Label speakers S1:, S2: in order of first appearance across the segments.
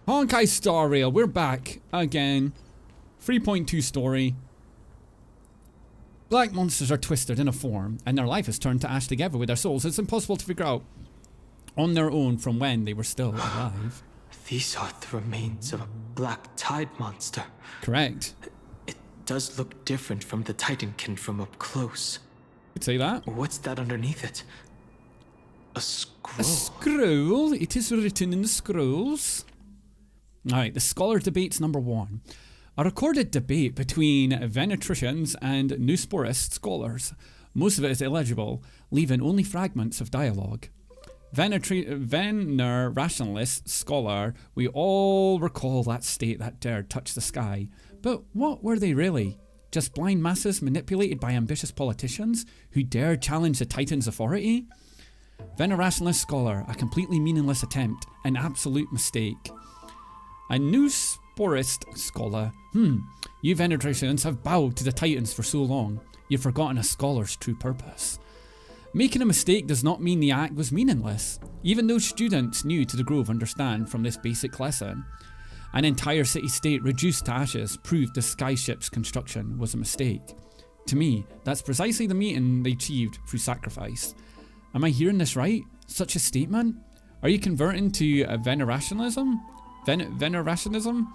S1: Honkai Star Rail, we're back again. 3.2 story. Black monsters are twisted in a form, and their life is turned to ash together with their souls. It's impossible to figure out on their own from when they were still alive.
S2: These are the remains of a black tide monster.
S1: Correct.
S2: It does look different from the Titankin from up close.
S1: Could say that.
S2: What's that underneath it? A scroll.
S1: A scroll. It is written in the scrolls. Alright, the scholar debates number 1. A recorded debate between venetricians and Nusporist scholars. Most of it is illegible, leaving only fragments of dialogue. Vener-rationalist scholar, we all recall that state that dared touch the sky. But what were they really? Just blind masses manipulated by ambitious politicians who dared challenge the Titan's authority? Vener-rationalist scholar, a completely meaningless attempt, an absolute mistake. A Nusporist scholar, you venetricians have bowed to the Titans for so long, you've forgotten a scholar's true purpose. Making a mistake does not mean the act was meaningless. Even those students new to the Grove understand from this basic lesson. An entire city-state reduced to ashes proved the skyship's construction was a mistake. To me, that's precisely the meaning they achieved through sacrifice. Am I hearing this right? Such a statement? Are you converting to vener-rationalism? Vener-rationalism?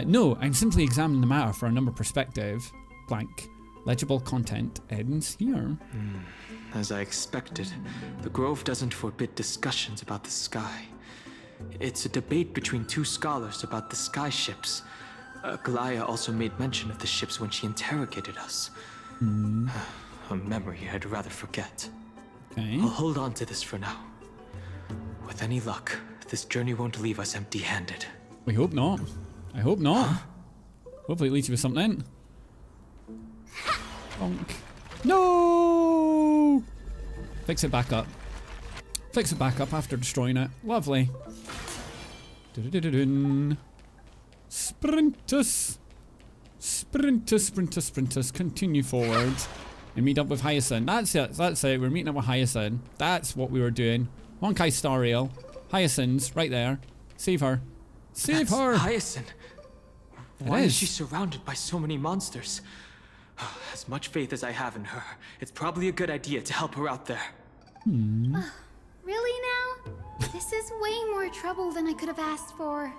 S1: No, I'm simply examining the matter for a number perspective. Blank. Legible content ends here.
S2: As I expected, the Grove doesn't forbid discussions about the sky. It's a debate between two scholars about the sky ships. Galaya also made mention of the ships when she interrogated us. A memory I'd rather forget.
S1: Okay.
S2: I'll hold on to this for now. With any luck, this journey won't leave us empty-handed.
S1: We hope not. I hope not. Huh? Hopefully it leads you with something. Bonk. No! Fix it back up. Fix it back up after destroying it. Lovely. Sprintus. Sprintus, sprintus, sprintus. Continue forward. And meet up with Hyacinth. That's it. That's it. We're meeting up with Hyacinth. That's what we were doing. Honkai Star Rail. Hyacinth's right there. Save her. Save her!
S2: Hyacinth. Why is she surrounded by so many monsters? As much faith as I have in her, it's probably a good idea to help her out there.
S3: Really now? This is way more trouble than I could have asked for.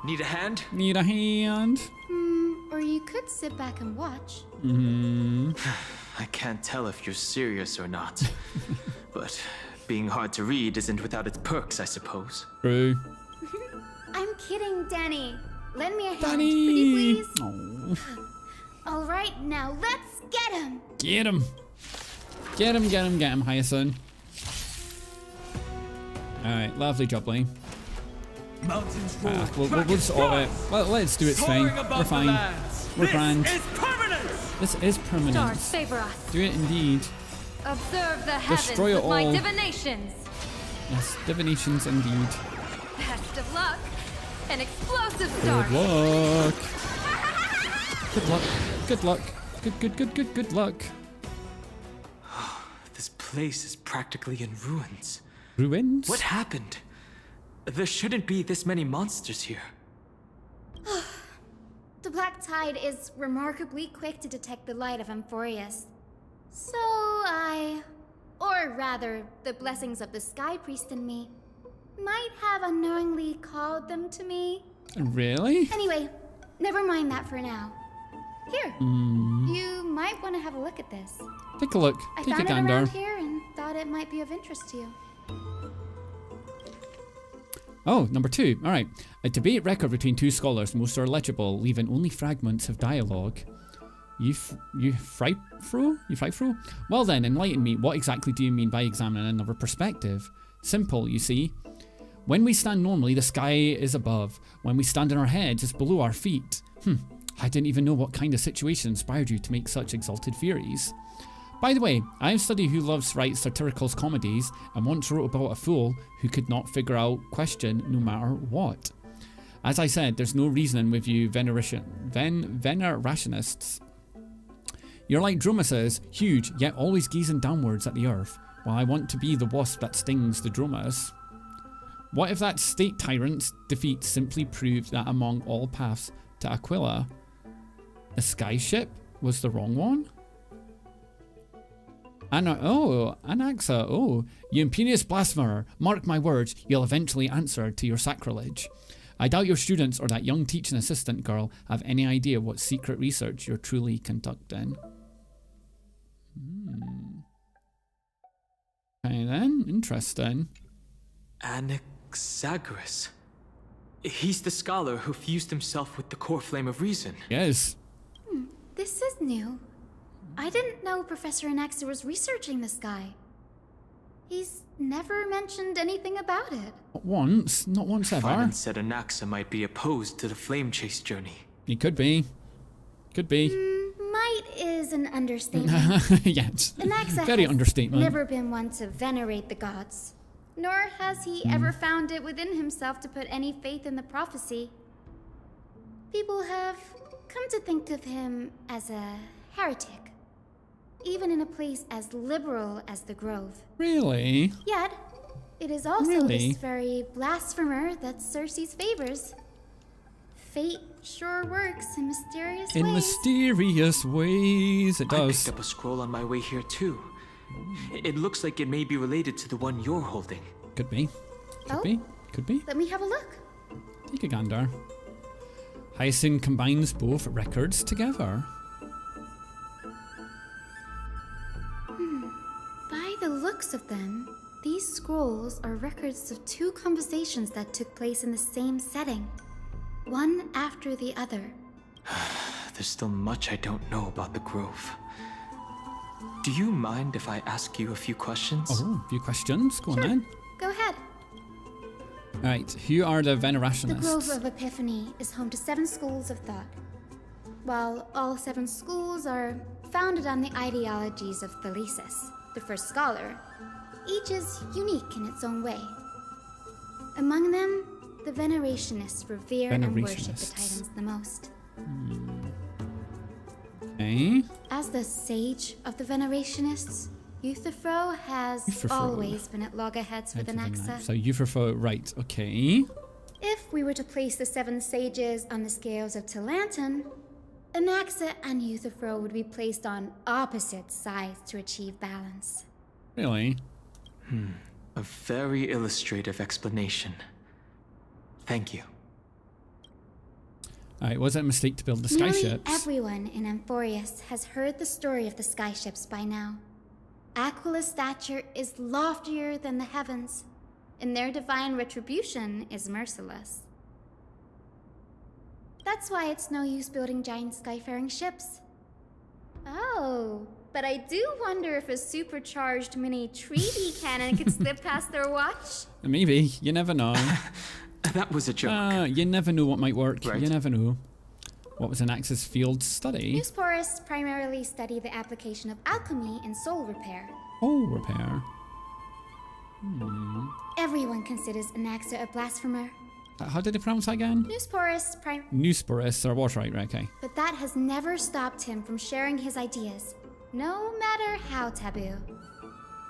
S2: Need a hand?
S1: Need a hand?
S3: Or you could sit back and watch.
S2: I can't tell if you're serious or not. But being hard to read isn't without its perks, I suppose.
S1: True.
S3: I'm kidding, Danny. Lend me a hand,
S1: Danny!
S3: pretty please.
S1: Oh.
S3: All right, now let's get him.
S1: Get him. Get him, get him, get him, Hyacinth. Alright, lovely jubbly.
S4: Mountains roar.
S1: We'll sort it. Let's do its thing. We're fine. We're grand.
S4: This is permanent.
S1: This is permanent.
S5: Stars favor us.
S1: Do it indeed.
S5: Observe the heavens
S1: Destroy it
S5: with my
S1: all.
S5: divinations.
S1: Yes, divinations indeed.
S5: Best of luck. An explosive
S1: Good
S5: start.
S1: luck. Good luck. Good luck. Good luck.
S2: This place is practically in ruins.
S1: Ruins?
S2: What happened? There shouldn't be this many monsters here.
S3: The black tide is remarkably quick to detect the light of Amphorius. So or rather, the blessings of the Sky Priest in me, might have unknowingly called them to me.
S1: Really?
S3: Anyway, never mind that for now. Here, you might want to have a look at this.
S1: Take a look.
S3: I
S1: Take a
S3: found it
S1: gander.
S3: around here and thought it might be of interest to you.
S1: Oh, number 2. Alright. A debate record between two scholars. Most are legible, leaving only fragments of dialogue. You frightful? Well then, enlighten me. What exactly do you mean by examining another perspective? Simple, you see. When we stand normally, the sky is above. When we stand on our heads, it's below our feet. I didn't even know what kind of situation inspired you to make such exalted theories. By the way, I am somebody who loves to write satirical comedies and once wrote about a fool who could not figure out question no matter what. As I said, there's no reasoning with you vener-rationists. You're like dromedaries, huge, yet always gazing downwards at the earth, while I want to be the wasp that stings the dromedaries. What if that state tyrant's defeat simply proved that among all paths to Aquila, the skyship was the wrong one? Anaxa, you imperious blasphemer, mark my words, you'll eventually answer to your sacrilege. I doubt your students or that young teaching assistant girl have any idea what secret research you're truly conducting. Okay then, interesting.
S2: Anaxagoras. He's the scholar who fused himself with the core flame of reason.
S1: Yes.
S3: This is new. I didn't know Professor Anaxa was researching the sky. He's never mentioned anything about it.
S1: Not once ever.
S2: Finan said Anaxa might be opposed to the flame chase journey.
S1: He could be. Could be.
S3: Might is an understatement.
S1: Yes.
S3: Anaxa
S1: Very
S3: has
S1: understatement.
S3: never been one to venerate the gods, nor has he ever found it within himself to put any faith in the prophecy. People have come to think of him as a heretic, even in a place as liberal as the Grove.
S1: Really?
S3: Yet, it is also
S1: Really?
S3: this very blasphemer that Circe's favors. Fate sure works in mysterious
S1: In
S3: ways.
S1: mysterious ways, it
S2: I
S1: does.
S2: picked up a scroll on my way here too. It looks like it may be related to the one you're holding.
S1: Could be. Could
S3: Oh?
S1: be. Could be.
S3: Let me have a look.
S1: Take a gander. Hyacinth combines both records together.
S3: By the looks of them, these scrolls are records of two conversations that took place in the same setting, one after the other.
S2: There's still much I don't know about the Grove. Do you mind if I ask you a few questions?
S1: Oh, a few questions. Go on then.
S3: Go ahead.
S1: Right, who are the
S3: The Grove
S1: Venerationists?
S3: of Epiphany is home to 7 schools of thought. While all 7 schools are founded on the ideologies of Thalesis, the first scholar, each is unique in its own way. Among them, the Venerationists revere and worship the
S1: Venerationists.
S3: Titans the most.
S1: Okay.
S3: As the sage of the Venerationists, Euthyphro has
S1: Euthyphro.
S3: always been at loggerheads with Anaxa.
S1: So Euthyphro, right, okay.
S3: If we were to place the 7 sages on the scales of Talanton, Anaxa and Euthyphro would be placed on opposite sides to achieve balance.
S1: Really?
S2: A very illustrative explanation. Thank you.
S1: Alright, was it a mistake to build the
S3: Nearly
S1: skyships?
S3: everyone in Amphorius has heard the story of the skyships by now. Aquila's stature is loftier than the heavens, and their divine retribution is merciless. That's why it's no use building giant skyfaring ships. Oh, but I do wonder if a supercharged mini treaty cannon could slip past their watch.
S1: Maybe. You never know.
S2: That was a joke.
S1: You never know what might work.
S2: Right.
S1: You never know. What was Anax's field study?
S3: Newsporists primarily study the application of alchemy in soul repair.
S1: Oh, repair.
S3: Everyone considers Anaxa a blasphemer.
S1: How did they pronounce that again?
S3: Newsporists
S1: Newsporists, or what, right, okay.
S3: But that has never stopped him from sharing his ideas, no matter how taboo.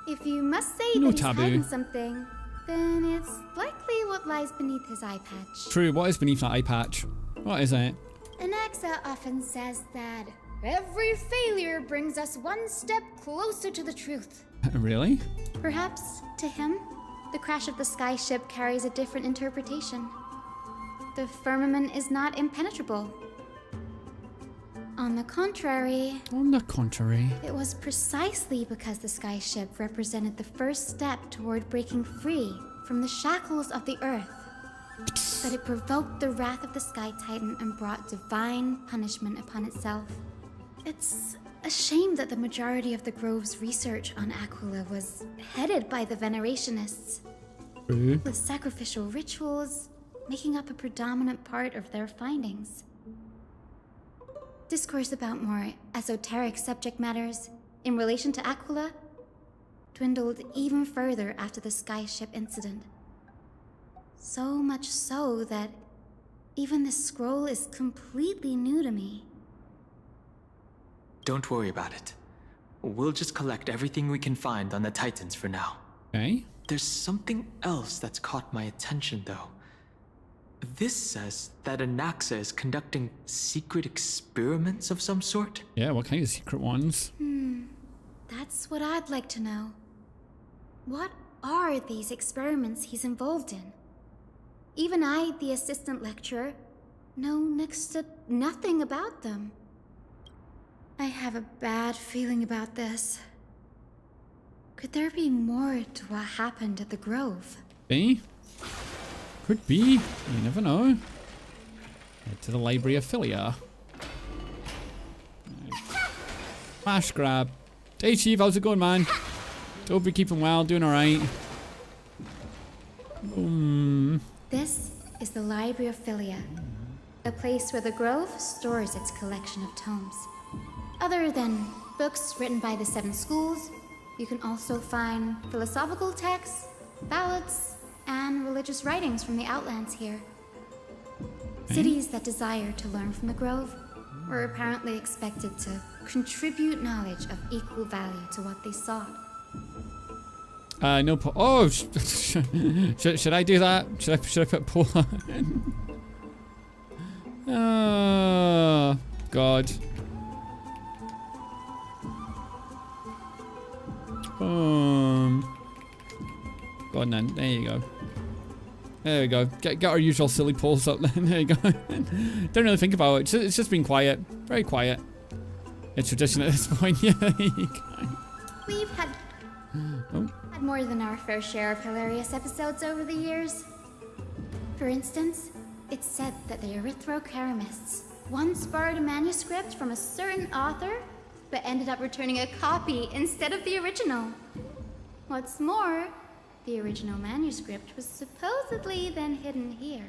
S3: If you must say
S1: No
S3: that he's
S1: taboo.
S3: hiding something, then it's likely what lies beneath his eye patch.
S1: True, what is beneath that eye patch? What is it?
S3: Anaxa often says that every failure brings us one step closer to the truth.
S1: Really?
S3: Perhaps, to him, the crash of the skyship carries a different interpretation. The firmament is not impenetrable. On the contrary,
S1: On the contrary.
S3: it was precisely because the skyship represented the first step toward breaking free from the shackles of the earth that it provoked the wrath of the Sky Titan and brought divine punishment upon itself. It's a shame that the majority of the Grove's research on Aquila was headed by the Venerationists,
S1: True.
S3: with sacrificial rituals making up a predominant part of their findings. Discourse about more esoteric subject matters in relation to Aquila dwindled even further after the skyship incident. So much so that even this scroll is completely new to me.
S2: Don't worry about it. We'll just collect everything we can find on the Titans for now.
S1: Okay.
S2: There's something else that's caught my attention, though. This says that Anaxa is conducting secret experiments of some sort.
S1: Yeah, what kind of secret ones?
S3: That's what I'd like to know. What are these experiments he's involved in? Even I, the assistant lecturer, know next to nothing about them. I have a bad feeling about this. Could there be more to what happened at the Grove?
S1: Be? Could be. You never know. Head to the Library of Philia. Smash grab. Hey Chief, how's it going, man? Hope you're keeping well, doing alright.
S3: This is the Library of Philia, a place where the Grove stores its collection of tomes. Other than books written by the 7 schools, you can also find philosophical texts, ballads, and religious writings from the Outlands here. Cities that desire to learn from the Grove were apparently expected to contribute knowledge of equal value to what they sought.
S1: No oh, should I do that? Should I put Pola in? Oh, God. Go on then, there you go. There we go. Get our usual silly polls up then. There you go. Don't really think about it. It's just been quiet. Very quiet. It's tradition at this point. Yeah, there you go.
S3: We've had more than our fair share of hilarious episodes over the years. For instance, it's said that the Erythrocheramists once borrowed a manuscript from a certain author, but ended up returning a copy instead of the original. What's more, the original manuscript was supposedly then hidden here.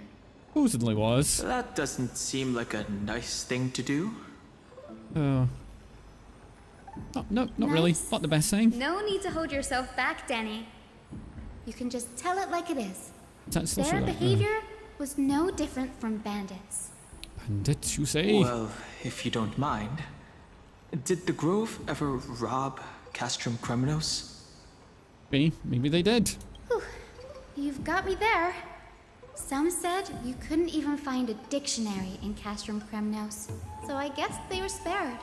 S1: Supposedly was.
S2: That doesn't seem like a nice thing to do.
S1: Oh. No, not really. Not the best thing.
S3: No need to hold yourself back, Danny. You can just tell it like it is.
S1: That's
S3: Their behavior was no different from bandits.
S1: Bandits, you say?
S2: Well, if you don't mind, did the Grove ever rob Castrum Kremnos?
S1: Maybe they did.
S3: Whew. You've got me there. Some said you couldn't even find a dictionary in Castrum Kremnos, so I guess they were spared.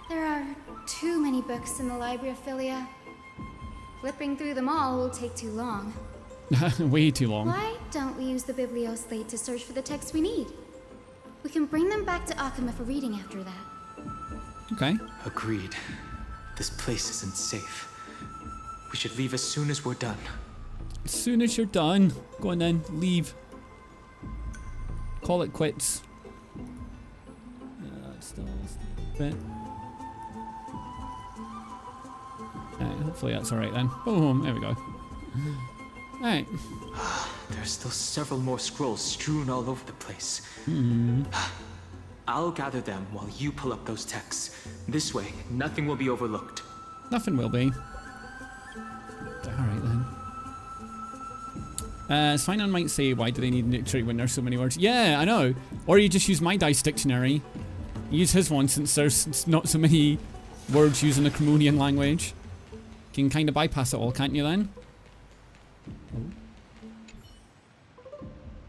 S3: There are too many books in the Library of Philia. Flipping through them all will take too long.
S1: Way too long.
S3: Why don't we use the Biblioslate to search for the texts we need? We can bring them back to Akuma for reading after that.
S1: Okay.
S2: Agreed. This place isn't safe. We should leave as soon as we're done.
S1: As soon as you're done, go on then, leave. Call it quits. It's still a bit. Hopefully that's alright then. Boom, there we go. Alright.
S2: There's still several more scrolls strewn all over the place. I'll gather them while you pull up those texts. This way, nothing will be overlooked.
S1: Nothing will be. Alright then. Sinon might say, why do they need a dictionary when there's so many words? Yeah, I know. Or you just use my dice dictionary. Use his one since there's not so many words using the Cremonian language. You can kind of bypass it all, can't you then?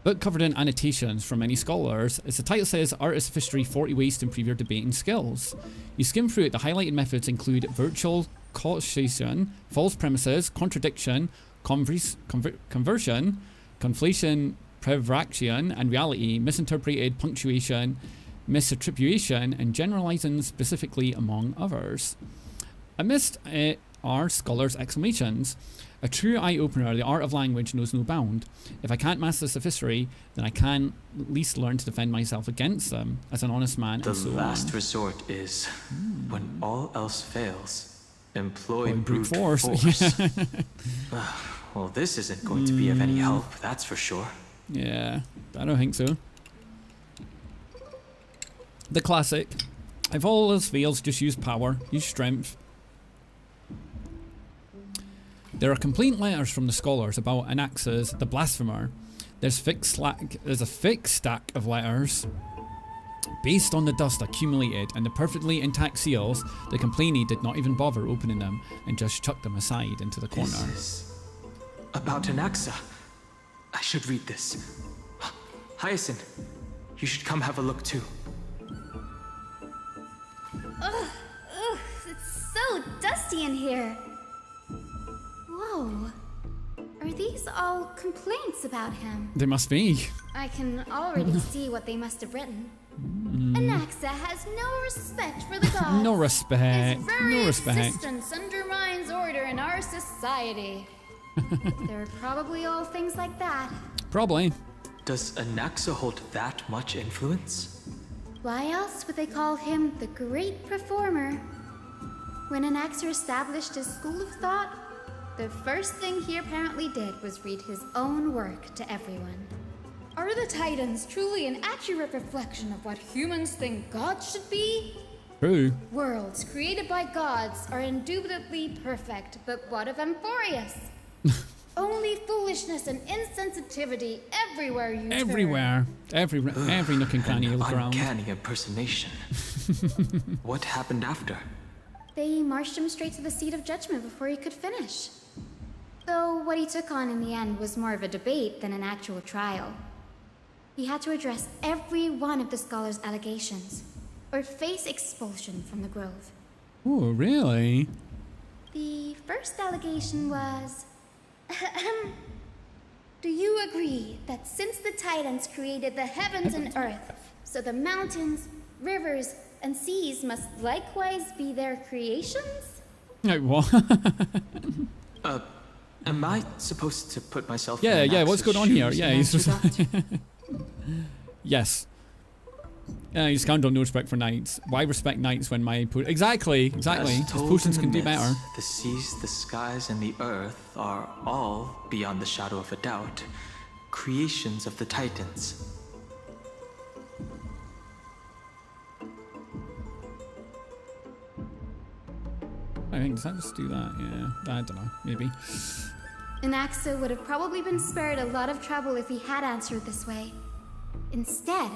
S1: Book covered in annotations from many scholars. As the title says, Artists of History 40 Ways to Improve Your Debating Skills. You skim through it, the highlighted methods include virtual causation, false premises, contradiction, conversion, conflation, prevraction, and reality, misinterpreted punctuation, misattribution, and generalizing specifically, among others. Amidst it are scholars' exclamations. A true eye-opener, the art of language knows no bound. If I can't master the history, then I can at least learn to defend myself against them as an honest man.
S2: The
S1: and so
S2: last
S1: on.
S2: resort is, when all else fails, employ brute
S1: force.
S2: Well, this isn't going to be of any help, that's for sure.
S1: Yeah, I don't think so. The classic. If all else fails, just use power, use strength. There are complete letters from the scholars about Anaxes, the blasphemer. There's a fixed stack of letters Based on the dust accumulated and the perfectly intact seals, the complainee did not even bother opening them and just chucked them aside into the corner.
S2: This is about Anaxa. I should read this. Hyacinth, you should come have a look too.
S3: Ugh, it's so dusty in here. Whoa. Are these all complaints about him?
S1: They must be.
S3: I can already see what they must have written. Anaxa has no respect for the gods.
S1: No respect.
S3: His very
S1: No respect.
S3: existence undermines order in our society. They're probably all things like that.
S1: Probably.
S2: Does Anaxa hold that much influence?
S3: Why else would they call him the great performer? When Anaxa established his school of thought, the first thing he apparently did was read his own work to everyone. Are the Titans truly an accurate reflection of what humans think gods should be?
S1: True.
S3: Worlds created by gods are indubitably perfect, but what of Amphorius? Only foolishness and insensitivity everywhere you turn.
S1: Everywhere. Every nook and cranny of the ground.
S2: Uncanny impersonation. What happened after?
S3: They marched him straight to the seat of judgment before he could finish. Though what he took on in the end was more of a debate than an actual trial. He had to address every one of the scholar's allegations, or face expulsion from the grove.
S1: Oh, really?
S3: The first allegation was... Do you agree that since the Titans created the heavens and earth, so the mountains, rivers, and seas must likewise be their creations?
S1: Like what?
S2: Am I supposed to put myself
S1: Yeah,
S2: in
S1: yeah, what's
S2: Anaxa's
S1: going on here?
S2: shoes
S1: Yeah,
S2: and
S1: he's
S2: answer
S1: just...
S2: that?
S1: Yes. You just can't do no respect for knights. Why respect knights when my... Exactly. His
S2: As told
S1: potions
S2: in
S1: can
S2: the
S1: do better.
S2: myths, the seas, the skies, and the earth are all, beyond the shadow of a doubt, creations of the Titans.
S1: I think, does that just do that? Yeah. I don't know. Maybe.
S3: Anaxa would have probably been spared a lot of trouble if he had answered this way. Instead,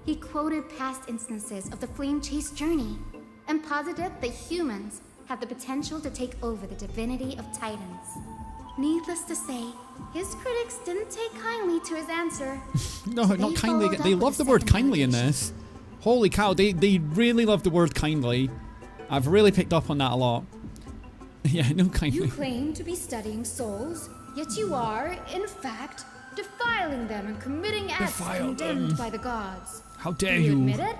S3: he quoted past instances of the flame-chased journey and posited that humans have the potential to take over the divinity of Titans. Needless to say, his critics didn't take kindly to his answer.
S1: No,
S3: So
S1: not
S3: they
S1: kindly.
S3: followed
S1: They
S3: up
S1: love
S3: with
S1: the word
S3: second
S1: kindly in
S3: allegation.
S1: this. Holy cow, they really love the word kindly. I've really picked up on that a lot. Yeah, no kindly.
S3: You claim to be studying souls, yet you are, in fact, defiling them and committing acts
S1: Defile
S3: condemned
S1: them.
S3: by the gods.
S1: How dare
S3: Do you
S1: you?
S3: admit it?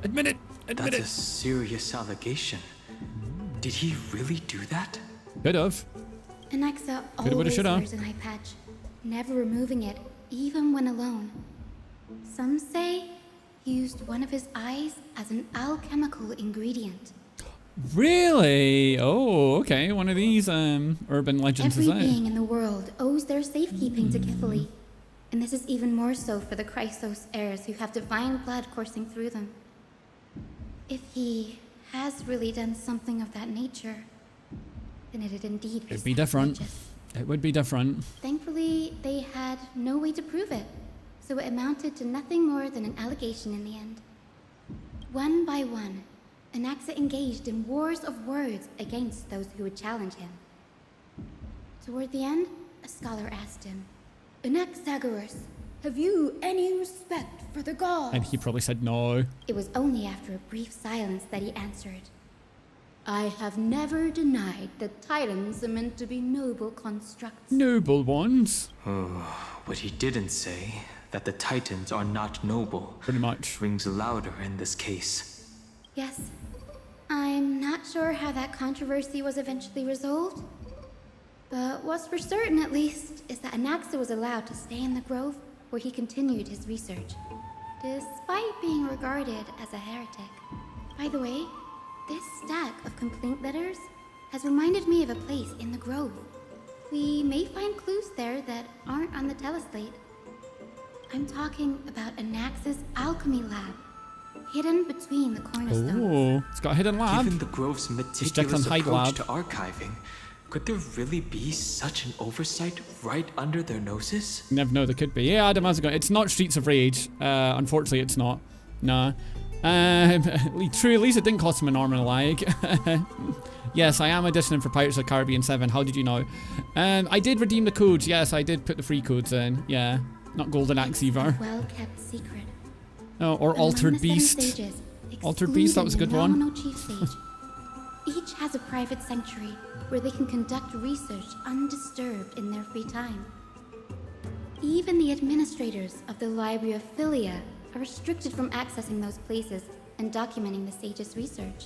S1: Admit it. Admit
S2: That's a
S1: it.
S2: serious allegation. Did he really do that?
S1: Could have.
S3: Anaxa
S1: woulda,
S3: always
S1: shoulda.
S3: wears an eye patch, never removing it, even when alone. Some say he used one of his eyes as an alchemical ingredient.
S1: Really? Oh, okay. One of these urban legends
S3: Every
S1: is that?
S3: being in the world owes their safekeeping to Kithily, and this is even more so for the Chrysos heirs who have divine blood coursing through them. If he has really done something of that nature, then it'd indeed be
S1: It'd be different.
S3: sacrilegious.
S1: It would be different.
S3: Thankfully, they had no way to prove it, so it amounted to nothing more than an allegation in the end. One by one, Anaxa engaged in wars of words against those who would challenge him. Toward the end, a scholar asked him, Anaxagoras, have you any respect for the gods?
S1: And he probably said no.
S3: It was only after a brief silence that he answered, I have never denied that Titans are meant to be noble constructs.
S1: Noble ones.
S2: What he didn't say, that the Titans are not noble,
S1: Pretty much.
S2: rings louder in this case.
S3: Yes. I'm not sure how that controversy was eventually resolved. But what's for certain, at least, is that Anaxa was allowed to stay in the grove where he continued his research, despite being regarded as a heretic. By the way, this stack of complaint letters has reminded me of a place in the grove. We may find clues there that aren't on the teleslate. I'm talking about Anaxa's alchemy lab, hidden between the cornerstones.
S1: Oh, it's got a hidden lab.
S2: Given the Grove's
S1: Jekyll
S2: meticulous
S1: and Hyde
S2: approach
S1: lab.
S2: to archiving, could there really be such an oversight right under their noses?
S1: Never know, there could be. Yeah, Adam has got. It's not Streets of Rage. Unfortunately, it's not. Nah. True, at least it didn't cost him an arm and a leg. Yes, I am auditioning for Pirates of the Caribbean 7. How did you know? I did redeem the codes. Yes, I did put the free codes in. Yeah. Not Golden Axe either.
S3: Well-kept secret.
S1: Oh, or
S3: Among
S1: Altered
S3: the 7
S1: Beast.
S3: stages,
S1: Altered Beast, that was a good
S3: excluding the
S1: one.
S3: nominal chief stage, each has a private sanctuary where they can conduct research undisturbed in their free time. Even the administrators of the Library of Philia are restricted from accessing those places and documenting the sage's research.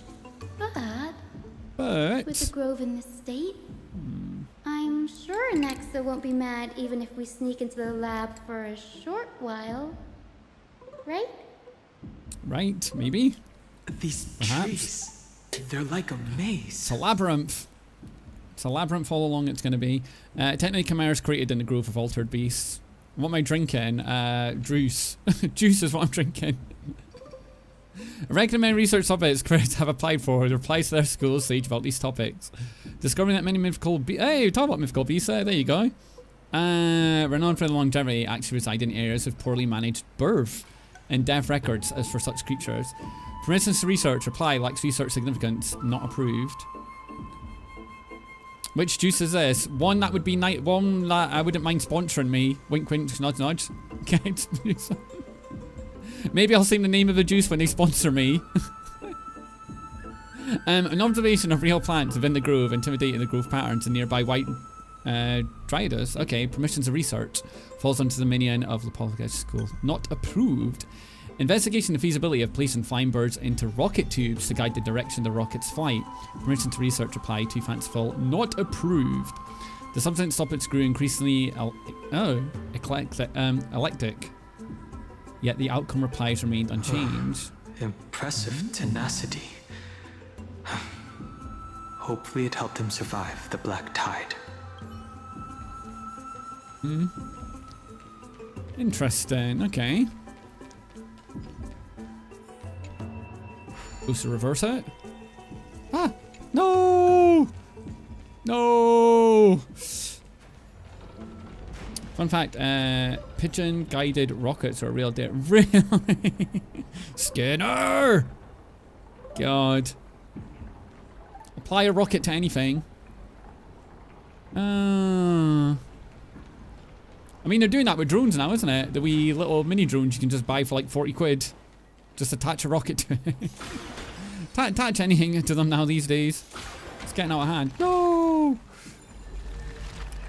S3: But with the grove in this state, I'm sure Nexa won't be mad even if we sneak into the lab for a short while. Right?
S1: Right, maybe.
S2: These
S1: Perhaps.
S2: trees, they're like a maze.
S1: It's a labyrinth. It's a labyrinth all along it's going to be. Technically, Chimera's created in the Grove of Altered Beasts. What am I drinking? Juice. Juice is what I'm drinking. I recommend research topics critics have applied for the replies to their schools stage about these topics. Discovering that many mythical hey, talk about mythical beasts there you go. Renowned for the longevity, actually reside in areas with poorly managed birth and death records as for such creatures. For instance, the research reply lacks research significance, not approved. Which juice is this? One that would be one that I wouldn't mind sponsoring me. Wink wink, nudge nudge. Maybe I'll say the name of the juice when they sponsor me. An observation of real plants within the grove intimidating the growth patterns in nearby white Dryadus. Okay, permissions of research falls under the dominion of the Poltergeist School. Not approved. Investigation the feasibility of placing flying birds into rocket tubes to guide the direction of the rocket's flight. Permission to research apply too fanciful. Not approved. The substance stoppage grew increasingly eclectic. Yet the outcome replies remained unchanged.
S2: Impressive tenacity. Hopefully it helped him survive the black tide.
S1: Interesting, okay. Supposed to reverse it? Ah! No! No! Fun fact, pigeon guided rockets are a real deal. Really? Skinner! God. Apply a rocket to anything. I mean, they're doing that with drones now, isn't it? The wee little mini drones you can just buy for like 40 quid. Just attach a rocket to it. Attach anything to them now these days. It's getting out of hand. No!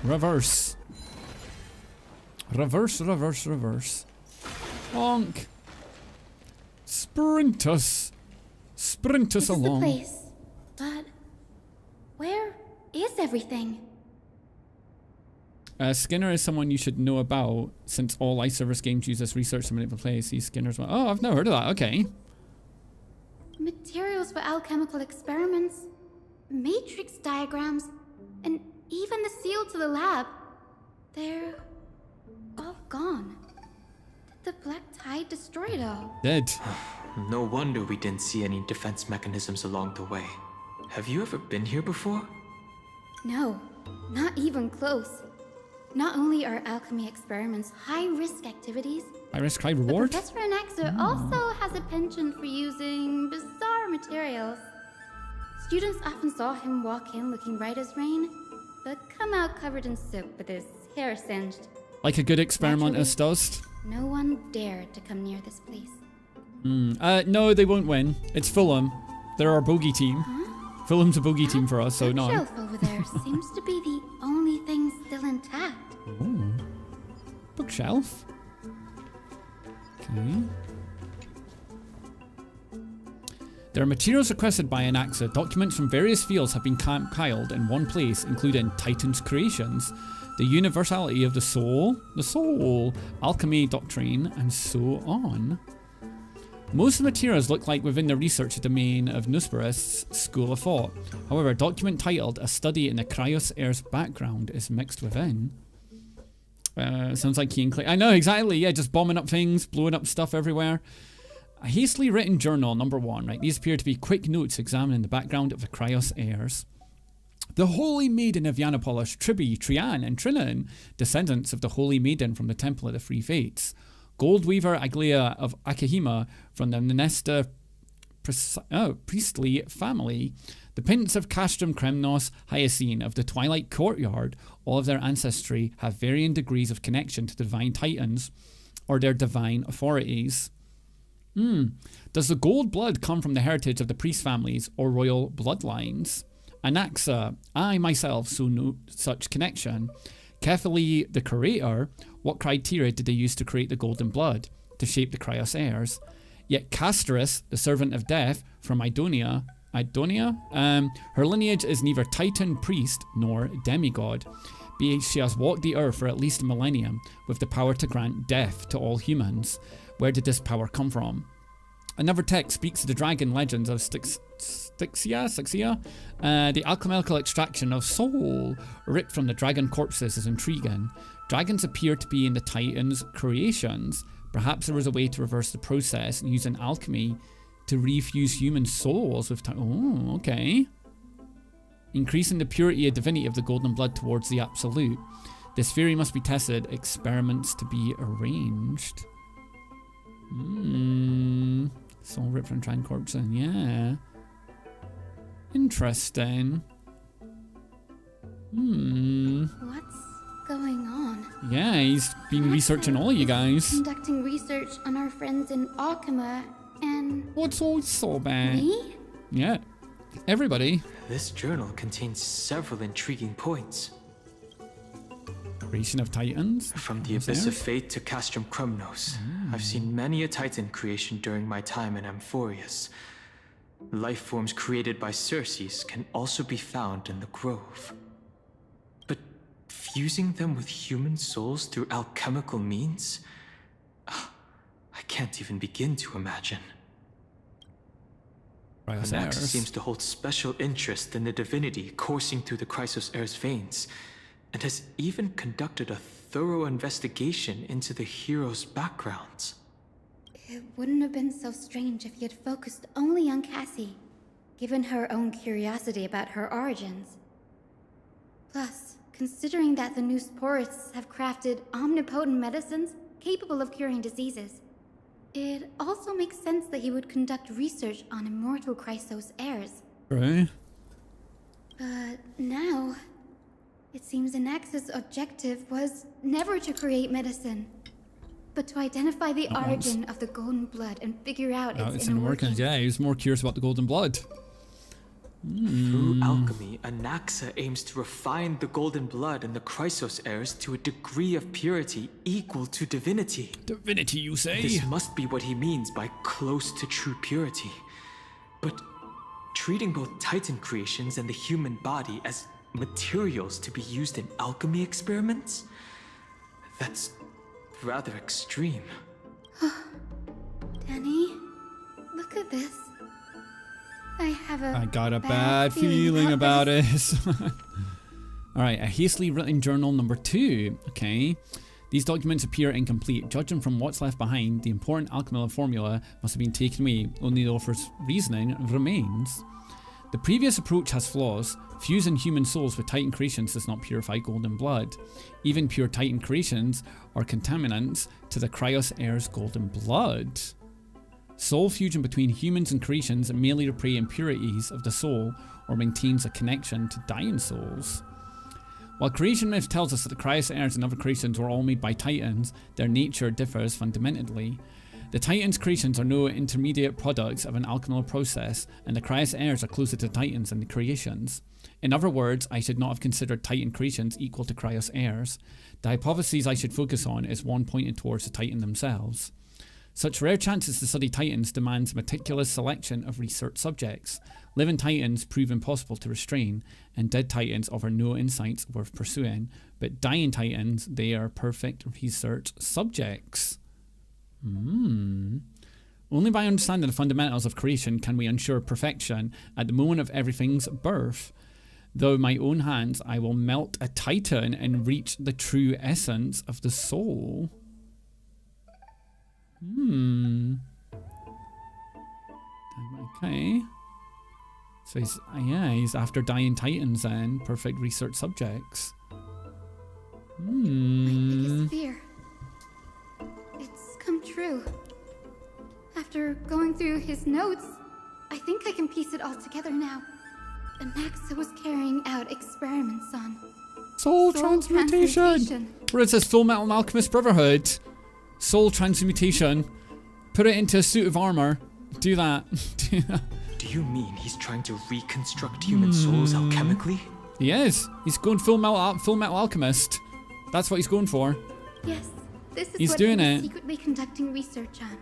S1: Reverse. Reverse, reverse, reverse. Honk. Sprint us. Sprint us
S3: This is the
S1: along.
S3: place, but where is everything?
S1: Skinner is someone you should know about since all life service games use this research to manipulate play. See Skinner's one. Oh, I've never heard of that. Okay.
S3: Materials for alchemical experiments, matrix diagrams, and even the seal to the lab. They're all gone. Did the black tide destroy it all?
S1: Dead.
S2: No wonder we didn't see any defense mechanisms along the way. Have you ever been here before?
S3: No, not even close. Not only are alchemy experiments high-risk activities,
S1: High risk, high
S3: but
S1: reward.
S3: Professor Anaxa also has a penchant for using bizarre materials. Students often saw him walk in looking bright as rain, but come out covered in soap with his hair singed.
S1: Like a good experimentalist does.
S3: No one dared to come near this place.
S1: No, they won't win. It's Fulham. They're our bogey team. Fulham's a bogey team for us, so no.
S3: That shelf over there seems to be the only thing still intact.
S1: Ooh. Bookshelf. Okay. There are materials requested by Anaxa. Documents from various fields have been compiled in one place, including Titan's creations, the universality of the soul, alchemy doctrine, and so on. Most of the materials look like within the research domain of Nusperist's school of thought. However, a document titled A Study in the Cryos Air's Background is mixed within. Sounds like Key and Clay. I know, exactly. Yeah, just bombing up things, blowing up stuff everywhere. A hastily written journal, number 1, right? These appear to be quick notes examining the background of the Cryos heirs. The Holy Maiden of Yiannopoulos, Tribi, Trian, and Trinan, descendants of the Holy Maiden from the Temple of the Free Fates. Gold Weaver Aglaia of Akahima from the Nesta priestly family. The Prince of Castrum Kremnos Hyacine of the Twilight Courtyard. All of their ancestry have varying degrees of connection to the divine titans or their divine authorities. Does the gold blood come from the heritage of the priest families or royal bloodlines? Anaxa, I myself saw no such connection. Kefili the Curator, what criteria did they use to create the golden blood, to shape the Cryos heirs? Yet Casterus, the servant of death from Idonia, her lineage is neither titan priest nor demigod. She has walked the earth for at least a millennium with the power to grant death to all humans. Where did this power come from? Another text speaks of the dragon legends of Styxia. The alchemical extraction of soul ripped from the dragon corpses is intriguing. Dragons appear to be in the Titans' creations. Perhaps there was a way to reverse the process and use an alchemy to refuse human souls with oh, okay. Increasing the purity and divinity of the golden blood towards the absolute. This theory must be tested, experiments to be arranged. Soul ripped from dragon corpses, yeah. Interesting.
S3: What's going on?
S1: Yeah, he's been researching all of you guys.
S3: Conducting research on our friends in Alchema and...
S1: What's all so bad?
S3: Me?
S1: Yeah, everybody.
S2: This journal contains several intriguing points.
S1: Creation of Titans.
S2: From the Abyss of Fate to Castrum Kremnos, I've seen many a Titan creation during my time in Amphorius. Life forms created by Circes can also be found in the Grove. But fusing them with human souls through alchemical means? I can't even begin to imagine. Anaxa seems to hold special interest in the divinity coursing through the Chrysos heir's veins, and has even conducted a thorough investigation into the heroes' backgrounds.
S3: It wouldn't have been so strange if he had focused only on Cassie, given her own curiosity about her origins. Plus, considering that the new Sporists have crafted omnipotent medicines capable of curing diseases, it also makes sense that he would conduct research on immortal Chrysos heirs.
S1: Right.
S3: But now, it seems Anaxa's objective was never to create medicine, but to identify the origin of the golden blood and figure out its inner workings.
S1: Yeah, he was more curious about the golden blood.
S2: Through alchemy, Anaxa aims to refine the golden blood in the Chrysos heirs to a degree of purity equal to divinity.
S1: Divinity, you say?
S2: This must be what he means by close to true purity. But treating both Titan creations and the human body as materials to be used in alchemy experiments? That's rather extreme.
S3: Danny, look at this.
S1: I got a bad feeling about it. Alright, a hastily written journal number 2. Okay. These documents appear incomplete. Judging from what's left behind, the important alchemical formula must have been taken away. Only the author's reasoning remains. The previous approach has flaws. Fusing human souls with Titan creations does not purify golden blood. Even pure Titan creations are contaminants to the Cryos heir's golden blood. Soul fusion between humans and creations merely repair impurities of the soul or maintains a connection to dying souls. While creation myth tells us that the Cryos heirs and other creations were all made by Titans, their nature differs fundamentally. The Titans' creations are no intermediate products of an alchemical process, and the Cryos heirs are closer to Titans than the creations. In other words, I should not have considered Titan creations equal to Cryos heirs. The hypothesis I should focus on is one pointed towards the Titan themselves. Such rare chances to study Titans demands meticulous selection of research subjects. Living Titans prove impossible to restrain, and dead Titans offer no insights worth pursuing, but dying Titans, they are perfect research subjects. Only by understanding the fundamentals of creation can we ensure perfection at the moment of everything's birth. Though my own hands, I will melt a Titan and reach the true essence of the soul. Okay. So he's after dying Titans then. Perfect research subjects.
S3: My biggest fear. It's come true. After going through his notes, I think I can piece it all together now. Anaxa was carrying out experiments on
S1: Soul transmutation. Where it says Full Metal Alchemist Brotherhood. Soul transmutation. Put it into a suit of armor. Do that. Do that.
S2: Do you mean he's trying to reconstruct human souls alchemically?
S1: He is. He's going full metal alchemist. That's what he's going for.
S3: Yes, this is
S1: He's
S3: what
S1: doing
S3: he was
S1: it.
S3: secretly conducting research on.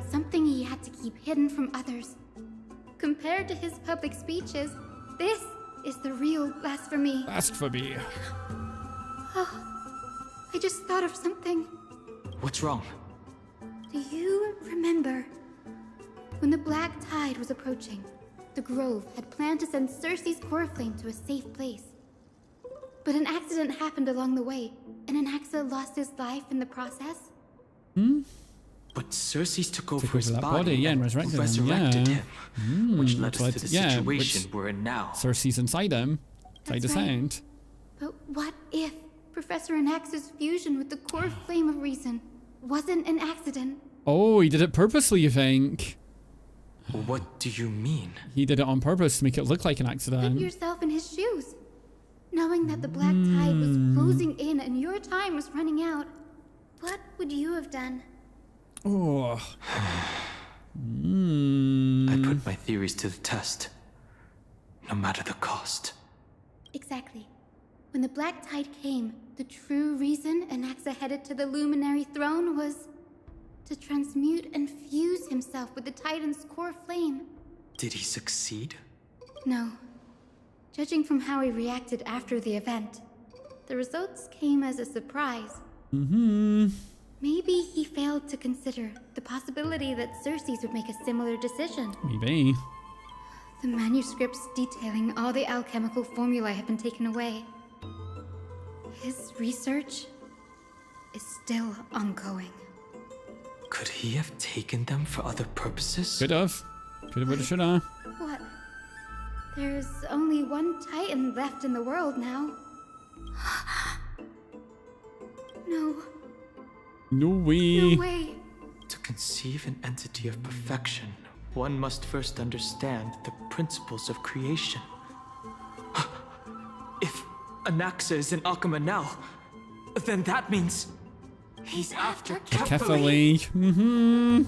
S3: Something he had to keep hidden from others. Compared to his public speeches, this is the real blasphemy.
S1: Blasphemy.
S3: I just thought of something.
S2: What's wrong?
S3: Do you remember when the Black Tide was approaching? The Grove had planned to send Cersei's core flame to a safe place. But an accident happened along the way, and Anaxa lost his life in the process.
S2: But Cersei took over his
S1: that
S2: body,
S1: yeah, and
S2: and
S1: resurrected him,
S2: him, which led us to the
S1: yeah,
S2: situation we're in now.
S1: Cersei's inside him. Inside
S3: That's
S1: the
S3: right.
S1: sound.
S3: But what if Professor Anaxa's fusion with the core flame of reason wasn't an accident?
S1: Oh, he did it purposely, you think?
S2: What do you mean?
S1: He did it on purpose to make it look like an
S3: Put
S1: accident.
S3: yourself in his shoes. Knowing that the Black Tide was closing in and your time was running out, what would you have done?
S1: Oh.
S2: I put my theories to the test, no matter the cost.
S3: Exactly. When the Black Tide came, the true reason Anaxa headed to the Luminary Throne was to transmute and fuse himself with the Titan's core flame.
S2: Did he succeed?
S3: No. Judging from how he reacted after the event, the results came as a surprise. Maybe he failed to consider the possibility that Cersei's would make a similar decision.
S1: Maybe.
S3: The manuscripts detailing all the alchemical formulae have been taken away. His research is still ongoing.
S2: Could he have taken them for other purposes?
S1: Could have. Could have, would have, should have.
S3: What? There's only one Titan left in the world now. No.
S1: No way.
S3: No way.
S2: To conceive an entity of perfection, one must first understand the principles of creation. If Anaxa is in Alchema now, then that means he's after Kefali.
S1: Carefully.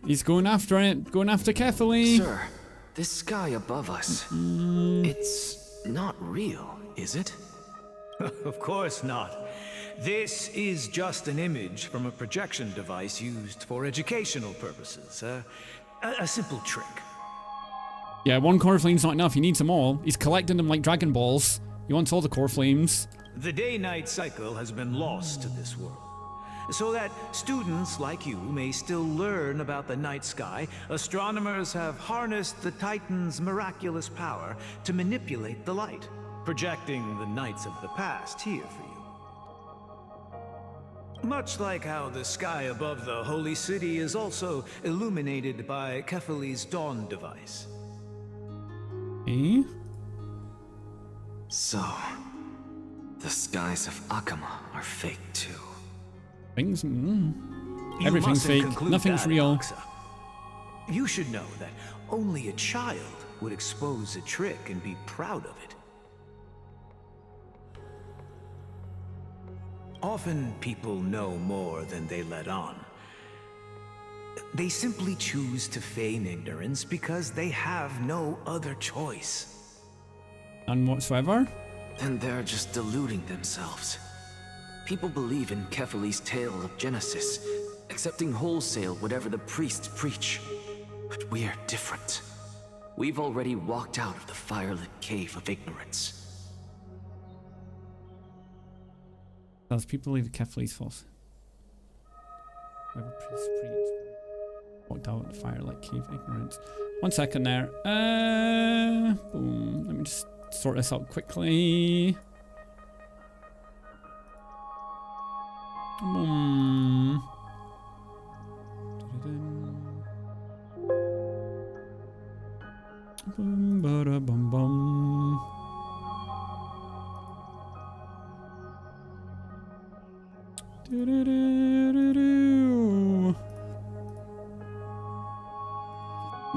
S1: He's going after it. Going after carefully.
S6: Sir, this sky above us, it's not real, is it?
S4: Of course not. This is just an image from a projection device used for educational purposes. A simple trick.
S1: Yeah, one core flame's not enough. He needs them all. He's collecting them like Dragon Balls. He wants all the core flames.
S4: The day-night cycle has been lost to this world. So that students like you may still learn about the night sky, astronomers have harnessed the Titan's miraculous power to manipulate the light, projecting the nights of the past here for you. Much like how the sky above the Holy City is also illuminated by Kefali's dawn device.
S1: Eh?
S6: So, the skies of Akama are fake too.
S1: Things.
S4: You
S1: Everything's
S4: mustn't
S1: fake.
S4: conclude
S1: Nothing's
S4: that,
S1: real.
S4: Alexa. You should know that only a child would expose a trick and be proud of it. Often people know more than they let on. They simply choose to feign ignorance because they have no other choice.
S1: None whatsoever.
S6: Then they're just deluding themselves. People believe in Kefali's tale of Genesis, accepting wholesale whatever the priests preach. But we're different. We've already walked out of the firelit cave of ignorance.
S1: Does people believe Kefali's false? Whoever priest preached. Walked out the firelight cave of ignorance. 1 second there. Boom. Let me just sort this out quickly. Boom. Boom, bada, bum, bum. Do-do-do-do-do.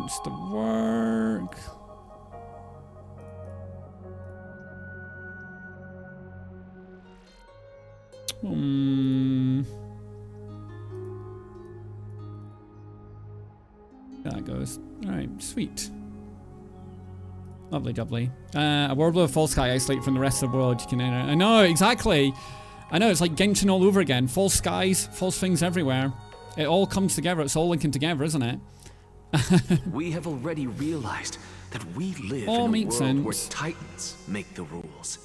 S1: wants to work. That goes. Alright, sweet. Lovely, lovely. A world with a false sky isolated from the rest of the world. You can enter. I know, exactly. I know, it's like Genshin all over again. False skies, false things everywhere. It all comes together. It's all linking together, isn't it?
S6: We have already realized that we live
S1: All
S6: in a
S1: makes
S6: world where
S1: sense.
S6: titans make the rules.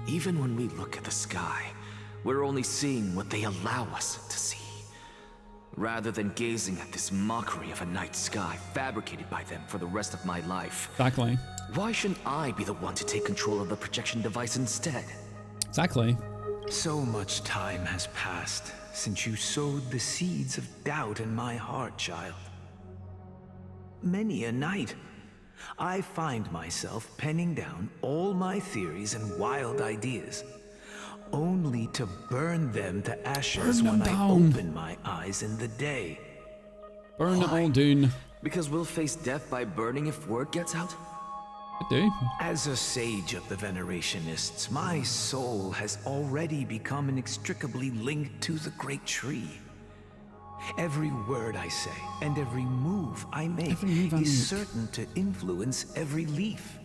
S6: Even when we look at the sky, we're only seeing what they allow us to see. Rather than gazing at this mockery of a night sky fabricated by them for the rest of my life,
S1: Exactly.
S6: why shouldn't I be the one to take control of the projection device instead?
S1: Exactly.
S4: So much time has passed since you sowed the seeds of doubt in my heart, child. Many a night, I find myself penning down all my theories and wild ideas, only to burn them to ashes
S1: Burn them
S4: when I
S1: down.
S4: open my eyes in the day.
S1: Burn it all down.
S6: Because we'll face death by burning if word gets out?
S1: I do.
S4: As a sage of the Venerationists, my soul has already become inextricably linked to the great tree. Every word I say and every move I make
S1: Every move I
S4: is
S1: make.
S4: certain to influence every leaf,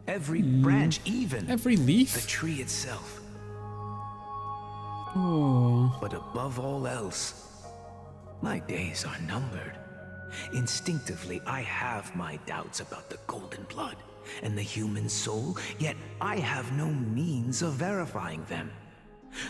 S4: every branch, even
S1: Every leaf?
S4: the tree itself.
S1: Oh.
S4: But above all else, my days are numbered. Instinctively, I have my doubts about the golden blood and the human soul, yet I have no means of verifying them.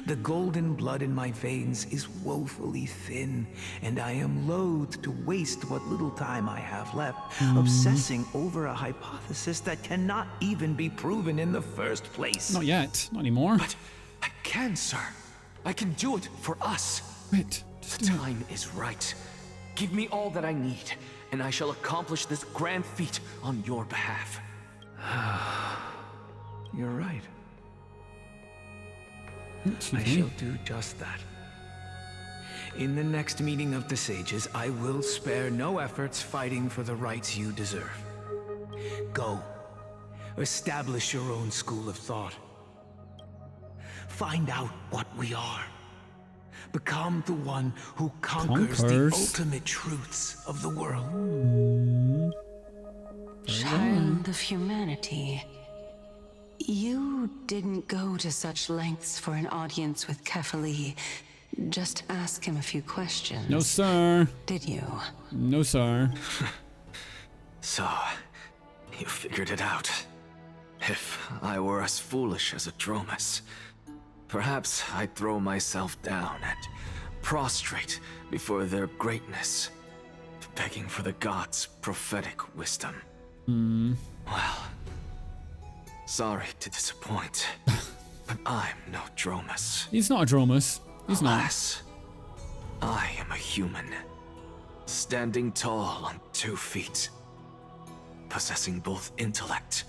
S4: The golden blood in my veins is woefully thin, and I am loath to waste what little time I have left obsessing over a hypothesis that cannot even be proven in the first place.
S1: Not yet. Not anymore.
S6: But I can, sir. I can do it for us.
S1: Wait. Just
S6: The
S1: do it.
S6: time is right. Give me all that I need, and I shall accomplish this grand feat on your behalf.
S4: You're right.
S1: Excuse
S4: I
S1: me.
S4: shall do just that. In the next meeting of the sages, I will spare no efforts fighting for the rights you deserve. Go. Establish your own school of thought. Find out what we are. Become the one who conquers the
S1: Conquers.
S4: ultimate truths of the world.
S7: Child of humanity. You didn't go to such lengths for an audience with Kefali. Just ask him a few questions.
S1: No, sir.
S7: Did you?
S1: No, sir.
S6: So, you figured it out. If I were as foolish as a Dromus, perhaps I'd throw myself down and prostrate before their greatness, begging for the gods' prophetic wisdom. Well, sorry to disappoint, but I'm no Dromus.
S1: He's not a Dromus. He's not.
S6: Alas, I am a human, standing tall on 2 feet, possessing both intellect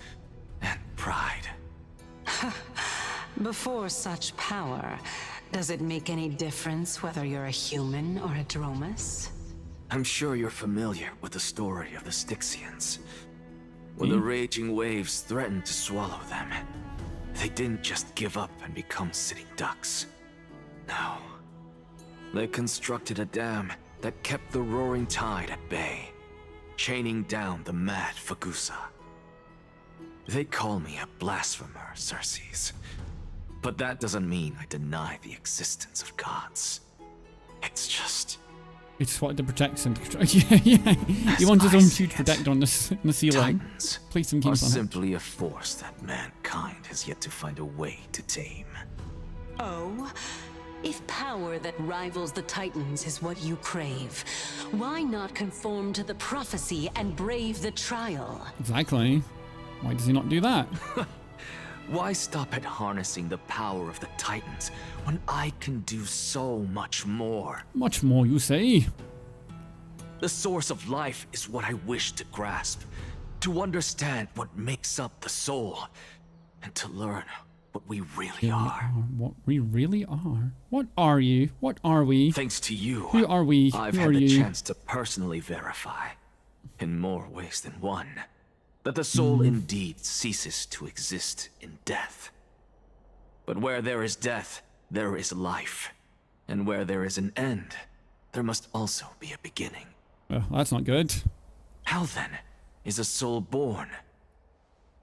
S6: and pride.
S7: Before such power, does it make any difference whether you're a human or a Dromus?
S6: I'm sure you're familiar with the story of the Styxians. When the raging waves threatened to swallow them, they didn't just give up and become sitting ducks. No. They constructed a dam that kept the roaring tide at bay, chaining down the mad Fagusa. They call me a blasphemer, Circes. But that doesn't mean I deny the existence of gods. It's just...
S1: It's what the protection. Yeah, yeah. He wants his
S6: I
S1: own
S6: see
S1: huge
S6: it,
S1: protector on the ceiling.
S6: Titans
S1: Place some
S6: are
S1: games on it.
S6: simply a force that mankind has yet to find a way to tame.
S7: Oh? If power that rivals the Titans is what you crave, why not conform to the prophecy and brave the trial?
S1: Exactly. Why does he not do that?
S6: Why stop at harnessing the power of the Titans when I can do so much more?
S1: Much more, you say?
S6: The source of life is what I wish to grasp, to understand what makes up the soul, and to learn what we really are.
S1: What we really are. What are you? What are we?
S6: Thanks to you,
S1: Who are we?
S6: I've
S1: Who
S6: had
S1: are
S6: the
S1: you?
S6: chance to personally verify in more ways than one, that the soul indeed ceases to exist in death. But where there is death, there is life. And where there is an end, there must also be a beginning.
S1: Well, that's not good.
S6: How then is a soul born?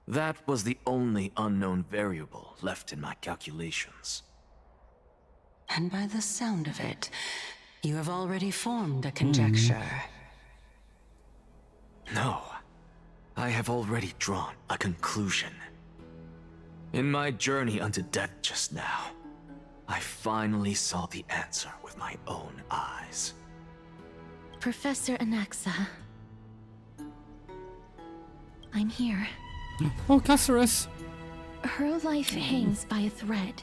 S6: That was the only unknown variable left in my calculations.
S7: And by the sound of it, you have already formed a conjecture.
S6: No, I have already drawn a conclusion. In my journey unto death just now, I finally saw the answer with my own eyes.
S3: Professor Anaxa. I'm here.
S1: Oh, Casserus.
S3: Her life hangs by a thread.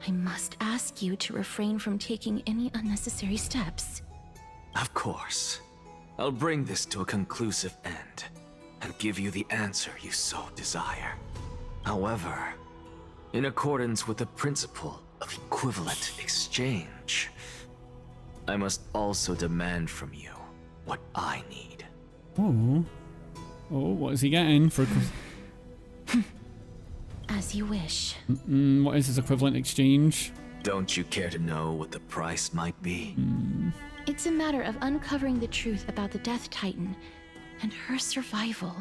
S3: I must ask you to refrain from taking any unnecessary steps.
S6: Of course. I'll bring this to a conclusive end, and give you the answer you so desire. However, in accordance with the principle of equivalent exchange, I must also demand from you what I need.
S1: Oh. Oh, what is he getting for...
S3: As you wish.
S1: what is his equivalent exchange?
S6: Don't you care to know what the price might be?
S3: It's a matter of uncovering the truth about the Death Titan and her survival.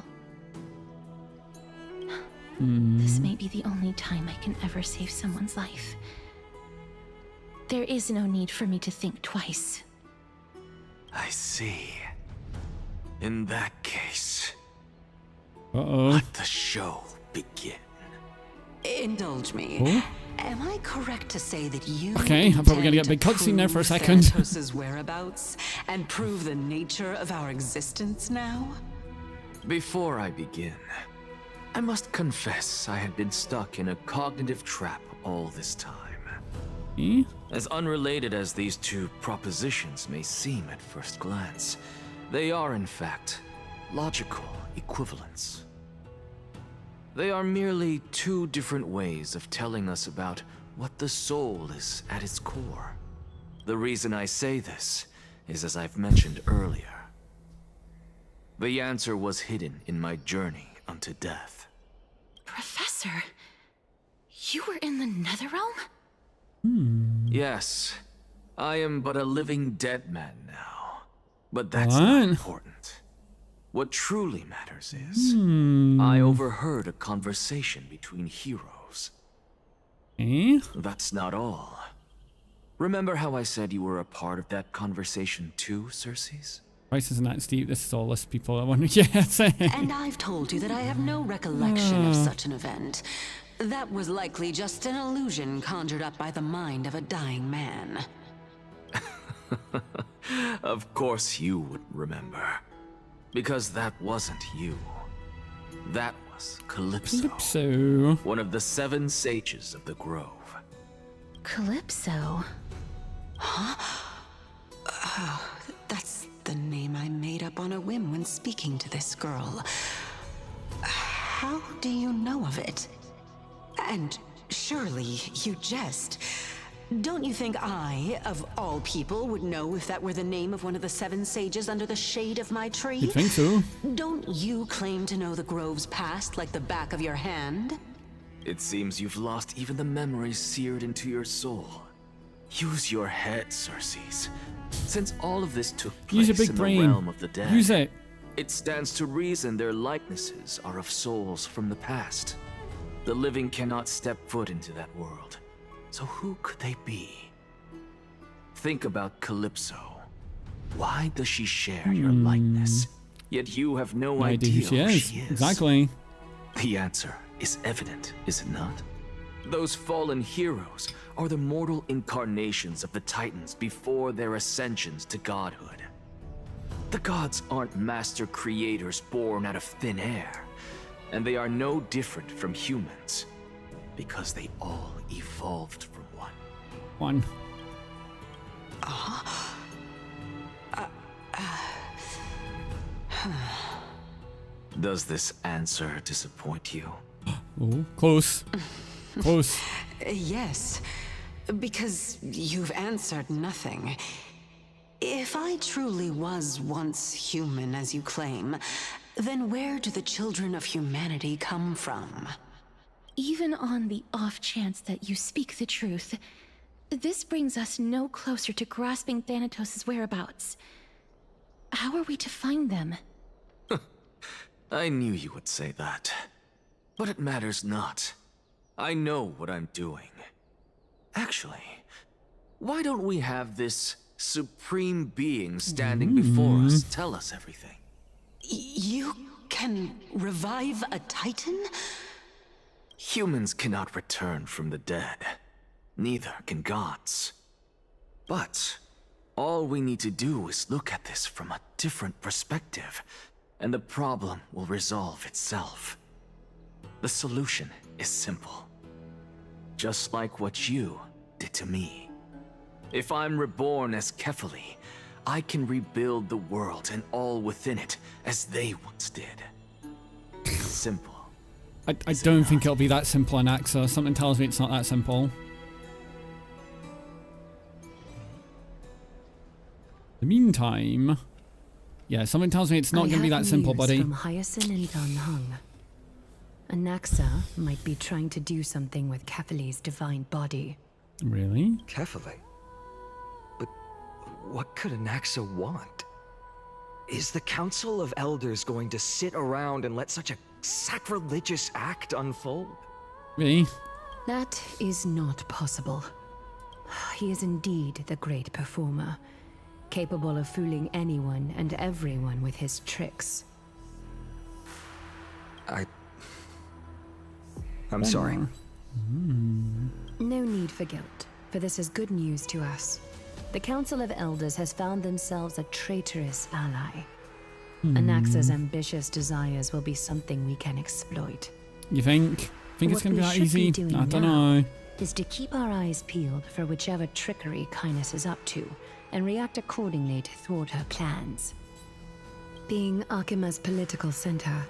S3: This may be the only time I can ever save someone's life. There is no need for me to think twice.
S6: I see. In that case,
S1: Uh-oh.
S6: let the show begin.
S7: Indulge me.
S1: Oh?
S7: Am I correct to say that you
S1: Okay, I thought we were gonna get a big
S7: intend
S1: cutscene there for a
S7: to
S1: second.
S7: prove Santos' whereabouts and prove the nature of our existence now?
S6: Before I begin, I must confess I had been stuck in a cognitive trap all this time.
S1: Eh?
S6: As unrelated as these two propositions may seem at first glance, they are in fact logical equivalents. They are merely two different ways of telling us about what the soul is at its core. The reason I say this is, as I've mentioned earlier, the answer was hidden in my journey unto death.
S3: Professor, you were in the Netherrealm?
S6: Yes, I am but a living dead man now. But that's
S1: What?
S6: not important. What truly matters is, I overheard a conversation between heroes.
S1: Eh?
S6: That's not all. Remember how I said you were a part of that conversation too, Circes?
S1: Price isn't that steep. This is all list people. I wonder. Yes.
S7: And I've told you that I have no recollection of such an event. That was likely just an illusion conjured up by the mind of a dying man.
S6: Of course you would remember. Because that wasn't you. That was Calypso.
S1: Calypso.
S6: One of the 7 sages of the Grove.
S3: Calypso.
S7: That's the name I made up on a whim when speaking to this girl. How do you know of it? And surely you jest. Don't you think I, of all people, would know if that were the name of one of the 7 sages under the shade of my tree?
S1: You'd think so.
S7: Don't you claim to know the Grove's past like the back of your hand?
S6: It seems you've lost even the memories seared into your soul. Use your head, Circes. Since all of this took
S1: Use
S6: place
S1: your big
S6: in
S1: brain.
S6: the realm of the dead,
S1: Use it.
S6: it stands to reason their likenesses are of souls from the past. The living cannot step foot into that world. So who could they be? Think about Calypso. Why does she share your likeness? Yet you have no idea
S1: who she is. Exactly.
S6: The answer is evident, is it not? Those fallen heroes are the mortal incarnations of the Titans before their ascensions to godhood. The gods aren't master creators born out of thin air, and they are no different from humans, because they all evolved from one.
S1: One.
S6: Does this answer disappoint you?
S1: Oh, close. Close.
S7: Yes, because you've answered nothing. If I truly was once human, as you claim, then where do the children of humanity come from?
S8: Even on the off chance that you speak the truth, this brings us no closer to grasping Thanatos' whereabouts. How are we to find them?
S6: I knew you would say that. But it matters not. I know what I'm doing. Actually, why don't we have this supreme being standing before us tell us everything?
S7: You can revive a Titan?
S6: Humans cannot return from the dead. Neither can gods. But all we need to do is look at this from a different perspective, and the problem will resolve itself. The solution is simple. Just like what you did to me. If I'm reborn as Kefali, I can rebuild the world and all within it as they once did. Simple.
S1: I don't think it'll be that simple in Axa. Something tells me it's not that simple. In the meantime, yeah, something tells me it's not going to be that simple, buddy.
S9: From Hyacinth and Danhung. Anaxa might be trying to do something with Kefali's divine body.
S1: Really?
S10: Kefali? But what could Anaxa want? Is the Council of Elders going to sit around and let such a sacrilegious act unfold?
S1: Really?
S9: That is not possible. He is indeed the great performer, capable of fooling anyone and everyone with his tricks.
S10: I'm sorry.
S9: No need for guilt, for this is good news to us. The Council of Elders has found themselves a traitorous ally. Anaxa's ambitious desires will be something we can exploit.
S1: You think? Think it's
S9: What
S1: going to be
S9: we
S1: that
S9: should
S1: easy?
S9: be doing
S1: I don't
S9: now
S1: know.
S9: is to keep our eyes peeled for whichever trickery Kindness is up to, and react accordingly to thwart her plans. Being Akima's political center,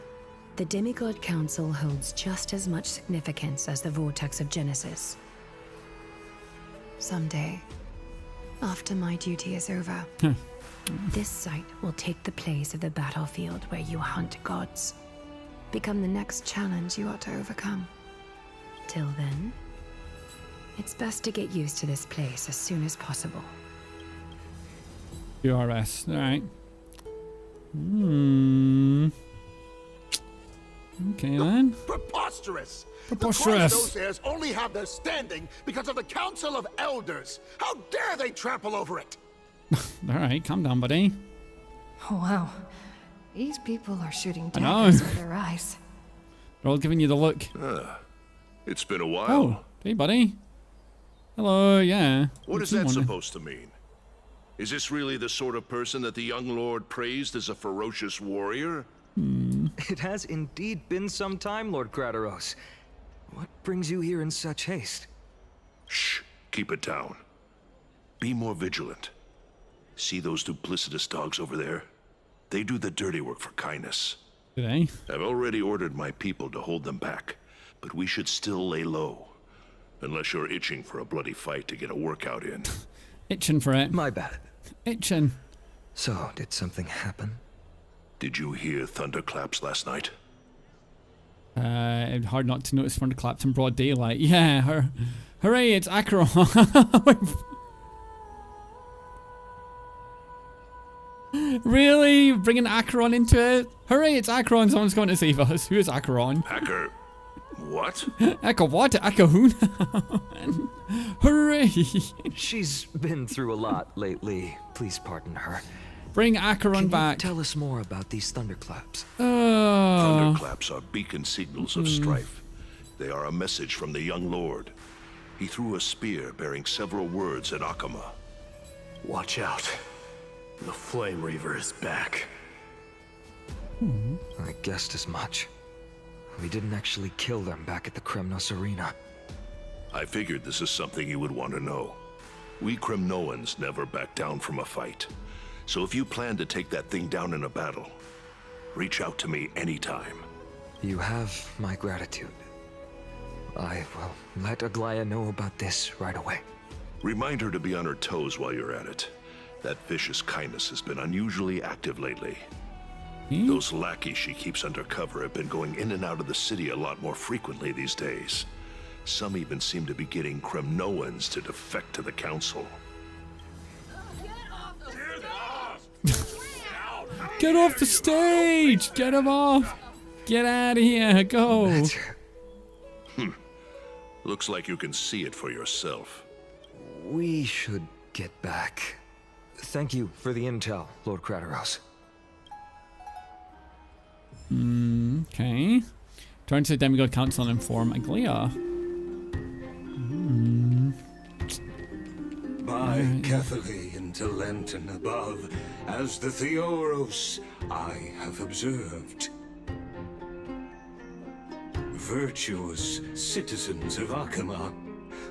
S9: the Demigod Council holds just as much significance as the Vortex of Genesis. Someday, after my duty is over, this site will take the place of the battlefield where you hunt gods. Become the next challenge you ought to overcome. Till then, it's best to get used to this place as soon as possible.
S1: URS, alright. Okay then.
S11: Preposterous!
S1: Preposterous.
S11: The Chrystos heirs only have their standing because of the Council of Elders. How dare they trample over it?
S1: Alright, calm down, buddy.
S5: Oh, wow. These people are shooting
S1: I know.
S5: daggers with their eyes.
S1: They're all giving you the look.
S12: It's been a while.
S1: Oh, hey, buddy. Hello, yeah.
S12: What is that supposed to mean? Is this really the sort of person that the young lord praised as a ferocious warrior?
S10: It has indeed been some time, Lord Grataros. What brings you here in such haste?
S12: Shh, keep it down. Be more vigilant. See those duplicitous dogs over there? They do the dirty work for Kindness.
S1: Do they?
S12: I've already ordered my people to hold them back, but we should still lay low. Unless you're itching for a bloody fight to get a workout in.
S1: Itching for it.
S10: My bad.
S1: Itching.
S10: So, did something happen?
S12: Did you hear thunderclaps last night?
S1: Hard not to notice thunderclaps in broad daylight. Yeah, hooray, it's Acheron. Really? Bringing Acheron into it? Hooray, it's Acheron. Someone's going to save us. Who is Acheron?
S12: Hacker. What?
S1: Echo what? Echo who? Hooray!
S10: She's been through a lot lately. Please pardon her.
S1: Bring Acheron back.
S10: Tell us more about these thunderclaps.
S12: Thunderclaps are beacon signals of strife. They are a message from the young lord. He threw a spear bearing several words at Akama.
S13: Watch out. The Flame Reaver is back.
S10: I guessed as much. We didn't actually kill them back at the Kremnos Arena.
S12: I figured this is something you would want to know. We Kremnoans never back down from a fight. So if you plan to take that thing down in a battle, reach out to me anytime.
S10: You have my gratitude. I will let Aglaya know about this right away.
S12: Remind her to be on her toes while you're at it. That vicious kindness has been unusually active lately.
S1: Hmm?
S12: Those lackeys she keeps undercover have been going in and out of the city a lot more frequently these days. Some even seem to be getting Kremnoans to defect to the council.
S1: Get off the stage! Get him off! Get out of here! Go!
S12: Looks like you can see it for yourself.
S10: We should get back. Thank you for the intel, Lord Crateros.
S1: Okay. Turn to the Demigod Council and inform Aglia.
S14: By Catholic into Lenten above, as the Theoros I have observed. Virtuous citizens of Akama,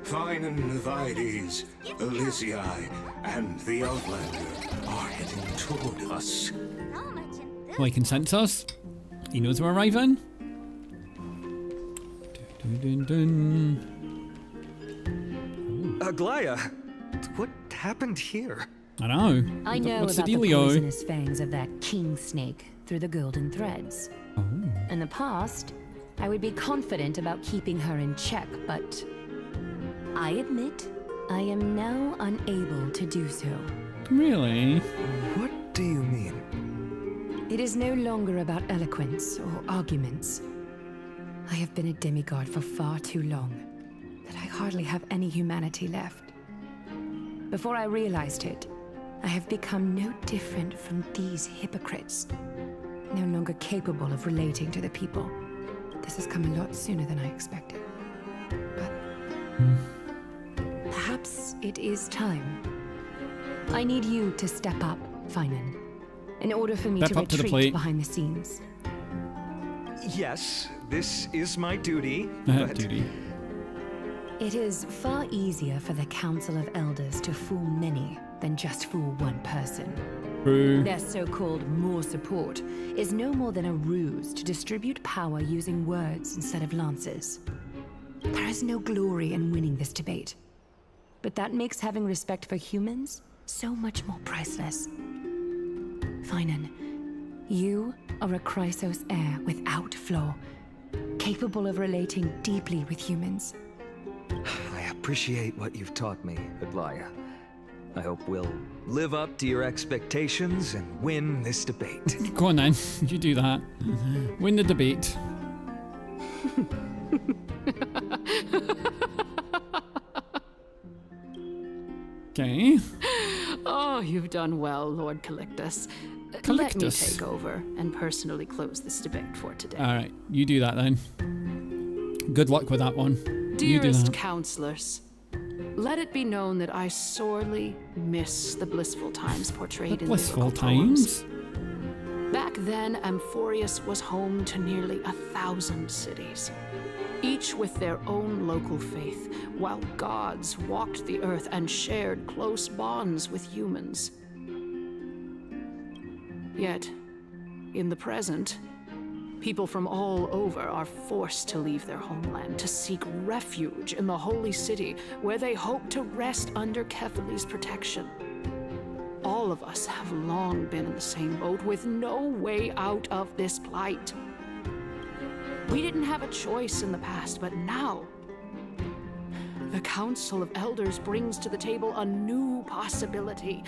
S14: fine and Vides, Elysiae, and the Outlander are heading toward us.
S1: Well, he can sense us. He knows we're arriving. Dun, dun, dun.
S10: Aglaya, what happened here?
S1: I know.
S15: I know
S1: What's the
S15: about the
S1: dealio?
S15: poisonous fangs of that king snake through the golden threads.
S1: Oh.
S15: In the past, I would be confident about keeping her in check, but I admit I am now unable to do so.
S1: Really?
S10: What do you mean?
S9: It is no longer about eloquence or arguments. I have been a demigod for far too long that I hardly have any humanity left. Before I realized it, I have become no different from these hypocrites, no longer capable of relating to the people. This has come a lot sooner than I expected. But perhaps it is time. I need you to step up, Finan, in order for me
S1: Step
S9: to
S1: up to the
S9: retreat
S1: plate.
S9: behind the scenes.
S10: Yes, this is my duty,
S1: Duty.
S9: It is far easier for the Council of Elders to fool many than just fool one person.
S1: True.
S9: Their so-called more support is no more than a ruse to distribute power using words instead of lances. There is no glory in winning this debate, but that makes having respect for humans so much more priceless. Finan, you are a Chrysos heir without flaw, capable of relating deeply with humans.
S10: I appreciate what you've taught me, Aglaya. I hope we'll live up to your expectations and win this debate.
S1: Go on then. You do that. Win the debate. Okay.
S16: Oh, you've done well, Lord Calictus. Let me take over and personally close this debate for today.
S1: Alright, you do that then. Good luck with that one. You do
S16: Dearest
S1: that.
S16: counselors, let it be known that I sorely miss the blissful times portrayed
S1: The
S16: in
S1: blissful
S16: biblical poems.
S1: times?
S16: Back then, Amphorius was home to nearly 1,000 cities, each with their own local faith, while gods walked the earth and shared close bonds with humans. Yet, in the present, people from all over are forced to leave their homeland to seek refuge in the holy city, where they hope to rest under Kefali's protection. All of us have long been in the same boat, with no way out of this plight. We didn't have a choice in the past, but now the Council of Elders brings to the table a new possibility.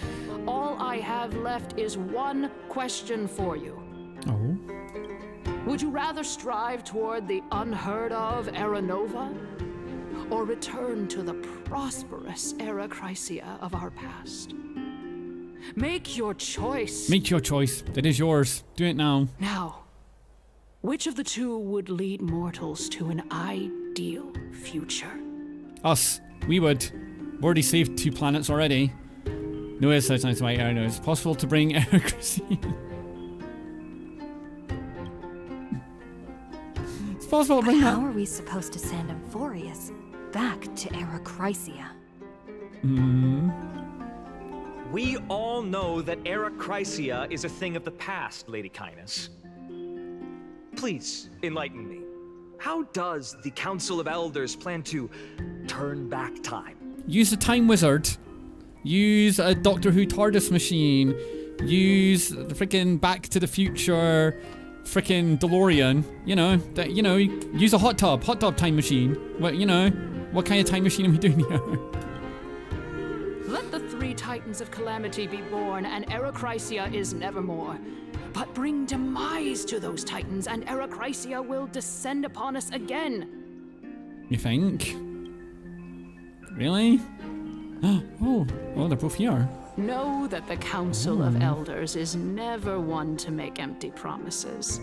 S16: All I have left is one question for you.
S1: Oh.
S16: Would you rather strive toward the unheard of Era Nova, or return to the prosperous Era Chrysia of our past? Make your choice.
S1: Make your choice. It is yours. Do it now.
S16: Now, which of the two would lead mortals to an ideal future?
S1: Us. We would. We've already saved 2 planets already. No, it's nice white. I know it's possible to bring Ericracy. It's possible to bring that.
S17: How are we supposed to send Amphorius back to Era Chrysia?
S10: We all know that Era Chrysia is a thing of the past, Lady Kynus. Please, enlighten me. How does the Council of Elders plan to turn back time?
S1: Use the time wizard Use a Doctor Who TARDIS machine. Use the freaking Back to the Future freaking DeLorean. You know, use a hot tub time machine. What, what kind of time machine are we doing here?
S16: Let the three titans of calamity be born, and Erechrysia is nevermore. But bring demise to those titans, and Erechrysia will descend upon us again.
S1: You think? Really? Oh, they're both here.
S16: Know that the Council of Elders is never one to make empty promises.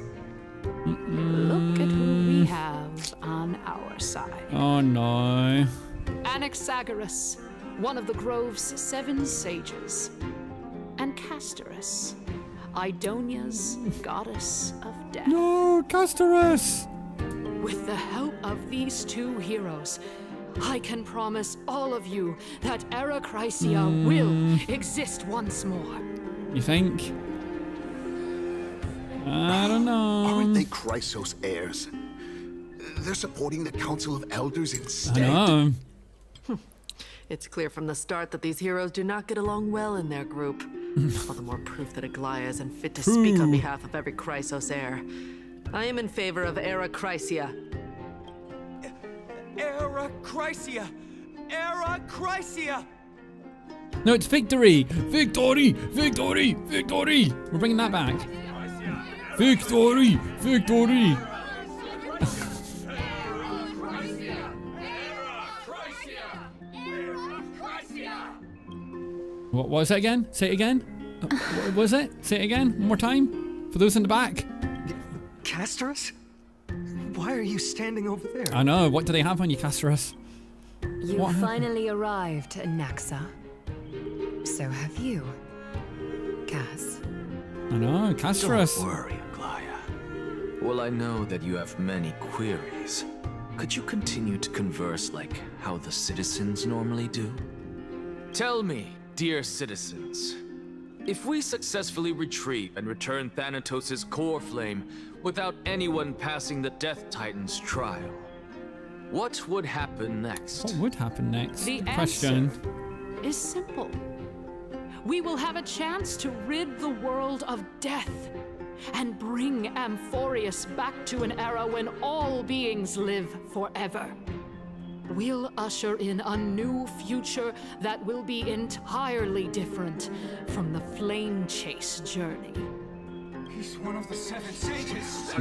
S16: Look at who we have on our side.
S1: Oh no.
S16: Anaxagoras, one of the Grove's 7 sages, and Castorus, Idonia's goddess of death.
S1: No, Castorus!
S16: With the help of these 2 heroes, I can promise all of you that Erechrysia will exist once more.
S1: You think? I don't know.
S11: Aren't they Chrysos heirs? They're supporting the Council of Elders instead.
S1: I know.
S18: It's clear from the start that these heroes do not get along well in their group. All the more proof that Aglaya is unfit to speak on behalf of every Chrysos heir. I am in favor of Erechrysia.
S6: Erechrysia! Erechrysia!
S1: No, it's victory! Victory! Victory! Victory! We're bringing that back. Victory! Victory! What was it again? Say it again? What was it? Say it again? One more time? For those in the back.
S10: Castorus? Why are you standing over there?
S1: I know. What do they have on you, Castorus?
S15: You finally arrived, Naxa.
S9: So have you, Cass.
S1: I know, Castorus.
S6: Don't worry, Aglaya. Well, I know that you have many queries. Could you continue to converse like how the citizens normally do? Tell me, dear citizens, if we successfully retrieve and return Thanatos' core flame without anyone passing the Death Titan's trial, what would happen next?
S1: What would happen next?
S16: The
S1: question
S16: answer is simple. We will have a chance to rid the world of death and bring Amphorius back to an era when all beings live forever. We'll usher in a new future that will be entirely different from the flame chase journey.
S14: He's one of the 7 sages.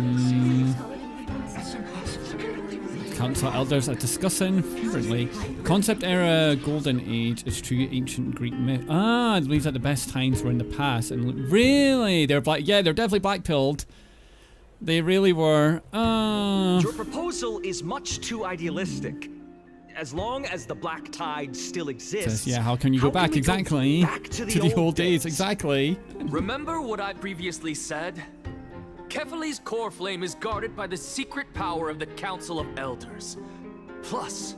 S14: That's impossible.
S1: Council Elders are discussing frequently. Concept era Golden Age is true ancient Greek myth. Ah, it believes that the best times were in the past. And really, they're black. Yeah, they're definitely black-pilled. They really were.
S10: Your proposal is much too idealistic. As long as the Black Tide still exists.
S1: Yeah, how can you go back exactly?
S10: Back to
S1: the old days, exactly.
S6: Remember what I previously said? Kefali's core flame is guarded by the secret power of the Council of Elders. Plus,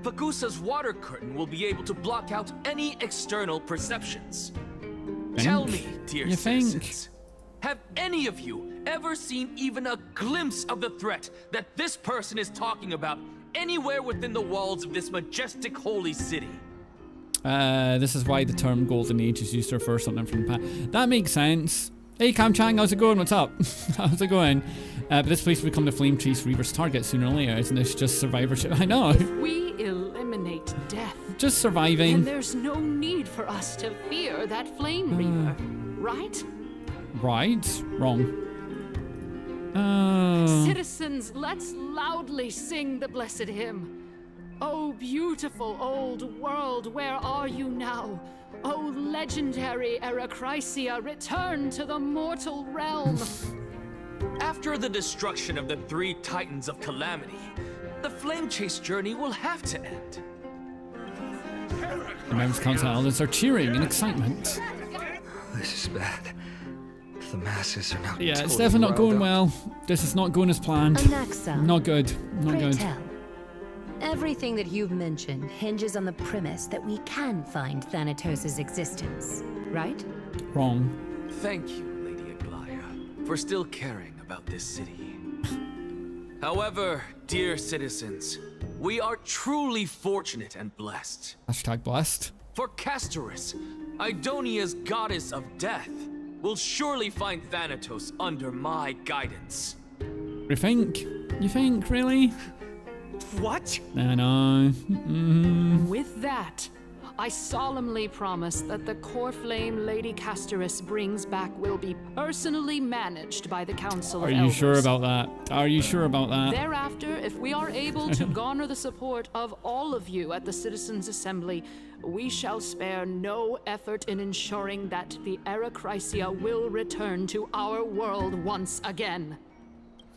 S6: Pagusa's water curtain will be able to block out any external perceptions. Tell me, dear citizens, have any of you ever seen even a glimpse of the threat that this person is talking about anywhere within the walls of this majestic holy city?
S1: This is why the term Golden Age is used to refer to something from the past. That makes sense. Hey Cam Chang, how's it going? What's up? How's it going? But this place will become the Flame Chase Reaver's target sooner or later. Isn't this just survivorship? I know.
S16: If we eliminate death,
S1: just surviving.
S16: then there's no need for us to fear that Flame Reaver, right?
S1: Right? Wrong.
S16: Citizens, let's loudly sing the blessed hymn. Oh, beautiful old world, where are you now? Oh, legendary Erechrysia, return to the mortal realm.
S6: After the destruction of the 3 Titans of Calamity, the Flame Chase journey will have to end.
S1: The members of Council Elders are cheering in excitement.
S10: This is bad. The masses are now
S1: Yeah, it's definitely not going well. This is not going as planned.
S15: Anaxa,
S1: Not good. Not
S15: pray
S1: good.
S15: tell. Everything that you've mentioned hinges on the premise that we can find Thanatos' existence, right?
S1: Wrong.
S6: Thank you, Lady Aglaya, for still caring about this city. However, dear citizens, we are truly fortunate and blessed.
S1: Hashtag blessed.
S6: For Castorus, Idonia's goddess of death, will surely find Thanatos under my guidance.
S1: You think? You think, really?
S16: What?
S1: I know.
S16: With that, I solemnly promise that the core flame Lady Castorus brings back will be personally managed by the Council of
S1: Are you
S16: Elders.
S1: sure about that? Are you sure about that?
S16: Thereafter, if we are able to garner the support of all of you at the Citizens' Assembly, we shall spare no effort in ensuring that the Erechrysia will return to our world once again.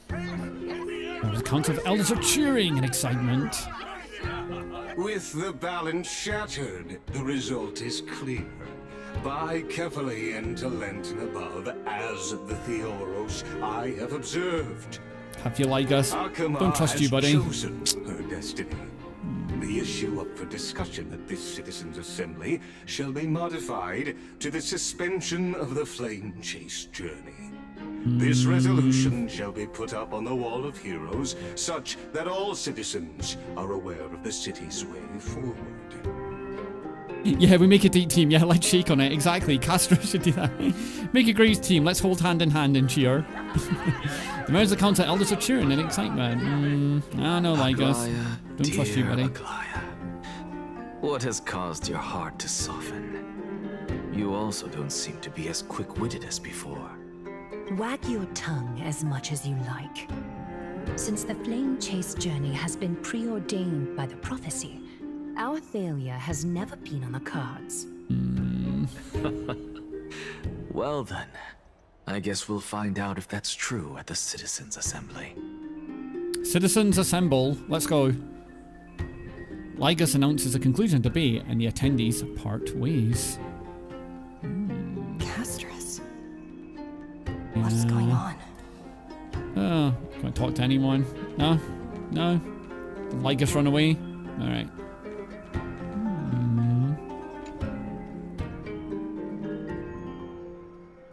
S1: The Council of Elders are cheering in excitement.
S14: With the balance shattered, the result is clear. By Kephalli and Talenton above, as the Theoros I have observed.
S1: Have you like us?
S14: Akama
S1: Don't trust
S14: has
S1: you, buddy.
S14: chosen her destiny. The issue up for discussion at this Citizens' Assembly shall be modified to the suspension of the Flame Chase journey. This resolution shall be put up on the Wall of Heroes, such that all citizens are aware of the city's way forward.
S1: Yeah, we make a deep team. Yeah, let's shake on it. Exactly. Castro should do that. Make a great team. Let's hold hand in hand and cheer. The members of the Council of Elders are cheering in excitement. I don't know, Lygus. Don't trust you, buddy.
S6: Aglaya, what has caused your heart to soften? You also don't seem to be as quick-witted as before.
S15: Wag your tongue as much as you like. Since the Flame Chase journey has been preordained by the prophecy, our failure has never been on the cards.
S6: Well then, I guess we'll find out if that's true at the Citizens' Assembly.
S1: Citizens assemble. Let's go. Lygus announces the conclusion of debate and the attendees part ways.
S17: Castorus. What's going on?
S1: Oh, can I talk to anyone? No? No? Did Lygus run away? Alright.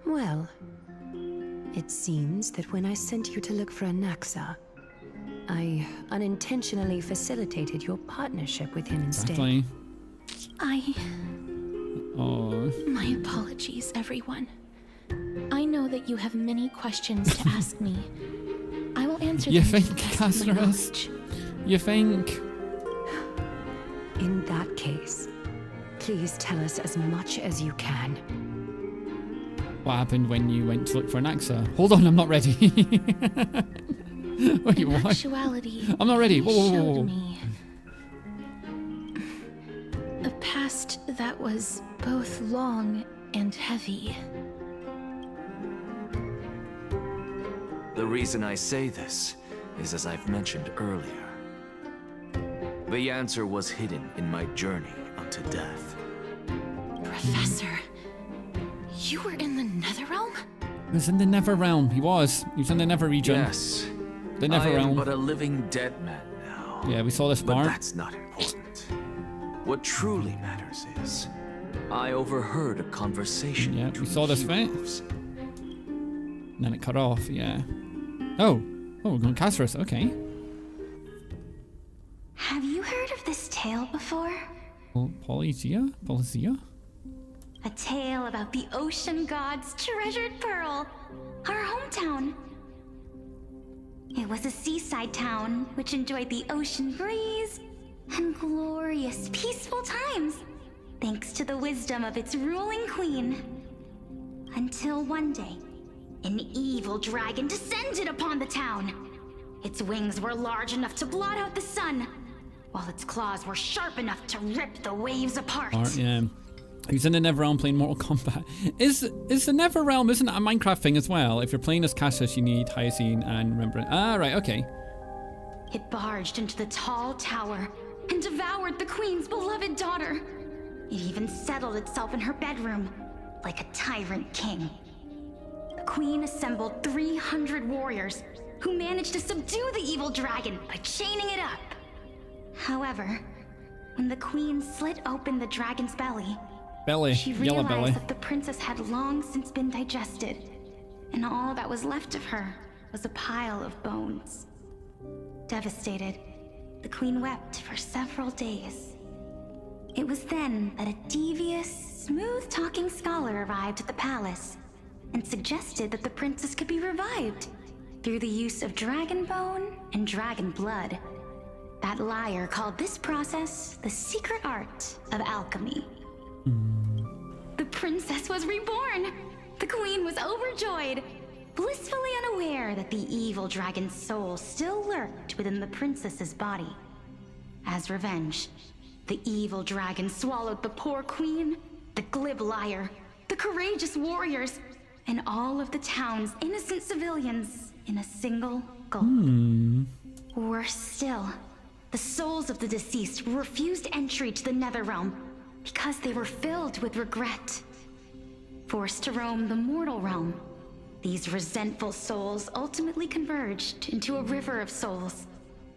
S9: Well, it seems that when I sent you to look for Anaxa, I unintentionally facilitated your partnership with him instead.
S1: Exactly. Oh.
S8: My apologies, everyone. I know that you have many questions to ask me. I will answer
S1: You
S8: them
S1: think,
S8: to the best of my
S1: Castorus?
S8: knowledge.
S1: You think?
S9: In that case, please tell us as much as you can.
S1: What happened when you went to look for Anaxa? Hold on, I'm not ready. Wait,
S8: In
S1: what?
S8: actuality,
S1: I'm not ready. Whoa,
S8: he
S1: whoa, whoa,
S8: showed
S1: whoa.
S8: me a past that was both long and heavy.
S6: The reason I say this is as I've mentioned earlier. The answer was hidden in my journey unto death.
S8: Professor, you were in the Netherrealm?
S1: He was in the Never Realm. He was in the Never region.
S6: Yes.
S1: The Never
S6: I am
S1: Realm.
S6: but a living dead man now.
S1: Yeah, we saw this
S6: But
S1: part.
S6: that's not important. What truly matters is, I overheard a conversation.
S1: Yeah, we
S6: between
S1: saw this fight.
S6: heroes.
S1: And then it cut off, yeah. Oh, we're going Castorus, okay.
S3: Have you heard of this tale before?
S1: Polysia?
S3: A tale about the ocean god's treasured pearl, our hometown. It was a seaside town which enjoyed the ocean breeze and glorious, peaceful times, thanks to the wisdom of its ruling queen. Until one day, an evil dragon descended upon the town. Its wings were large enough to blot out the sun, while its claws were sharp enough to rip the waves apart.
S1: Yeah. He's in the Netherrealm playing Mortal Kombat. Is the Netherrealm, isn't it a Minecraft thing as well? If you're playing as Cassius, you need Hyacine and Remembrance. Ah, right, okay.
S3: It barged into the tall tower and devoured the queen's beloved daughter. It even settled itself in her bedroom, like a tyrant king. The queen assembled 300 warriors who managed to subdue the evil dragon by chaining it up. However, when the queen slit open the dragon's belly, she
S1: yellow
S3: realized
S1: belly.
S3: that the princess had long since been digested, and all that was left of her was a pile of bones. Devastated, the queen wept for several days.
S8: It was then that a devious, smooth-talking scholar arrived at the palace and suggested that the princess could be revived through the use of dragon bone and dragon blood. That liar called this process the secret art of alchemy. The princess was reborn! The queen was overjoyed, blissfully unaware that the evil dragon's soul still lurked within the princess's body. As revenge, the evil dragon swallowed the poor queen, the glib liar, the courageous warriors, and all of the town's innocent civilians in a single gulp. Worse still, the souls of the deceased were refused entry to the Netherrealm because they were filled with regret. Forced to roam the mortal realm, these resentful souls ultimately converged into a river of souls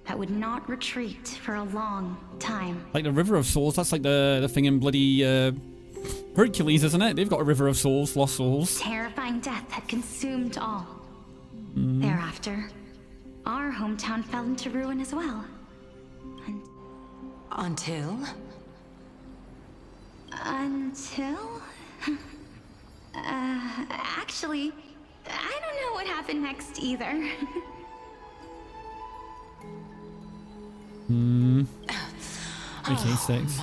S8: that would not retreat for a long time.
S1: Like the River of Souls, that's like the thing in bloody Hercules, isn't it? They've got a River of Souls, lost souls.
S8: Terrifying death had consumed all. Thereafter, our hometown fell into ruin as well.
S7: Until?
S8: Actually, I don't know what happened next either.
S1: Okay, 6.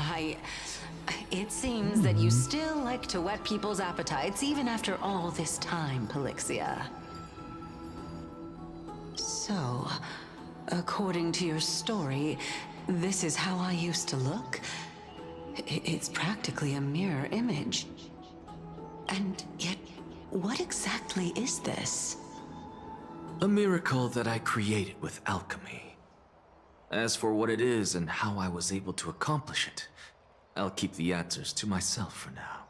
S7: It seems that you still like to whet people's appetites even after all this time, Pelixia. So, according to your story, this is how I used to look? It's practically a mirror image. And yet, what exactly is this?
S6: A miracle that I created with alchemy. As for what it is and how I was able to accomplish it, I'll keep the answers to myself for now.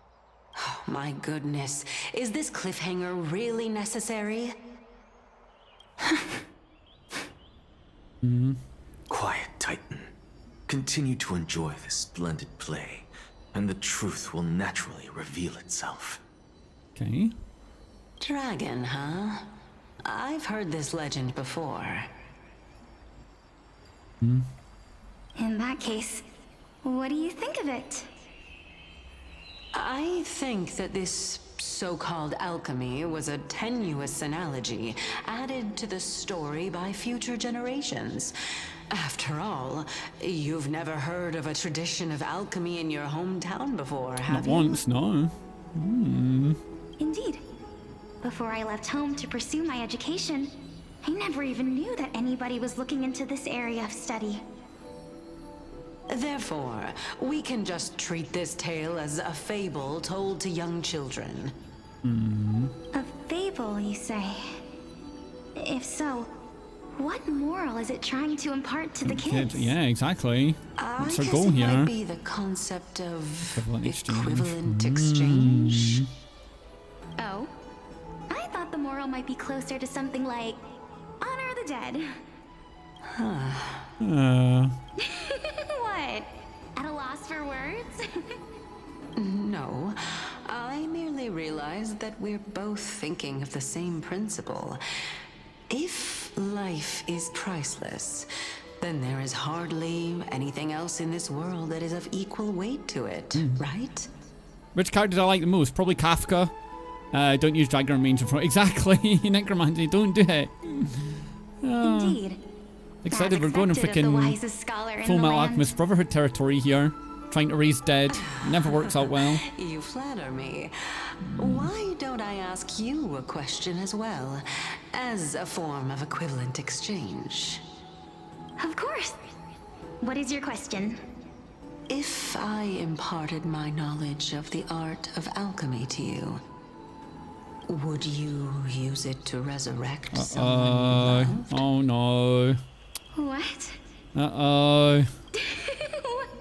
S7: Oh, my goodness. Is this cliffhanger really necessary?
S6: Quiet, Titan. Continue to enjoy this splendid play, and the truth will naturally reveal itself.
S1: Okay.
S7: Dragon, huh? I've heard this legend before.
S8: In that case, what do you think of it?
S7: I think that this so-called alchemy was a tenuous analogy added to the story by future generations. After all, you've never heard of a tradition of alchemy in your hometown before, have you?
S1: Not once, no.
S8: Indeed. Before I left home to pursue my education, I never even knew that anybody was looking into this area of study.
S7: Therefore, we can just treat this tale as a fable told to young children.
S8: A fable, you say? If so, what moral is it trying to impart to the kids?
S1: Yeah, exactly. What's our
S7: I
S1: goal
S7: guess it
S1: here?
S7: might be the concept of
S1: Equivalent
S7: exchange.
S8: Oh? I thought the moral might be closer to something like honor the dead. What? At a loss for words?
S7: No, I merely realized that we're both thinking of the same principle. If life is priceless, then there is hardly anything else in this world that is of equal weight to it, right?
S1: Which character do I like the most? Probably Kafka. Don't use dragon remains in front. Exactly. Necromancy, don't do it.
S8: Indeed.
S1: Excited, we're going to freaking Full Metal Alchemist Brotherhood territory here. Trying to raise dead. Never works out well.
S7: You flatter me. Why don't I ask you a question as well, as a form of equivalent exchange?
S8: Of course. What is your question?
S7: If I imparted my knowledge of the art of alchemy to you, would you use it to resurrect someone you loved?
S1: Oh no.
S8: What?
S1: Uh-oh.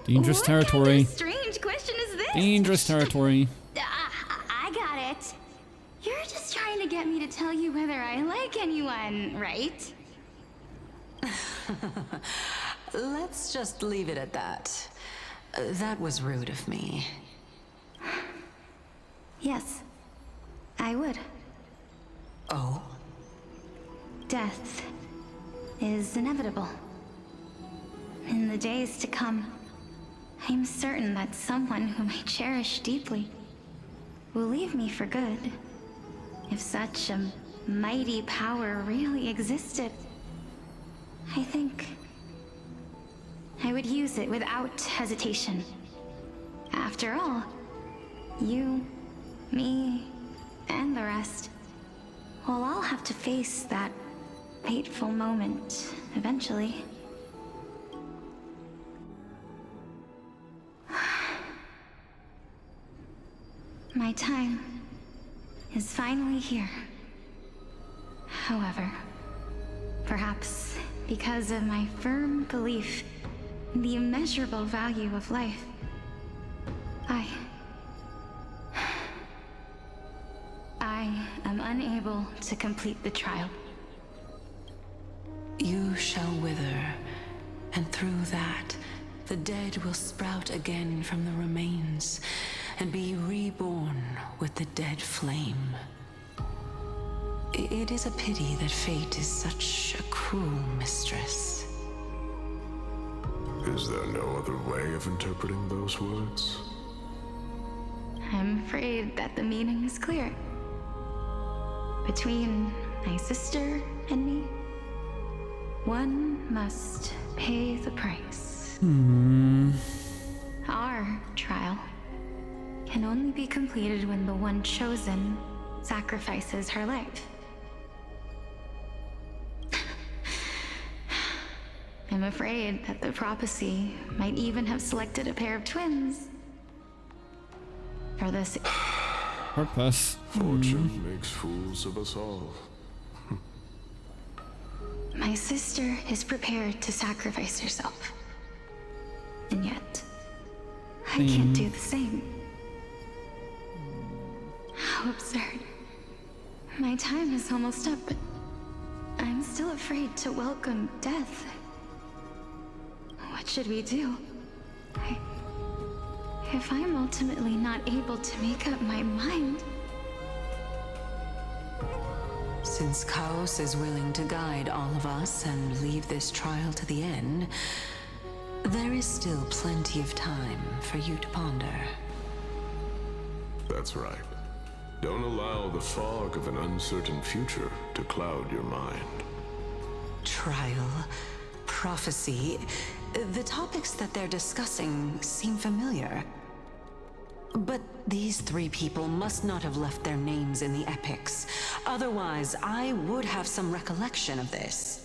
S1: Dangerous territory.
S8: What strange question is this?
S1: Dangerous territory.
S8: I got it. You're just trying to get me to tell you whether I like anyone, right?
S7: Let's just leave it at that. That was rude of me.
S8: Yes, I would.
S7: Oh?
S8: Death is inevitable. In the days to come, I'm certain that someone whom I cherish deeply will leave me for good. If such a mighty power really existed, I think I would use it without hesitation. After all, you, me, and the rest will all have to face that fateful moment eventually. My time is finally here. However, perhaps because of my firm belief in the immeasurable value of life, I am unable to complete the trial.
S7: You shall wither, and through that, the dead will sprout again from the remains, and be reborn with the dead flame. It is a pity that fate is such a cruel mistress.
S14: Is there no other way of interpreting those words?
S8: I'm afraid that the meaning is clear. Between my sister and me, one must pay the price. Our trial can only be completed when the one chosen sacrifices her life. I'm afraid that the prophecy might even have selected a pair of twins for this
S1: purpose.
S14: Fortune makes fools of us all.
S8: My sister is prepared to sacrifice herself. And yet, I can't do the same. How absurd. My time is almost up, but I'm still afraid to welcome death. What should we do? If I'm ultimately not able to make up my mind...
S7: Since Chaos is willing to guide all of us and leave this trial to the end, there is still plenty of time for you to ponder.
S14: That's right. Don't allow the fog of an uncertain future to cloud your mind.
S7: Trial, prophecy, the topics that they're discussing seem familiar. But these three people must not have left their names in the epics. Otherwise, I would have some recollection of this.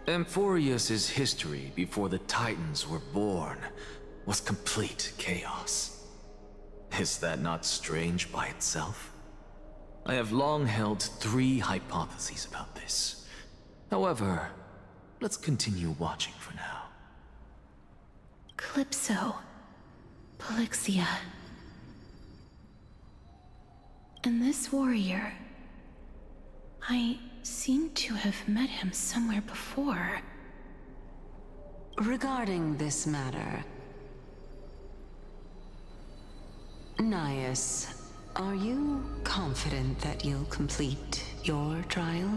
S6: Amphorius's history before the Titans were born was complete chaos. Is that not strange by itself? I have long held three hypotheses about this. However, let's continue watching for now.
S8: Calypso, Polixia, and this warrior, I seem to have met him somewhere before.
S7: Regarding this matter, Nias, are you confident that you'll complete your trial?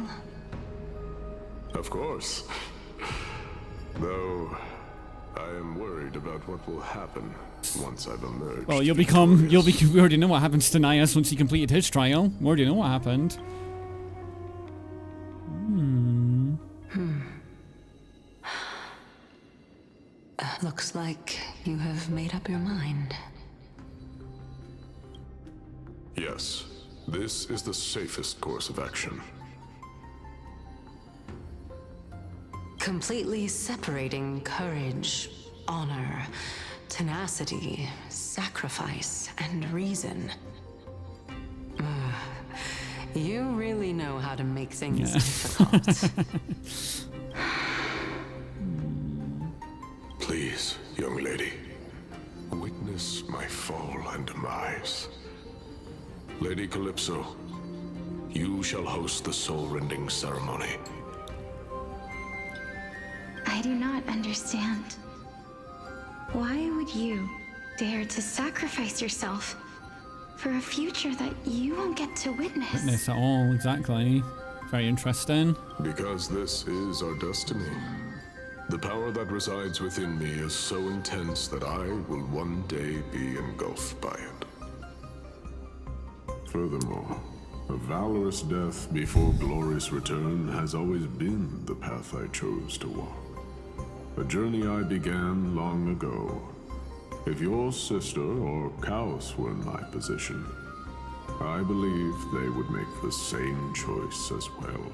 S14: Of course. Though, I am worried about what will happen once I've emerged.
S1: Well, we already know what happens to Nias once he completed his trial. We already know what happened.
S7: Looks like you have made up your mind.
S14: Yes, this is the safest course of action.
S7: Completely separating courage, honor, tenacity, sacrifice, and reason. You really know how to make things difficult.
S14: Please, young lady, witness my fall and demise. Lady Calypso, you shall host the soul-rending ceremony.
S8: I do not understand. Why would you dare to sacrifice yourself for a future that you won't get to witness?
S1: Witness at all, exactly. Very interesting.
S14: Because this is our destiny. The power that resides within me is so intense that I will one day be engulfed by it. Furthermore, a valorous death before glorious return has always been the path I chose to walk. A journey I began long ago. If your sister or Kaos were in my position, I believe they would make the same choice as well.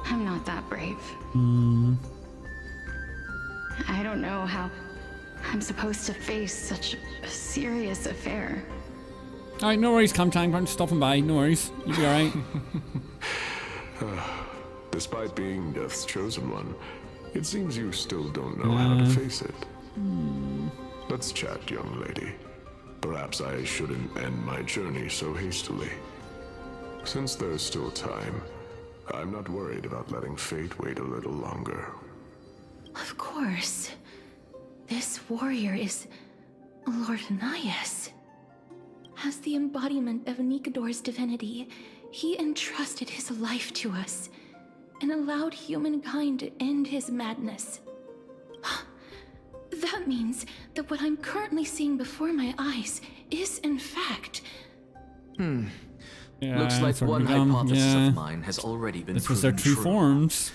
S8: I'm not that brave. I don't know how I'm supposed to face such a serious affair.
S1: Alright, no worries, Kamchang. I'm stopping by. No worries. You'll be alright.
S14: Despite being Death's chosen one, it seems you still don't know how to face it. Let's chat, young lady. Perhaps I shouldn't end my journey so hastily. Since there's still time, I'm not worried about letting fate wait a little longer.
S8: Of course. This warrior is Lord Anias. As the embodiment of Nikador's divinity, he entrusted his life to us and allowed humankind to end his madness. That means that what I'm currently seeing before my eyes is, in fact...
S6: Yeah, looks like one hypothesis of mine has already been
S1: This was their true forms.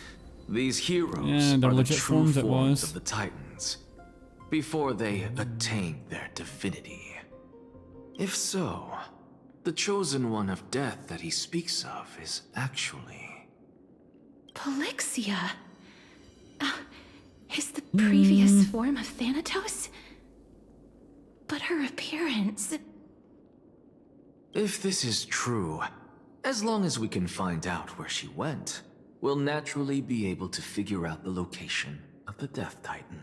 S6: These heroes
S1: yeah,
S6: are the
S1: legit
S6: true
S1: forms
S6: of the Titans, before they attained their divinity. If so, the chosen one of death that he speaks of is actually...
S8: Polixia? Is the previous form of Thanatos? But her appearance...
S6: If this is true, as long as we can find out where she went, we'll naturally be able to figure out the location of the Death Titan.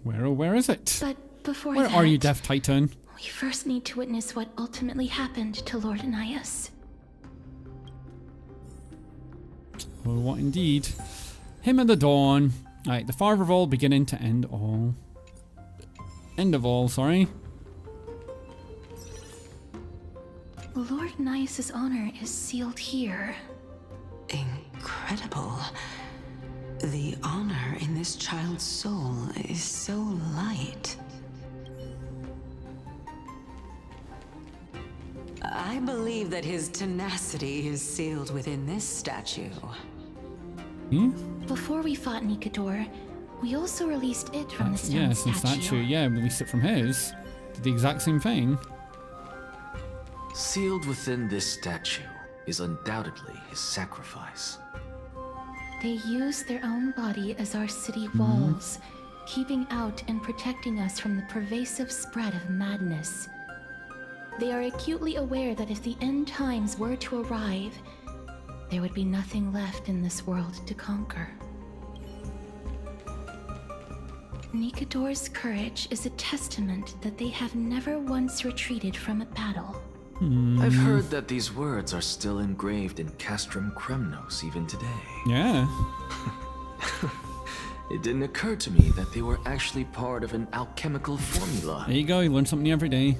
S1: Where is it?
S8: But before
S1: Where
S8: that,
S1: are you, Death Titan?
S8: We first need to witness what ultimately happened to Lord Anias.
S1: Oh, what indeed? Hymn of the Dawn. Alright, the father of all, beginning to end all. End of all, sorry.
S8: Lord Anias' honor is sealed here.
S7: Incredible. The honor in this child's soul is so light. I believe that his tenacity is sealed within this statue.
S8: Before we fought Nikador, we also released it from the stone
S1: yeah, some statue. Yeah, released it from his. Did the exact same thing.
S6: Sealed within this statue is undoubtedly his sacrifice.
S8: They use their own body as our city walls, keeping out and protecting us from the pervasive spread of madness. They are acutely aware that if the end times were to arrive, there would be nothing left in this world to conquer. Nikador's courage is a testament that they have never once retreated from a battle.
S6: I've heard that these words are still engraved in Castrum Kremnos even today.
S1: Yeah.
S6: It didn't occur to me that they were actually part of an alchemical formula.
S1: There you go, you learn something new every day.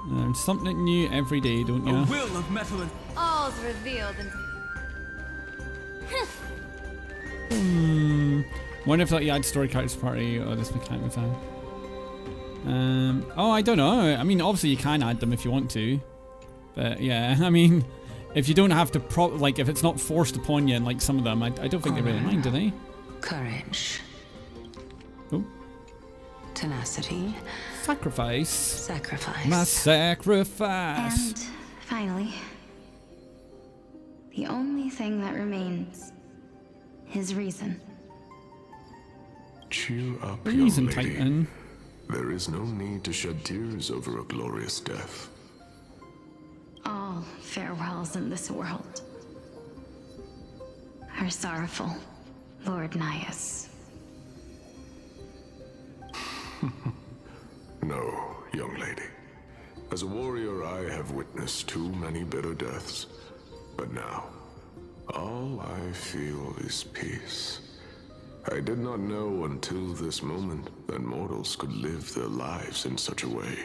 S1: Learn something new every day, don't you?
S13: A will of metal and...
S5: All's revealed
S1: and... Wonder if like, you add story characters party or this mechanic with that. Oh, I don't know. I mean, obviously you can add them if you want to. But yeah, I mean, if you don't have to like if it's not forced upon you and like some of them, I don't think they really mind, do they?
S7: Courage.
S1: Oh.
S7: Tenacity.
S1: Sacrifice.
S7: Sacrifice.
S1: My sacrifice.
S8: And finally, the only thing that remains is reason.
S14: Cheer up,
S1: Reason,
S14: young lady.
S1: Titan.
S14: There is no need to shed tears over a glorious death.
S8: All farewells in this world are sorrowful, Lord Anias.
S14: No, young lady. As a warrior, I have witnessed too many bitter deaths. But now, all I feel is peace. I did not know until this moment that mortals could live their lives in such a way.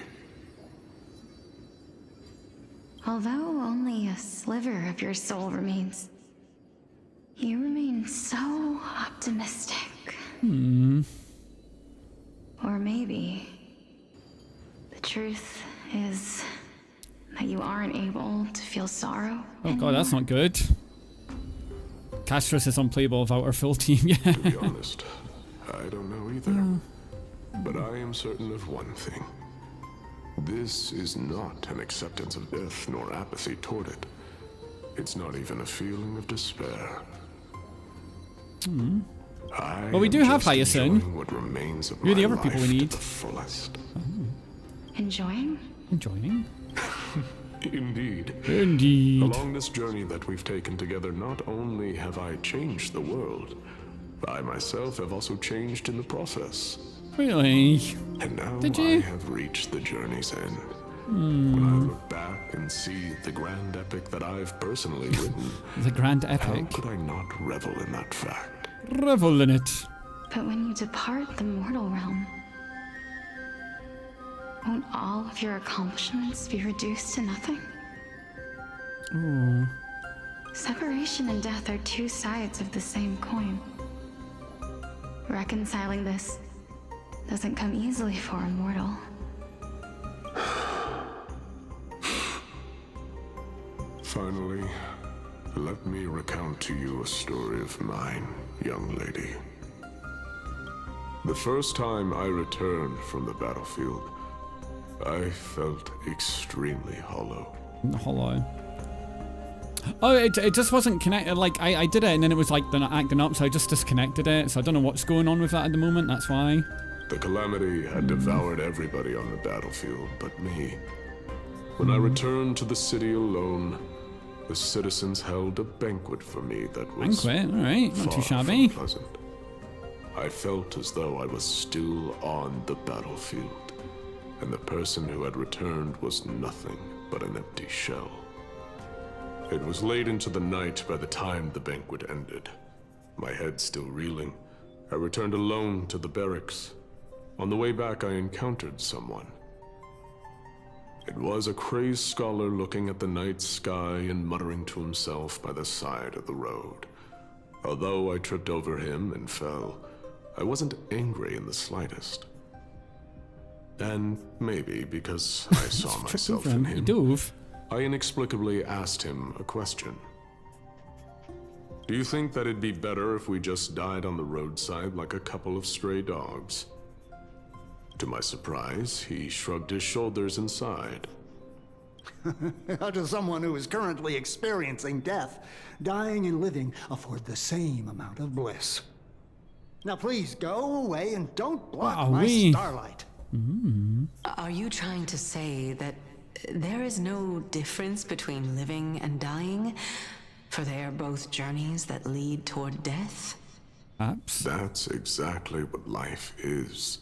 S8: Although only a sliver of your soul remains, you remain so optimistic. Or maybe the truth is that you aren't able to feel sorrow.
S1: Oh god, that's not good. Castris is unplayable without our full team, yeah.
S14: To be honest, I don't know either. But I am certain of one thing. This is not an acceptance of death nor apathy toward it. It's not even a feeling of despair.
S1: Well, we do have Hyacinth.
S14: What remains of
S1: You're the
S14: my
S1: other people we
S14: life to
S1: need.
S14: the fullest.
S8: Enjoying?
S1: Enjoying?
S14: Indeed.
S1: Indeed.
S14: Along this journey that we've taken together, not only have I changed the world, I myself have also changed in the process.
S1: Really?
S14: And now
S1: Did
S14: I
S1: you?
S14: have reached the journey's end. When I look back and see the grand epic that I've personally written,
S1: The grand
S14: how
S1: epic.
S14: could I not revel in that fact?
S1: Revel in it.
S8: But when you depart the mortal realm, won't all of your accomplishments be reduced to nothing?
S1: Ooh.
S8: Separation and death are two sides of the same coin. Reconciling this doesn't come easily for a mortal.
S14: Finally, let me recount to you a story of mine, young lady. The first time I returned from the battlefield, I felt extremely hollow.
S1: Hollow. Oh, it just wasn't connected. Like, I did it and then it was like they're not acting up, so I just disconnected it. So I don't know what's going on with that at the moment, that's why.
S14: The calamity had devoured everybody on the battlefield but me. When I returned to the city alone, the citizens held a banquet for me that was
S1: Banquet, alright, not too
S14: far
S1: shabby.
S14: from pleasant. I felt as though I was still on the battlefield, and the person who had returned was nothing but an empty shell. It was late into the night by the time the banquet ended. My head still reeling, I returned alone to the barracks. On the way back, I encountered someone. It was a crazed scholar looking at the night sky and muttering to himself by the side of the road. Although I tripped over him and fell, I wasn't angry in the slightest. And maybe because I saw myself in him, I inexplicably asked him a question. Do you think that it'd be better if we just died on the roadside like a couple of stray dogs? To my surprise, he shrugged his shoulders and sighed.
S11: To someone who is currently experiencing death, dying and living afford the same amount of bliss. Now please go away and don't block my starlight.
S7: Are you trying to say that there is no difference between living and dying? For they are both journeys that lead toward death?
S1: Perhaps.
S14: That's exactly what life is.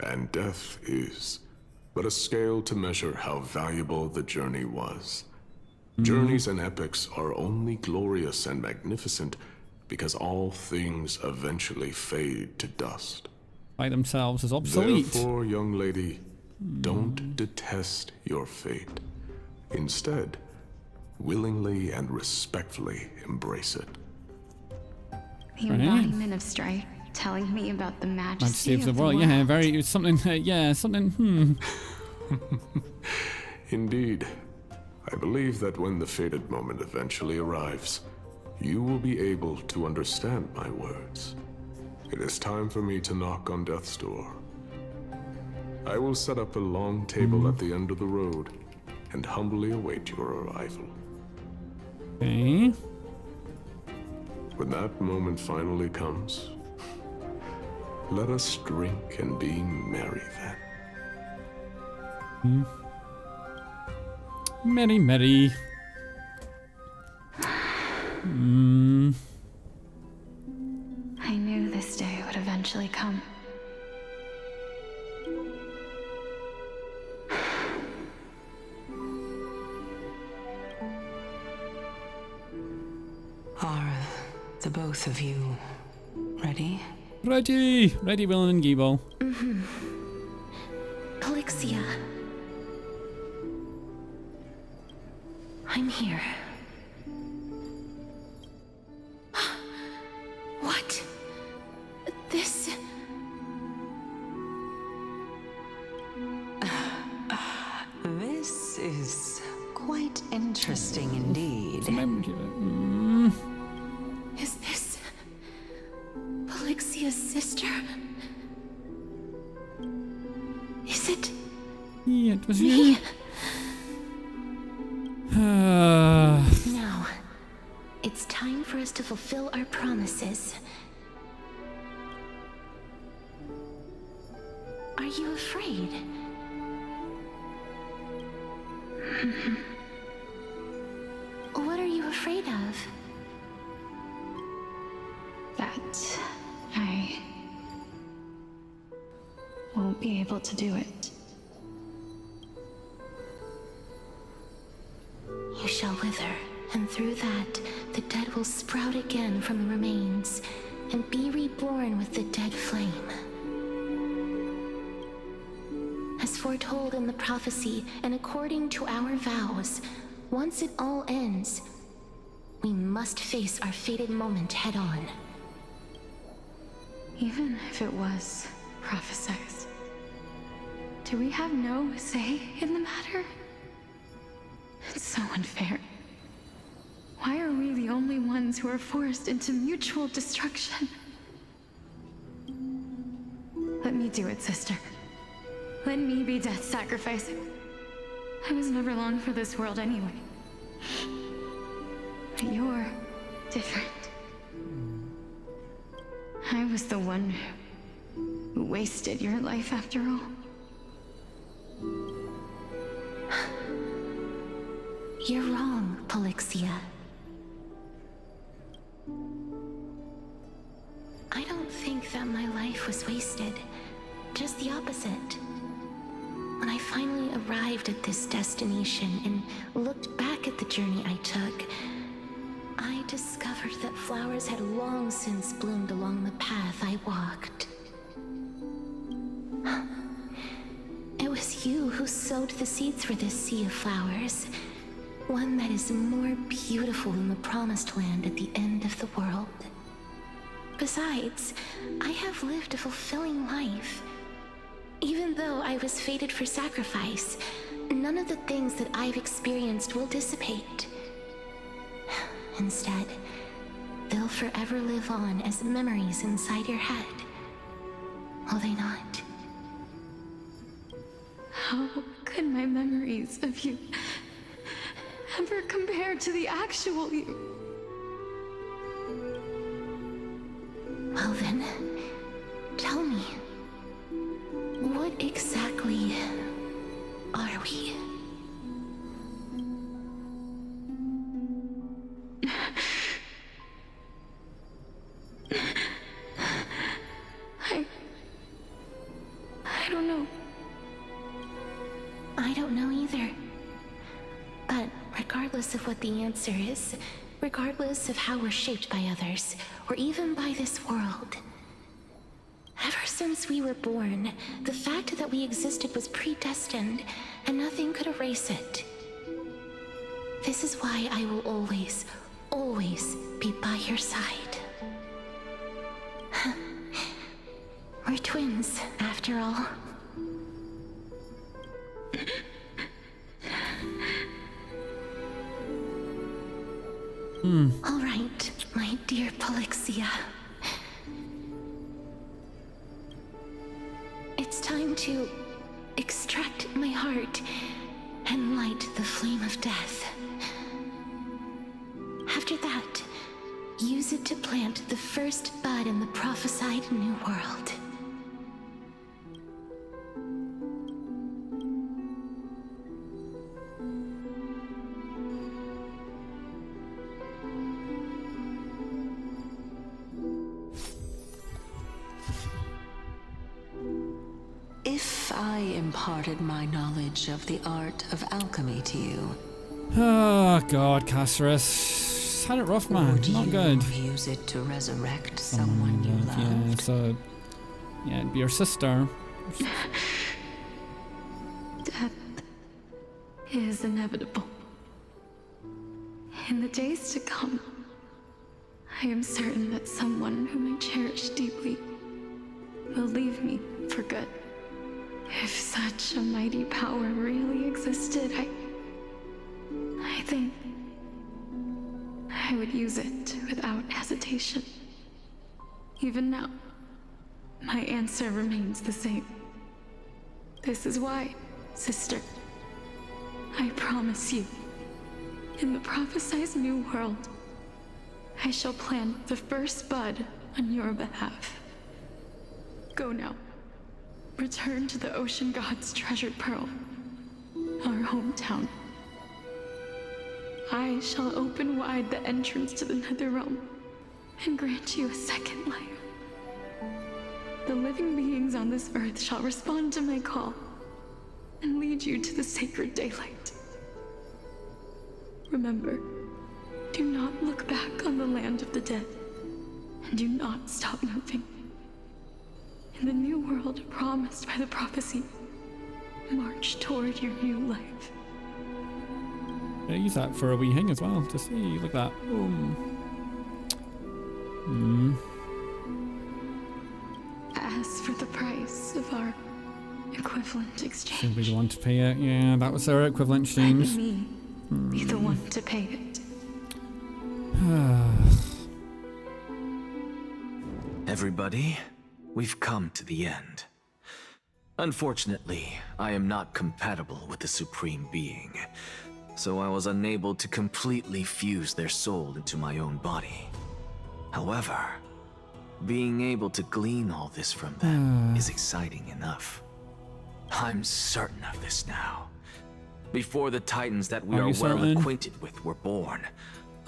S14: And death is but a scale to measure how valuable the journey was. Journeys and epics are only glorious and magnificent because all things eventually fade to dust.
S1: By themselves as obsolete.
S14: Therefore, young lady, don't detest your fate. Instead, willingly and respectfully embrace it.
S8: The embodiment of strife, telling me about the majesty
S1: of the world. Yeah, very. It was something. Yeah, something.
S14: Indeed, I believe that when the fated moment eventually arrives, you will be able to understand my words. It is time for me to knock on death's door. I will set up a long table at the end of the road and humbly await your arrival.
S1: Okay.
S14: When that moment finally comes, let us drink and be merry then.
S1: Merry, merry.
S8: I knew this day would eventually come.
S7: Are the both of you ready?
S1: Ready, willing, and able.
S8: Polixia. I'm here. What? This...
S7: This is quite interesting indeed.
S8: Is this... Polixia's sister? Is it...
S1: Yeah, it was
S8: me?
S1: you.
S8: Now, it's time for us to fulfill our promises. Are you afraid? What are you afraid of?
S9: That I won't be able to do it.
S8: You shall wither, and through that, the dead will sprout again from the remains, and be reborn with the dead flame. As foretold in the prophecy, and according to our vows, once it all ends, we must face our fated moment head on.
S9: Even if it was prophesied, do we have no say in the matter? It's so unfair. Why are we the only ones who are forced into mutual destruction? Let me do it, sister. Let me be death's sacrifice. I was never long for this world anyway. But you're different. I was the one who wasted your life after all.
S8: You're wrong, Polixia. I don't think that my life was wasted. Just the opposite. When I finally arrived at this destination and looked back at the journey I took, I discovered that flowers had long since bloomed along the path I walked. It was you who sowed the seeds for this sea of flowers, one that is more beautiful than the promised land at the end of the world. Besides, I have lived a fulfilling life. Even though I was fated for sacrifice, none of the things that I've experienced will dissipate. Instead, they'll forever live on as memories inside your head. Will they not?
S9: How could my memories of you ever compare to the actual you?
S8: Well then, tell me, what exactly are we?
S9: I don't know.
S8: I don't know either. But regardless of what the answer is, regardless of how we're shaped by others, or even by this world, ever since we were born, the fact that we existed was predestined, and nothing could erase it. This is why I will always, always be by your side. We're twins, after all. All right, my dear Polixia. It's time to extract my heart and light the flame of death. After that, use it to plant the first bud in the prophesied new world.
S7: If I imparted my knowledge of the art of alchemy to you...
S1: Oh god, Caceres. He's had it rough,
S7: Or
S1: man.
S7: do
S1: Not
S7: you
S1: good.
S7: use it to resurrect someone you
S1: Yeah,
S7: loved?
S1: so yeah, it'd be your sister.
S8: Death is inevitable. In the days to come, I am certain that someone whom I cherish deeply will leave me for good. If such a mighty power really existed, I think I would use it without hesitation. Even now, my answer remains the same. This is why, sister, I promise you, in the prophesized new world, I shall plant the first bud on your behalf. Go now. Return to the ocean god's treasured pearl, our hometown. I shall open wide the entrance to the nether realm and grant you a second life. The living beings on this earth shall respond to my call and lead you to the sacred daylight. Remember, do not look back on the land of the dead, and do not stop moving. In the new world promised by the prophecy, march toward your new life.
S1: Yeah, use that for a wee thing as well. Just see, look at that. Boom.
S8: As for the price of our equivalent exchange,
S1: She'll be the one to pay it. Yeah, that was our equivalent exchange.
S8: let me be the one to pay it.
S6: Everybody, we've come to the end. Unfortunately, I am not compatible with the Supreme Being, so I was unable to completely fuse their soul into my own body. However, being able to glean all this from them is exciting enough. I'm certain of this now. Before the Titans that we are well acquainted with were born,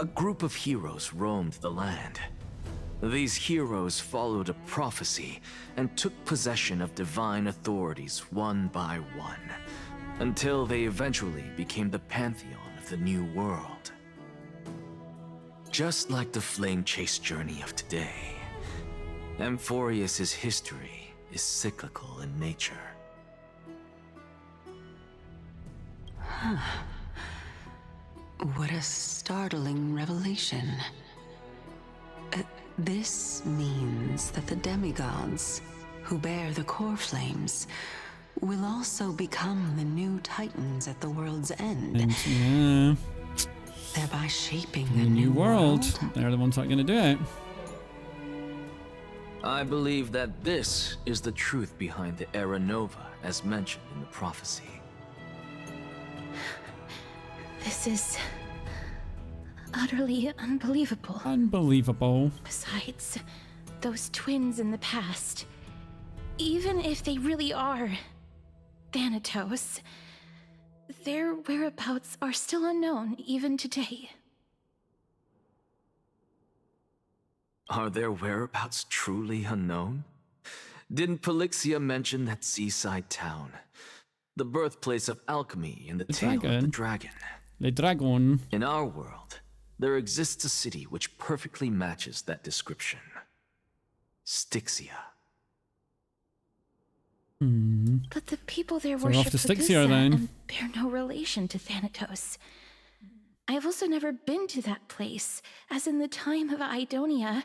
S6: a group of heroes roamed the land. These heroes followed a prophecy and took possession of divine authorities one by one, until they eventually became the pantheon of the new world. Just like the flame chase journey of today, Amphorius's history is cyclical in nature.
S7: What a startling revelation. This means that the demigods, who bear the core flames, will also become the new titans at the world's end.
S1: Yeah.
S7: Thereby shaping
S1: The new world. They're the ones that are going to do it.
S6: I believe that this is the truth behind the Era Nova, as mentioned in the prophecy.
S8: This is utterly unbelievable.
S1: Unbelievable.
S8: Besides, those twins in the past, even if they really are Thanatos, their whereabouts are still unknown even today.
S6: Are their whereabouts truly unknown? Didn't Polixia mention that seaside town? The birthplace of alchemy and the tale of the dragon.
S1: Le Dragon.
S6: In our world, there exists a city which perfectly matches that description. Styxia.
S8: But the people there
S1: So we're off
S8: worship
S1: to Styxia
S8: Medusa
S1: then.
S8: and bear no relation to Thanatos. I have also never been to that place, as in the time of Idonia,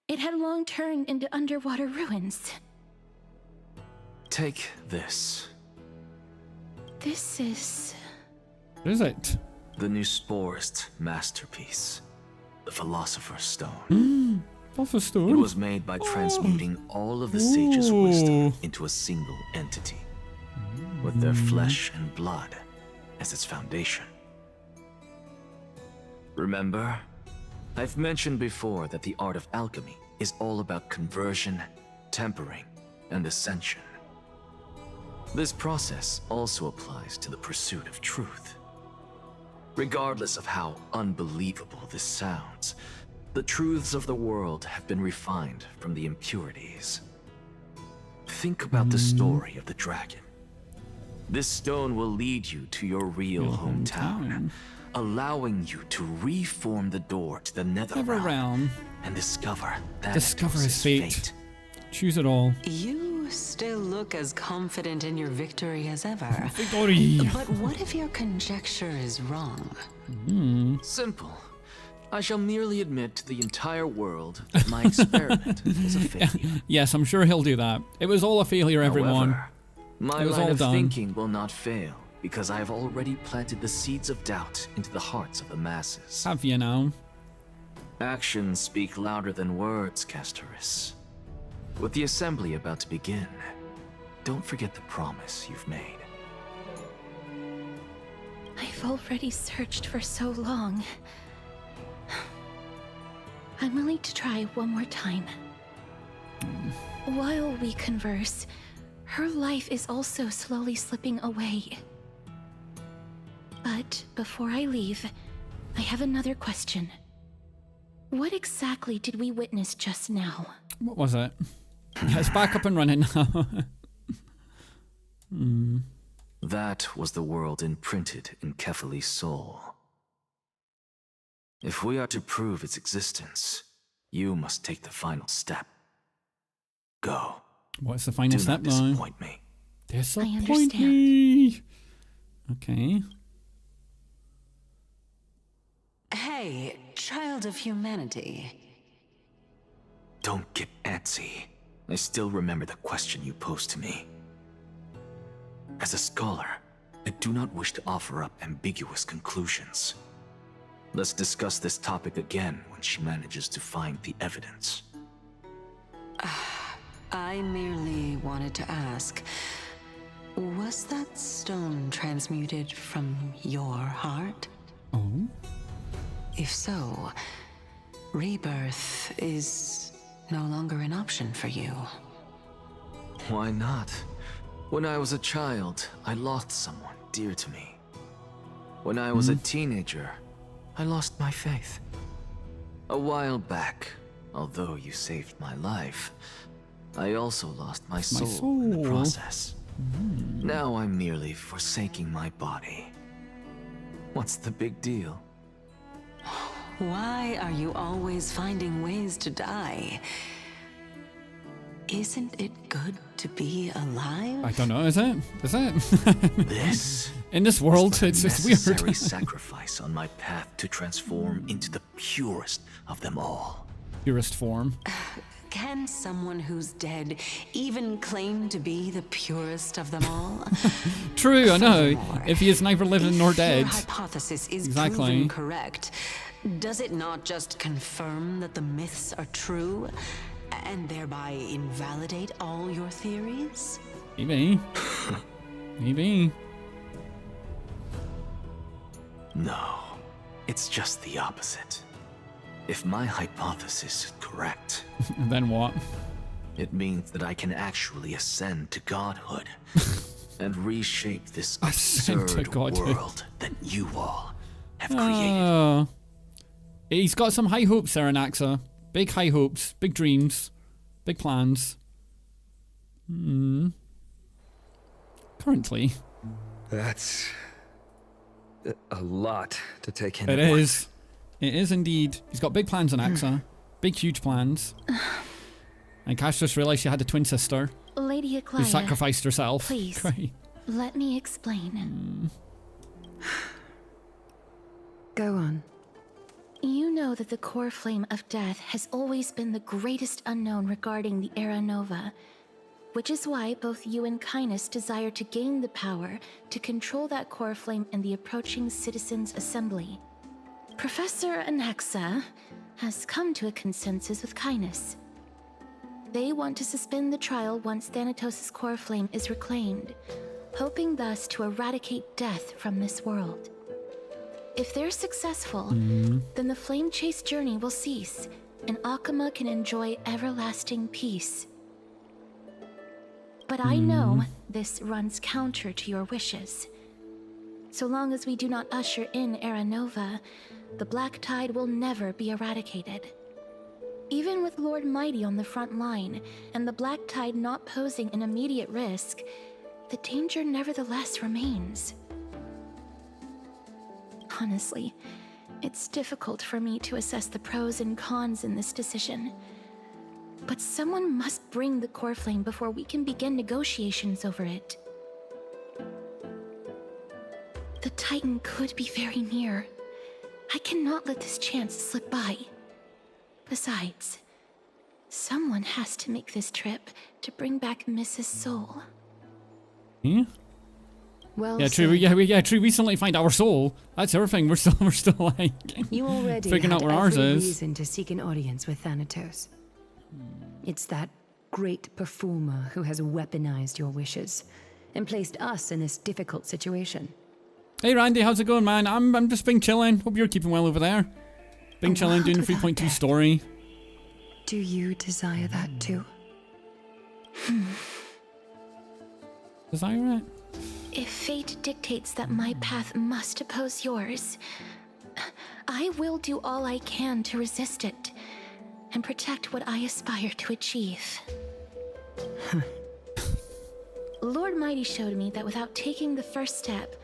S8: it had long turned into underwater ruins.
S6: Take this.
S8: This is...
S1: What is it?
S6: The new Sporist masterpiece. The Philosopher's Stone.
S1: Philosopher's Stone?
S6: It was made by transmuting all of the sages' wisdom into a single entity, with their flesh and blood as its foundation. Remember, I've mentioned before that the art of alchemy is all about conversion, tempering, and ascension. This process also applies to the pursuit of truth. Regardless of how unbelievable this sounds, the truths of the world have been refined from the impurities. Think about the story of the dragon. This stone will lead you to your real hometown, allowing you to reform the door to the nether realm and discover
S1: his fate. Choose it all.
S7: You still look as confident in your victory as ever.
S1: Victory!
S7: But what if your conjecture is wrong?
S6: Simple. I shall merely admit to the entire world that my experiment was a failure.
S1: Yes, I'm sure he'll do that. It was all a failure, everyone.
S6: However, my
S1: it was
S6: line
S1: all
S6: of
S1: done.
S6: thinking will not fail, because I have already planted the seeds of doubt into the hearts of the masses.
S1: Have you now?
S6: Actions speak louder than words, Castoris. With the assembly about to begin, don't forget the promise you've made.
S8: I've already searched for so long. I'm willing to try one more time. While we converse, her life is also slowly slipping away. But before I leave, I have another question. What exactly did we witness just now?
S1: What was it? It's back up and running now.
S6: That was the world imprinted in Kefali's soul. If we are to prove its existence, you must take the final step. Go.
S1: What's the final step now?
S6: Do not disappoint me.
S1: Disappoint me. Okay.
S7: Hey, child of humanity.
S6: Don't get antsy. I still remember the question you posed to me. As a scholar, I do not wish to offer up ambiguous conclusions. Let's discuss this topic again when she manages to find the evidence.
S7: I merely wanted to ask, was that stone transmuted from your heart?
S1: Oh?
S7: If so, rebirth is no longer an option for you.
S6: Why not? When I was a child, I lost someone dear to me. When I was a teenager, I lost my faith. A while back, although you saved my life, I also lost my soul in the process. Now I'm merely forsaking my body. What's the big deal?
S7: Why are you always finding ways to die? Isn't it good to be alive?
S1: I don't know, is it? Is it?
S6: This
S1: in this world, it's
S6: necessary
S1: weird.
S6: sacrifice on my path to transform into the purest of them all.
S1: Purest form.
S7: Can someone who's dead even claim to be the purest of them all?
S1: True, I know. If he is neither living nor dead.
S7: Your hypothesis is proven correct. Does it not just confirm that the myths are true, and thereby invalidate all your theories?
S1: Maybe. Maybe.
S6: No, it's just the opposite. If my hypothesis is correct,
S1: then what?
S6: It means that I can actually ascend to godhood and reshape this absurd world that you all have created.
S1: He's got some high hopes there, Anaxa. Big high hopes, big dreams, big plans. Currently.
S10: That's a lot to take in.
S1: It is. It is indeed. He's got big plans on Axa. Big, huge plans. And Cash just realized she had a twin sister.
S8: Lady Aglaia,
S1: who sacrificed herself.
S8: Please, let me explain.
S9: Go on.
S8: You know that the core flame of death has always been the greatest unknown regarding the Era Nova, which is why both you and Kindness desire to gain the power to control that core flame in the approaching Citizens' Assembly. Professor Anaxa has come to a consensus with Kindness. They want to suspend the trial once Thanatos' core flame is reclaimed, hoping thus to eradicate death from this world. If they're successful, then the flame chase journey will cease, and Akama can enjoy everlasting peace. But I know this runs counter to your wishes. So long as we do not usher in Era Nova, the Black Tide will never be eradicated. Even with Lord Mighty on the front line, and the Black Tide not posing an immediate risk, the danger nevertheless remains. Honestly, it's difficult for me to assess the pros and cons in this decision. But someone must bring the core flame before we can begin negotiations over it. The Titan could be very near. I cannot let this chance slip by. Besides, someone has to make this trip to bring back Mrs. Soul.
S1: Yeah.
S9: Well,
S1: yeah, true. True. We suddenly find our soul. That's our thing. We're still like
S9: you already
S1: figuring out
S9: had
S1: where ours
S9: every
S1: is.
S9: reason to seek an audience with Thanatos. It's that great performer who has weaponized your wishes and placed us in this difficult situation.
S1: Hey Randy, how's it going, man? I'm just been chilling. Hope you're keeping well over there. Been chilling, doing the 3.2 story.
S9: Do you desire that too?
S1: Desire it?
S8: If fate dictates that my path must oppose yours, I will do all I can to resist it and protect what I aspire to achieve. Lord Mighty showed me that without taking the first step,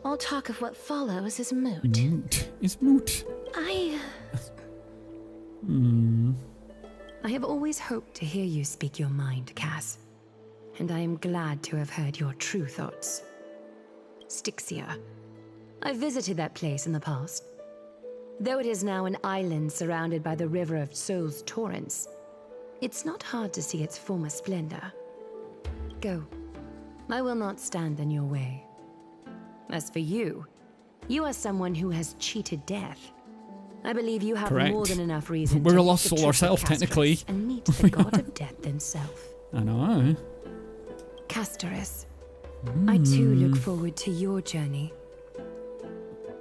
S8: all talk of what follows is moot.
S1: It's moot.
S8: I
S9: have always hoped to hear you speak your mind, Cass. And I am glad to have heard your true thoughts. Styxia. I visited that place in the past. Though it is now an island surrounded by the river of Soul's torrents, it's not hard to see its former splendor. Go. I will not stand in your way. As for you, you are someone who has cheated death. I believe you have
S1: Correct.
S9: more than enough reason
S1: We're
S9: to
S1: a lost soul ourselves, technically.
S9: and meet the god of death himself.
S1: I know.
S9: Castoris, I too look forward to your journey.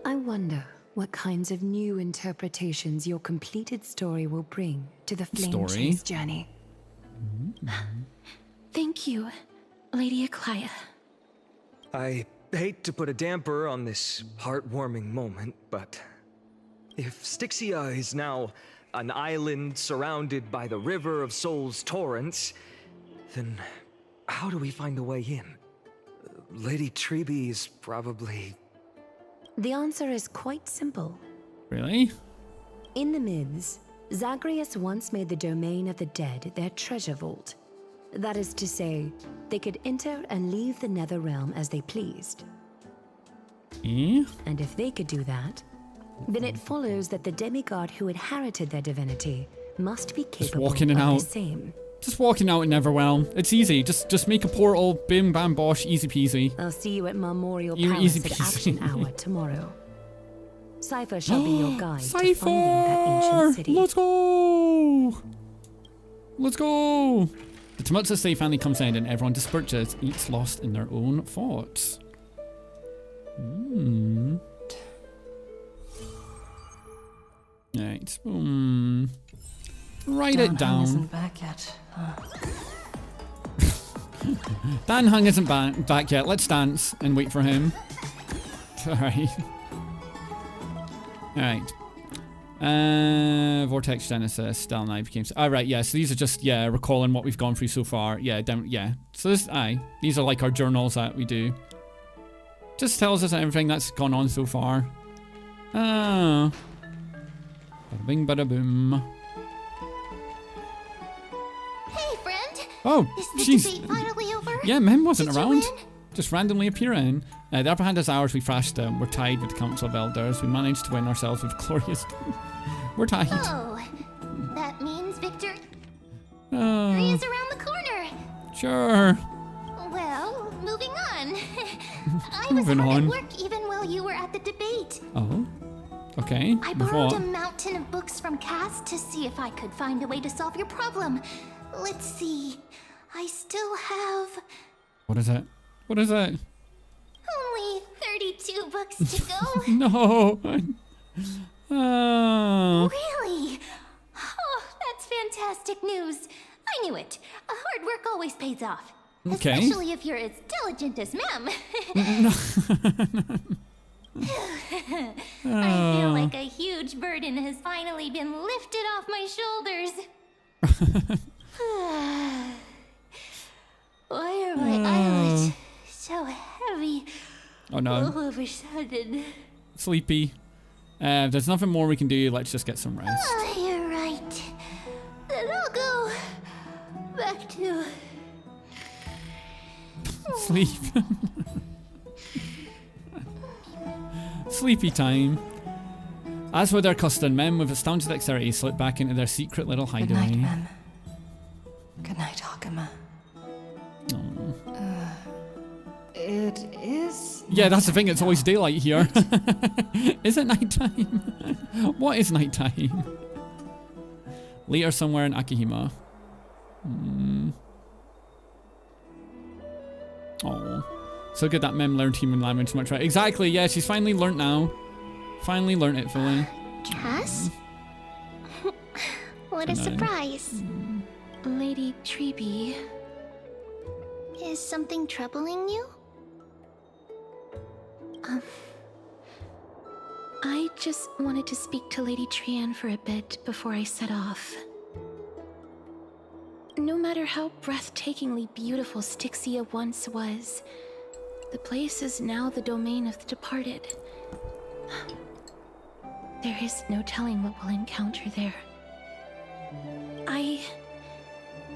S9: I wonder what kinds of new interpretations your completed story will bring to the Flame Chase journey.
S8: Thank you, Lady Aklaya.
S10: I hate to put a damper on this heartwarming moment, but if Styxia is now an island surrounded by the river of Soul's torrents, then how do we find a way in? Lady Trebe is probably...
S9: The answer is quite simple.
S1: Really?
S9: In the myths, Zagreus once made the domain of the dead their treasure vault. That is to say, they could enter and leave the nether realm as they pleased. And if they could do that, then it follows that the demigod who inherited their divinity must be capable of the same.
S1: Just walking out in Neverwhelm. It's easy. Just make a portal, bim bam bosh, easy peasy.
S9: I'll see you at Memorial
S1: You're
S9: Palace
S1: easy
S9: at
S1: peasy.
S9: Action Hour tomorrow. Cypher shall be your guide to
S1: Cypher!
S9: finding that ancient city.
S1: Let's go! Let's go! The tumultuous day finally comes in and everyone disperses, each lost in their own thoughts. Right. Write it down.
S17: Isn't back yet.
S1: Dan Hung isn't back yet. Let's dance and wait for him. Alright. Alright. Vortex Genesis, Stella Knight became... Alright, yeah, so these are just, recalling what we've gone through so far. Yeah, So this, these are like our journals that we do. Just tells us everything that's gone on so far. Bada bing, bada boom.
S3: Hey, friend!
S1: Oh,
S3: is the debate finally over?
S1: Yeah, Mem wasn't
S3: Did you
S1: around.
S3: win?
S1: Just randomly appearing. The upper hand is ours. We thrashed them. We're tied with the Council of Elders. We managed to win ourselves with glorious... We're tied.
S3: Oh, that means victory
S1: Oh,
S3: is around the corner.
S1: sure.
S3: Well, moving on. I was
S1: Moving
S3: hard
S1: on.
S3: at work even while you were at the debate.
S1: Oh, okay.
S3: I
S1: With
S3: borrowed
S1: what?
S3: a mountain of books from Cass to see if I could find a way to solve your problem. Let's see. I still have
S1: What is it? What is it?
S3: only 32 books to go.
S1: No.
S3: Really? Oh, that's fantastic news. I knew it. Hard work always pays off.
S1: Okay.
S3: Especially if you're as diligent as Mem. I feel like a huge burden has finally been lifted off my shoulders. Why are my eyelids so heavy
S1: Oh no.
S3: all of a sudden?
S1: sleepy. If there's nothing more we can do, let's just get some rest.
S3: You're right. Then I'll go back to
S1: Sleep. Sleepy time. As with their custom, men with astounding dexterity slip back into their secret little
S9: Good
S1: hideaway.
S9: night, Mem. Good night, Hakama. It is.
S1: Yeah, that's the thing. It's always daylight here. Is it nighttime? What is nighttime? Later somewhere in Akihima. Oh, so good that Mem learned human language much right. Exactly. Yeah, she's finally learnt now. Finally learnt it fully.
S3: Cass? What a surprise.
S8: Lady Treeby.
S3: Is something troubling you?
S8: I just wanted to speak to Lady Trian for a bit before I set off. No matter how breathtakingly beautiful Styxia once was, the place is now the domain of the departed. There is no telling what we'll encounter there. I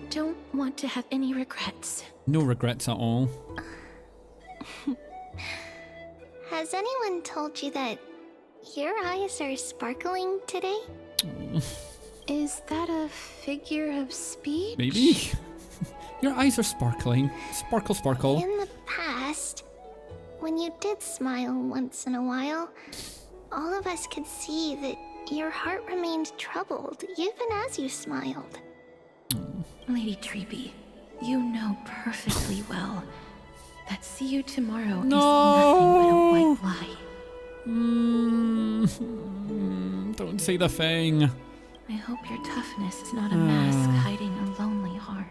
S8: don't want to have any regrets.
S1: No regrets at all.
S3: Has anyone told you that your eyes are sparkling today?
S8: Is that a figure of speech?
S1: Maybe. Your eyes are sparkling. Sparkle, sparkle.
S3: In the past, when you did smile once in a while, all of us could see that your heart remained troubled, even as you smiled.
S8: Lady Treeby, you know perfectly well that see you tomorrow is nothing but a white lie.
S1: Don't say the thing.
S8: I hope your toughness is not a mask hiding a lonely heart.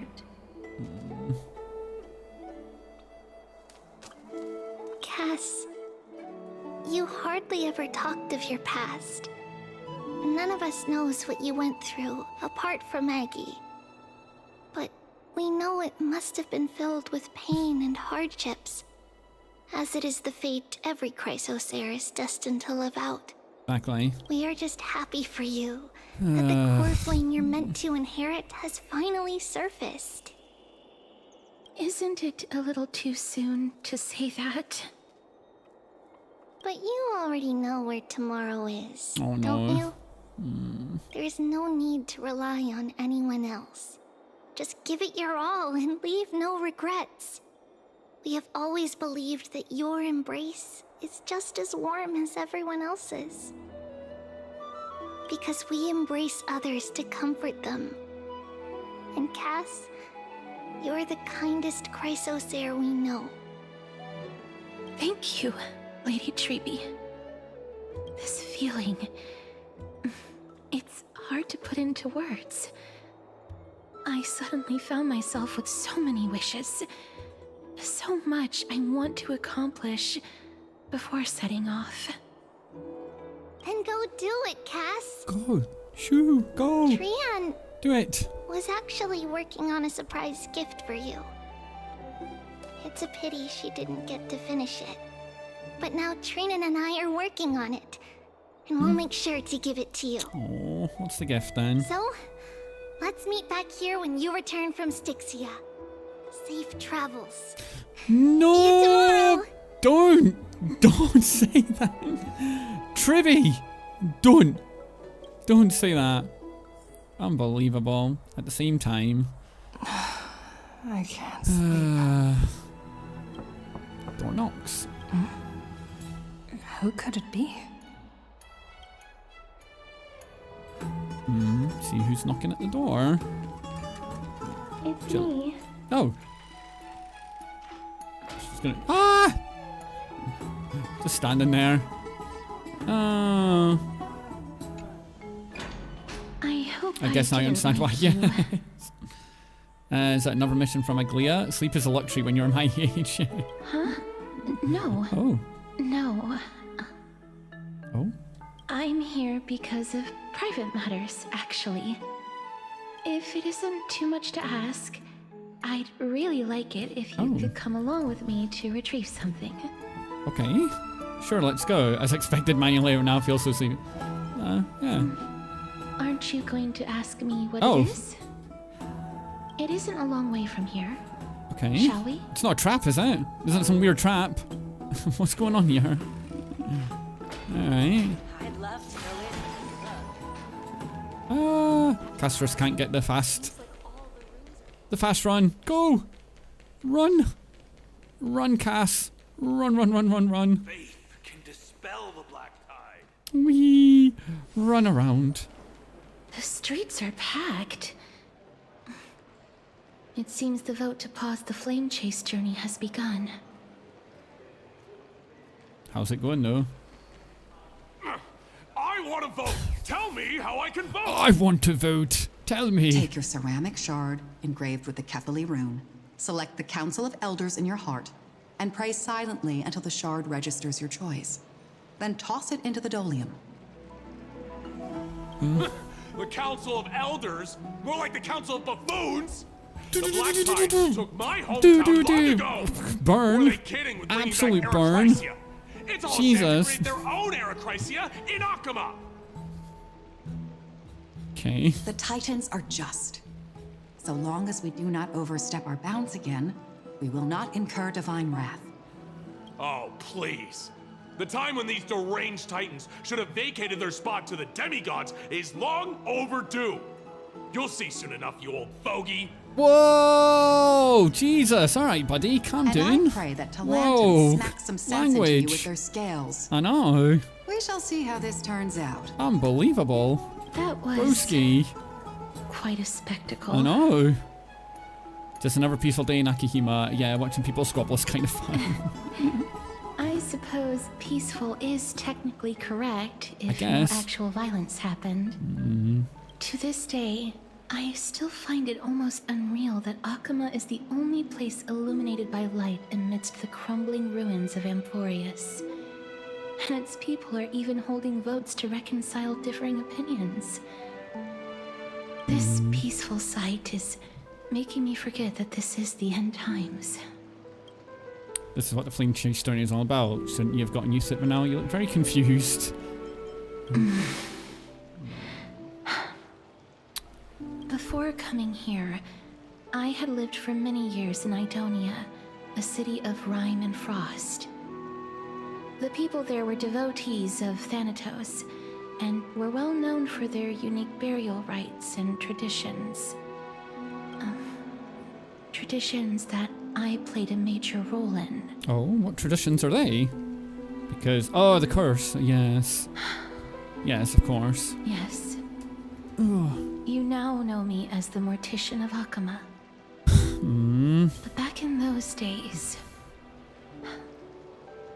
S3: Cass, you hardly ever talked of your past. None of us knows what you went through, apart from Maggie. But we know it must have been filled with pain and hardships, as it is the fate every Chrysosaur is destined to live out.
S1: Exactly.
S3: We are just happy for you that the core flame you're meant to inherit has finally surfaced.
S8: Isn't it a little too soon to say that?
S3: But you already know where tomorrow is,
S1: Oh, no.
S3: don't you? There's no need to rely on anyone else. Just give it your all and leave no regrets. We have always believed that your embrace is just as warm as everyone else's. Because we embrace others to comfort them. And Cass, you're the kindest Chrysosaur we know.
S8: Thank you, Lady Treeby. This feeling... it's hard to put into words. I suddenly found myself with so many wishes. So much I want to accomplish before setting off.
S3: Then go do it, Cass.
S1: Go. Shoo. Go.
S3: Trian
S1: Do it.
S3: was actually working on a surprise gift for you. It's a pity she didn't get to finish it. But now Trinan and I are working on it. And we'll make sure to give it to you.
S1: Oh, what's the gift then?
S3: So, let's meet back here when you return from Styxia. Safe travels.
S1: No!
S3: See you tomorrow.
S1: Don't say that. Trivy! Don't say that. Unbelievable. At the same time.
S9: I can't sleep.
S1: Door knocks.
S9: Who could it be?
S1: See who's knocking at the door.
S3: It's me.
S1: Oh. She's gonna. Just standing there. Oh.
S8: I hope
S1: I guess now you
S8: didn't
S1: understand why.
S8: wake you.
S1: Yeah. Is that another mission from Aglia? Sleep is a luxury when you're my age.
S8: Huh? No.
S1: Oh.
S8: No.
S1: Oh?
S8: I'm here because of private matters, actually. If it isn't too much to ask, I'd really like it if you could come along with me to retrieve something.
S1: Okay. Sure, let's go. As expected, Manuel now feels so sleepy. Yeah.
S8: Aren't you going to ask me what
S1: Oh.
S8: it is? It isn't a long way from here.
S1: Okay.
S8: Shall we?
S1: It's not a trap, is it? Isn't it some weird trap? What's going on here? Alright.
S19: I'd love to know it.
S1: Casters can't get the fast run. Go! Run! Run, Cass. Run.
S13: Faith can dispel the black tide.
S1: Wee! Run around.
S8: The streets are packed. It seems the vote to pause the flame chase journey has begun.
S1: How's it going, though?
S13: I want to vote. Tell me how I can vote.
S1: I want to vote. Tell me.
S20: Take your ceramic shard engraved with the Kefali rune. Select the Council of Elders in your heart and pray silently until the shard registers your choice. Then toss it into the Dolium.
S13: The Council of Elders? More like the Council of Buffoons? The Black Tide took my hometown long ago.
S1: Burn.
S13: Were they kidding with bringing
S1: Absolute
S13: back
S1: burn.
S13: Arachrysia? It's all
S1: Jesus.
S13: set to create their own Arachrysia in Akama.
S1: Okay.
S20: The Titans are just. So long as we do not overstep our bounds again, we will not incur divine wrath.
S13: Oh, please. The time when these deranged Titans should have vacated their spot to the demigods is long overdue. You'll see soon enough, you old fogey.
S1: Whoa! Jesus. All right, buddy. Calm
S20: And
S1: down.
S20: I pray that
S1: Whoa.
S20: Talantans smack some sense into you
S1: Language.
S20: with their scales.
S1: I know.
S20: We shall see how this turns out.
S1: Unbelievable.
S8: That was
S1: Broski.
S8: quite a spectacle.
S1: I know. Just another peaceful day in Akihima. Yeah, watching people squabble is kind of fun.
S8: I suppose peaceful is technically correct if no
S1: guess.
S8: actual violence happened. To this day, I still find it almost unreal that Akama is the only place illuminated by light amidst the crumbling ruins of Amphorius. And its people are even holding votes to reconcile differing opinions. This peaceful sight is making me forget that this is the end times.
S1: This is what the flame chase story is all about. Shouldn't you have gotten used to it by now? You look very confused.
S8: Before coming here, I had lived for many years in Idonia, a city of rime and frost. The people there were devotees of Thanatos, and were well known for their unique burial rites and traditions. Traditions that I played a major role in.
S1: Oh, what traditions are they? Because, oh, the curse. Yes. Yes, of course.
S8: Yes.
S1: Ugh.
S8: You now know me as the Mortician of Akama. But back in those days,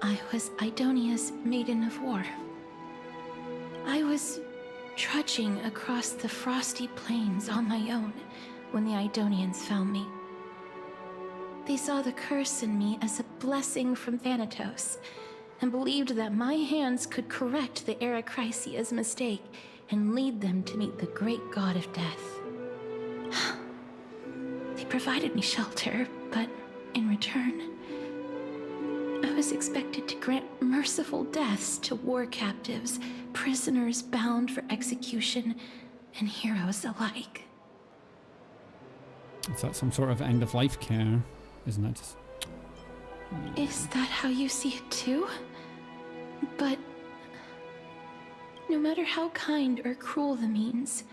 S8: I was Idonia's Maiden of War. I was trudging across the frosty plains on my own when the Idonians found me. They saw the curse in me as a blessing from Thanatos, and believed that my hands could correct the Arachrysia's mistake and lead them to meet the great god of death. They provided me shelter, but in return, I was expected to grant merciful deaths to war captives, prisoners bound for execution, and heroes alike.
S1: Is that some sort of end-of-life care? Isn't it? Just...
S8: Is that how you see it too? But no matter how kind or cruel the means,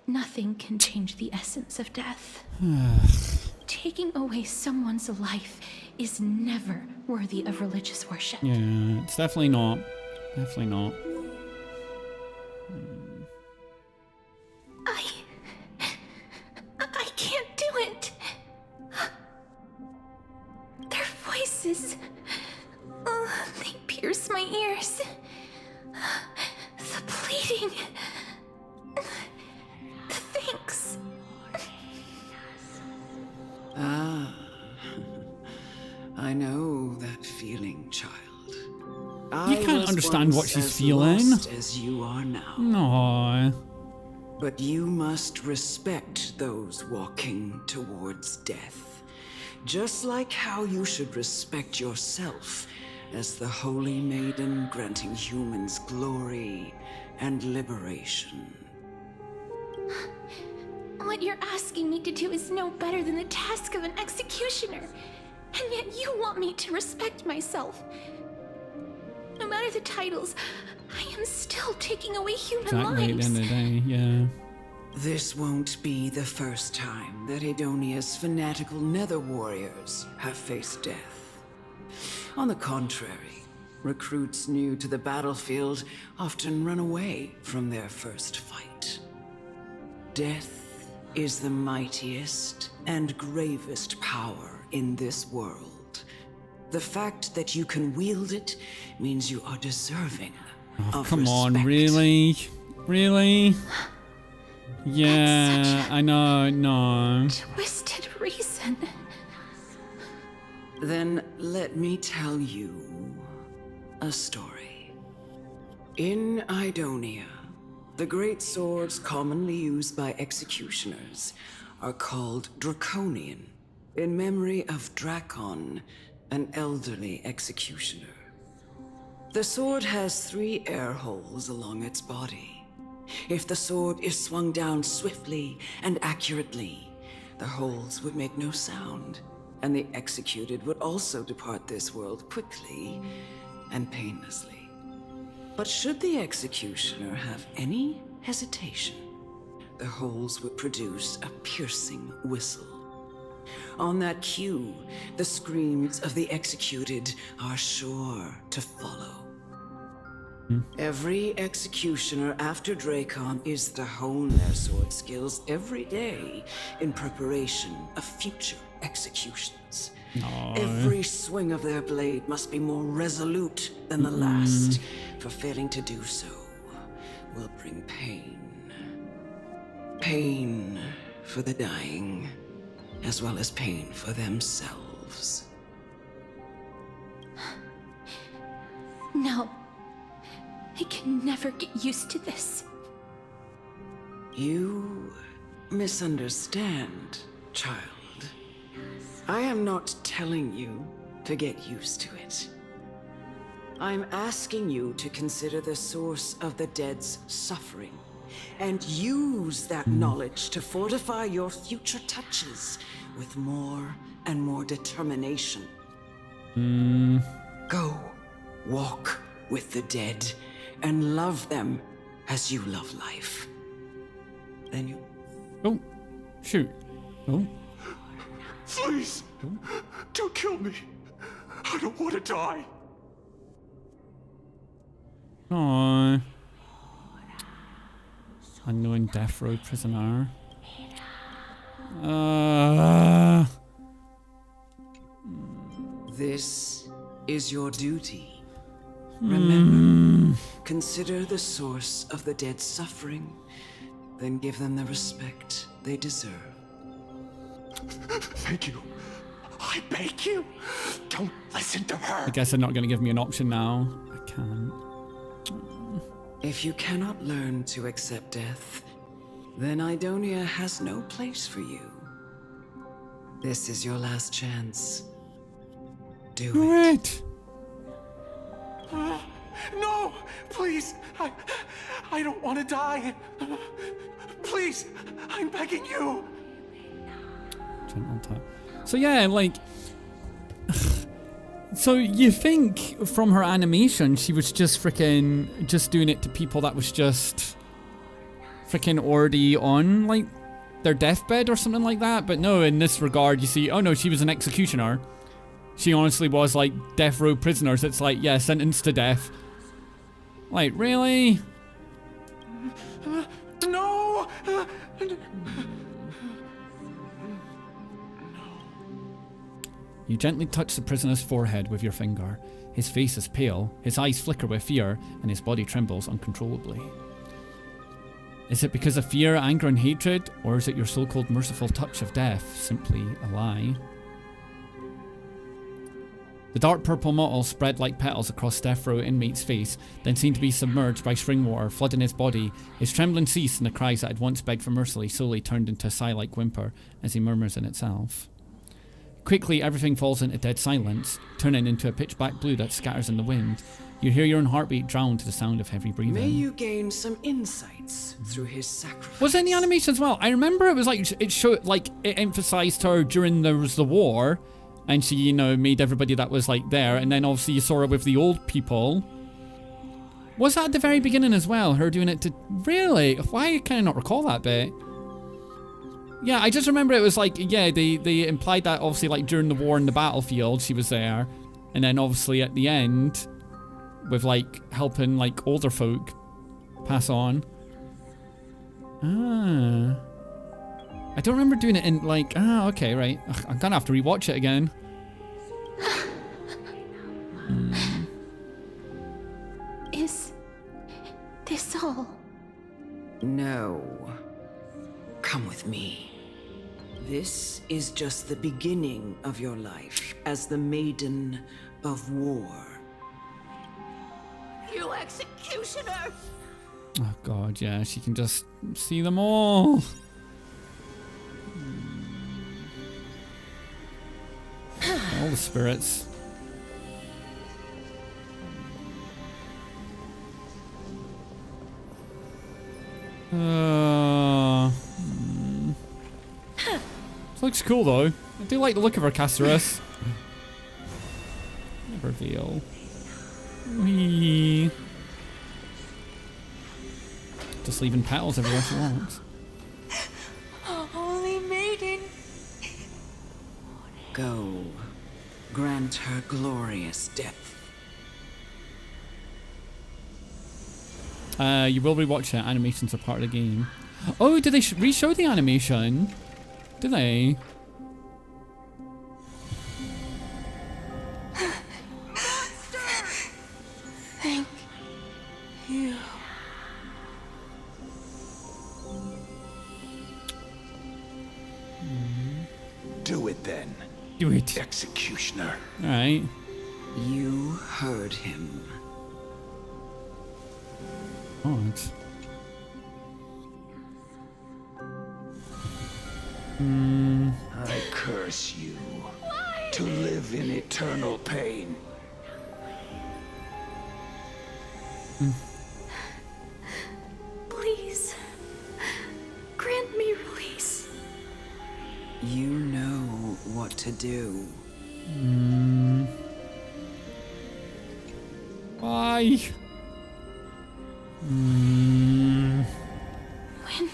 S8: nothing can change the essence of death. Taking away someone's life is never worthy of religious worship.
S1: Yeah, it's definitely not. Definitely not.
S8: I can't do it. Their voices, they pierce my ears. The pleading, the thanks.
S21: Ah, I know that feeling, child.
S1: You can't understand what she's feeling.
S21: Lost as you are now.
S1: No.
S21: But you must respect those walking towards death. Just like how you should respect yourself as the Holy Maiden granting humans glory and liberation.
S8: What you're asking me to do is no better than the task of an executioner. And yet you want me to respect myself. No matter the titles, I am still taking away human
S1: Exactly, at the
S8: lives.
S1: end of the day, yeah.
S21: This won't be the first time that Edonia's fanatical nether warriors have faced death. On the contrary, recruits new to the battlefield often run away from their first fight. Death is the mightiest and gravest power in this world. The fact that you can wield it means you are deserving of
S1: Come on,
S21: respect.
S1: really? Really? Yeah, I know, no.
S8: Twisted reason.
S21: Then let me tell you a story. In Idonia, the great swords commonly used by executioners are called Draconian, in memory of Drakon, an elderly executioner. The sword has 3 air holes along its body. If the sword is swung down swiftly and accurately, the holes would make no sound, and the executed would also depart this world quickly and painlessly. But should the executioner have any hesitation, the holes would produce a piercing whistle. On that cue, the screams of the executed are sure to follow. Every executioner after Dracon is to hone their sword skills every day in preparation of future executions. Every swing of their blade must be more resolute than the last, for failing to do so will bring pain. Pain for the dying, as well as pain for themselves.
S8: No. I can never get used to this.
S21: You misunderstand, child. I am not telling you to get used to it. I'm asking you to consider the source of the dead's suffering and use that knowledge to fortify your future touches with more and more determination. Go, walk with the dead and love them as you love life. Then you...
S1: Oh, shoot. Oh.
S13: Please, don't kill me. I don't want to die.
S1: Aww. Unknown death row prisoner.
S21: This is your duty. Remember, consider the source of the dead's suffering, then give them the respect they deserve.
S13: Thank you. I beg you, don't listen to her.
S1: I guess they're not going to give me an option now. I can't.
S21: If you cannot learn to accept death, then Idonia has no place for you. This is your last chance. Do it.
S13: No, please, I don't want to die. Please, I'm begging you.
S1: Gentle tap. So yeah, like, so you think from her animation she was just doing it to people that was just already on like their deathbed or something like that, but no, in this regard you see, oh no, she was an executioner. She honestly was like death row prisoners. It's like, yeah, sentenced to death. Like, really?
S13: No!
S1: You gently touch the prisoner's forehead with your finger. His face is pale, his eyes flicker with fear, and his body trembles uncontrollably. Is it because of fear, anger, and hatred, or is it your so-called merciful touch of death simply a lie? The dark purple mottle spread like petals across death row inmate's face, then seemed to be submerged by spring water, flooding his body. His trembling ceased, and the cries that had once begged for mercy slowly turned into a sigh-like whimper as he murmurs in itself. Quickly, everything falls into dead silence, turning into a pitch black blue that scatters in the wind. You hear your own heartbeat drown to the sound of heavy breathing.
S21: May you gain some insights through his sacrifice.
S1: Was it in the animation as well? I remember it was like, it showed, like, it emphasized her during there was the war, and she, you know, made everybody that was, like, there, and then obviously you saw her with the old people. Was that at the very beginning as well, her doing it to... Really? Why can I not recall that bit? Yeah, I just remember it was like, yeah, they implied that obviously like during the war in the battlefield she was there, and then obviously at the end with like helping like older folk pass on. Ah. I don't remember doing it in like, okay, right. Ugh, I'm gonna have to rewatch it again.
S8: Is this all?
S21: No. Come with me. This is just the beginning of your life as the Maiden of War.
S5: You executioner!
S1: Oh god, yeah, she can just see them all. All the spirits. This looks cool though. I do like the look of her, Casterus. Reveal. Whee. Just leaving petals everywhere she wants.
S21: Holy Maiden! Go. Grant her glorious death.
S1: You will rewatch it. Animations are part of the game. Oh, did they re-show the animation? Did they?
S21: Thank you.
S14: Do it then.
S1: Do it.
S14: Executioner.
S1: Alright.
S21: You heard him.
S1: What?
S14: I curse you to live in eternal pain.
S8: Please, grant me release.
S21: You know what to do.
S1: Why?
S8: When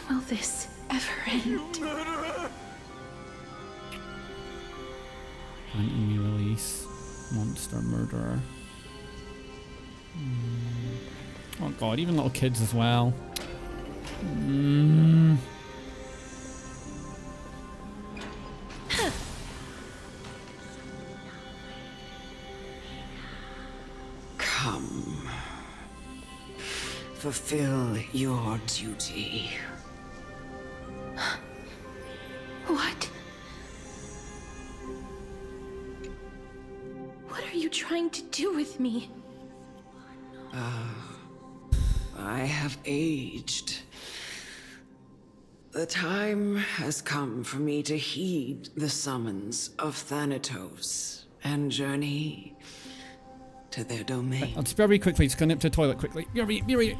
S8: will this ever end?
S1: Granting me release. Monster murderer. Oh god, even little kids as well.
S21: Come. Fulfill your duty.
S8: What? What are you trying to do with me?
S21: I have aged. The time has come for me to heed the summons of Thanatos and journey to their domain.
S1: I'll just be right quickly, just go nip to the toilet quickly. Be right.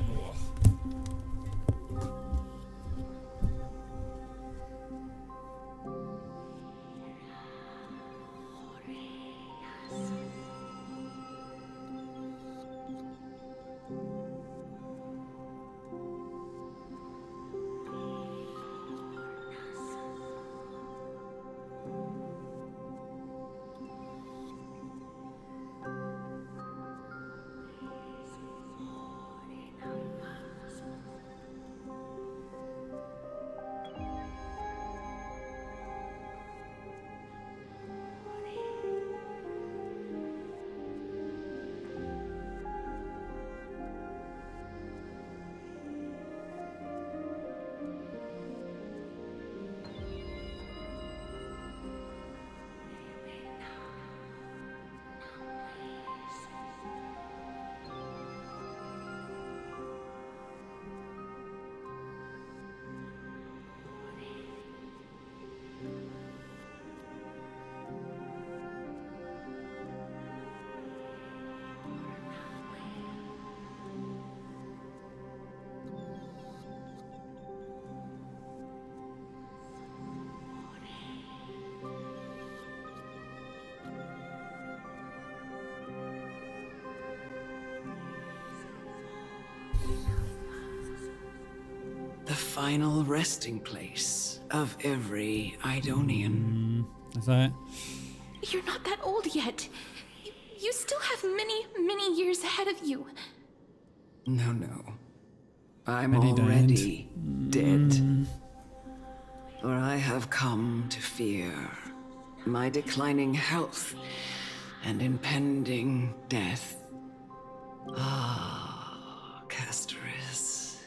S21: final resting place of every Idonian.
S1: Is that?
S5: You're not that old yet. You still have many, many years ahead of you.
S21: No, no. I'm
S1: Many
S21: already dead. For I have come to fear my declining health and impending death. Ah, Castoris.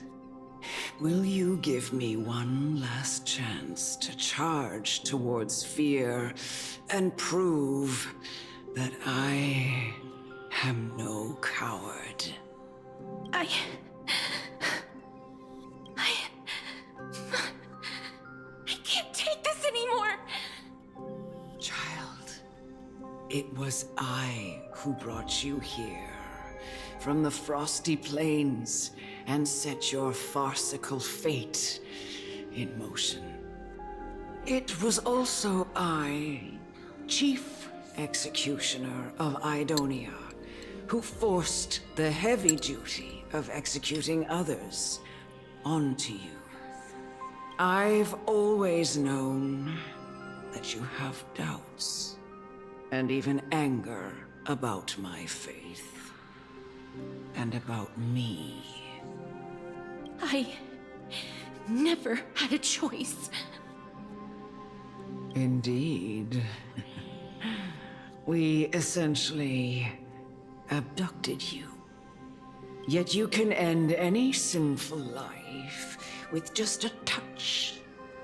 S21: Will you give me one last chance to charge towards fear and prove that I am no coward?
S5: I can't take this anymore!
S21: Child, it was I who brought you here from the frosty plains and set your farcical fate in motion. It was also I, Chief Executioner of Idonia, who forced the heavy duty of executing others onto you. I've always known that you have doubts and even anger about my faith and about me.
S5: I never had a choice.
S21: Indeed. We essentially abducted you. Yet you can end any sinful life with just a touch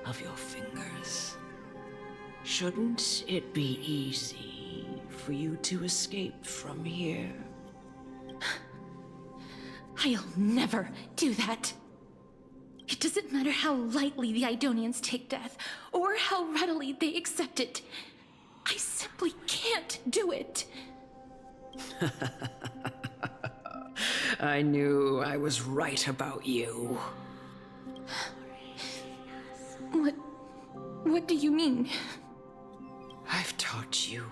S21: of your fingers. Shouldn't it be easy for you to escape from here?
S5: I'll never do that. It doesn't matter how lightly the Idonians take death, or how readily they accept it. I simply can't do it.
S21: I knew I was right about you.
S5: What do you mean?
S21: I've taught you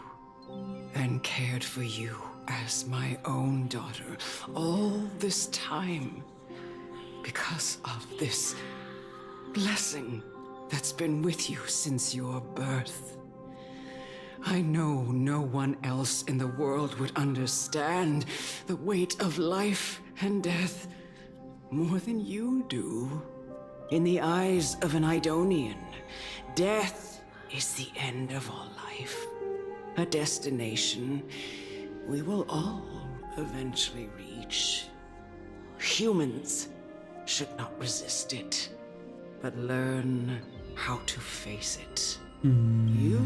S21: and cared for you as my own daughter all this time because of this blessing that's been with you since your birth. I know no one else in the world would understand the weight of life and death more than you do. In the eyes of an Idonian, death is the end of all life, a destination we will all eventually reach. Humans should not resist it, but learn how to face it. You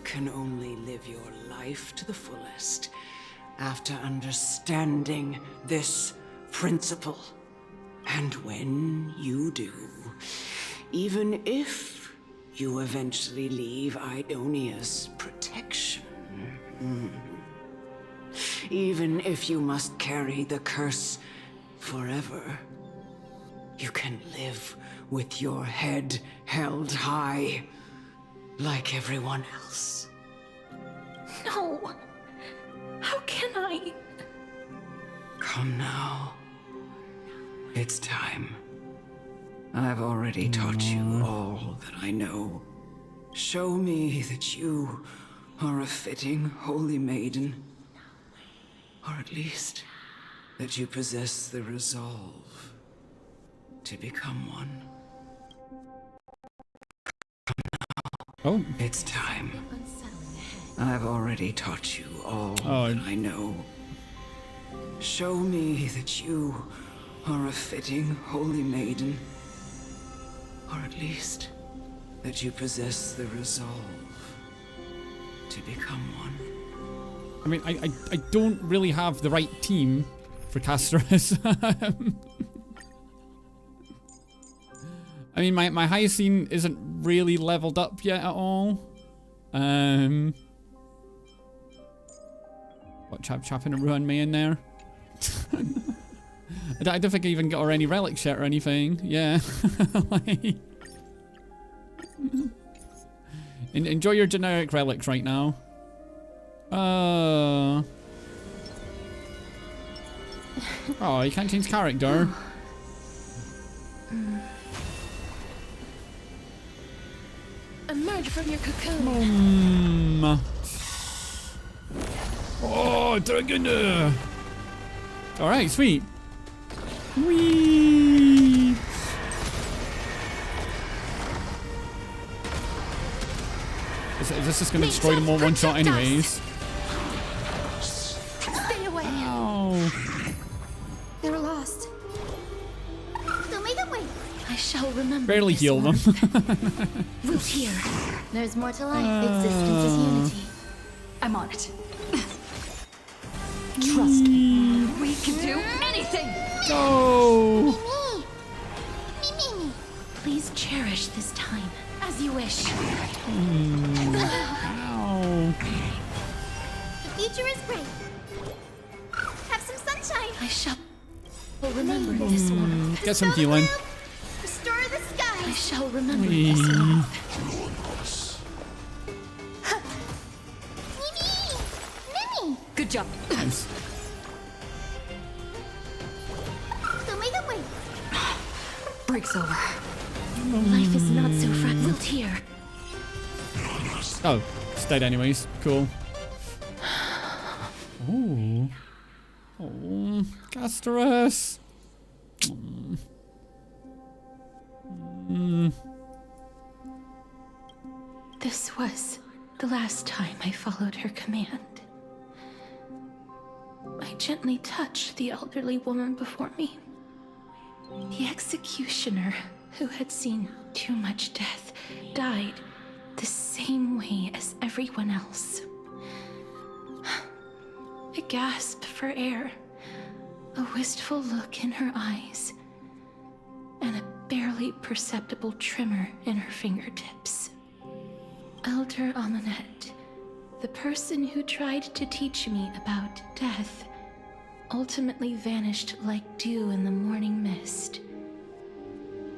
S21: can only live your life to the fullest after understanding this principle. And when you do, even if you eventually leave Idonia's protection, even if you must carry the curse forever, you can live with your head held high, like everyone else.
S5: No! How can I?
S21: Come now. It's time. I've already taught you all that I know. Show me that you are a fitting holy maiden. Or at least, that you possess the resolve to become one.
S1: Oh.
S21: It's time. I've already taught you all that I know. Show me that you are a fitting holy maiden. Or at least, that you possess the resolve to become one.
S1: I mean, I don't really have the right team for Castoris. I mean, my Hyacine isn't really leveled up yet at all. What, Chapping and Ruin me in there? I don't think I even got her any relics yet or anything. Yeah. Like, enjoy your generic relics right now. Oh, you can't change character.
S5: Emerge from your cocoon.
S1: Oh, dragon! Alright, sweet. Whee! Is this just gonna destroy them all one shot anyways?
S3: Stay away.
S1: Ow.
S3: They were lost. They'll make a way.
S5: I shall remember.
S1: Barely
S5: this
S1: heal them.
S5: Root here.
S3: There's more to life. Existence is unity.
S5: I'm on it. Trust me. We can do anything.
S1: Go.
S5: Please cherish this time as you wish.
S1: Ow.
S3: The future is bright. Have some sunshine.
S5: I shall remember this warmth.
S1: Get some healing.
S3: Restore the sky.
S5: I shall remember this warmth.
S3: Mimi!
S5: Good job.
S1: Nice.
S3: They'll make a way.
S5: Break's over. Life is not so fragile here.
S1: Oh, it's dead anyways. Cool. Ooh. Oh, Casterus.
S5: This was the last time I followed her command. I gently touched the elderly woman before me. The executioner, who had seen too much death, died the same way as everyone else. A gasp for air, a wistful look in her eyes, and a barely perceptible tremor in her fingertips. Elder Amunet, the person who tried to teach me about death, ultimately vanished like dew in the morning mist.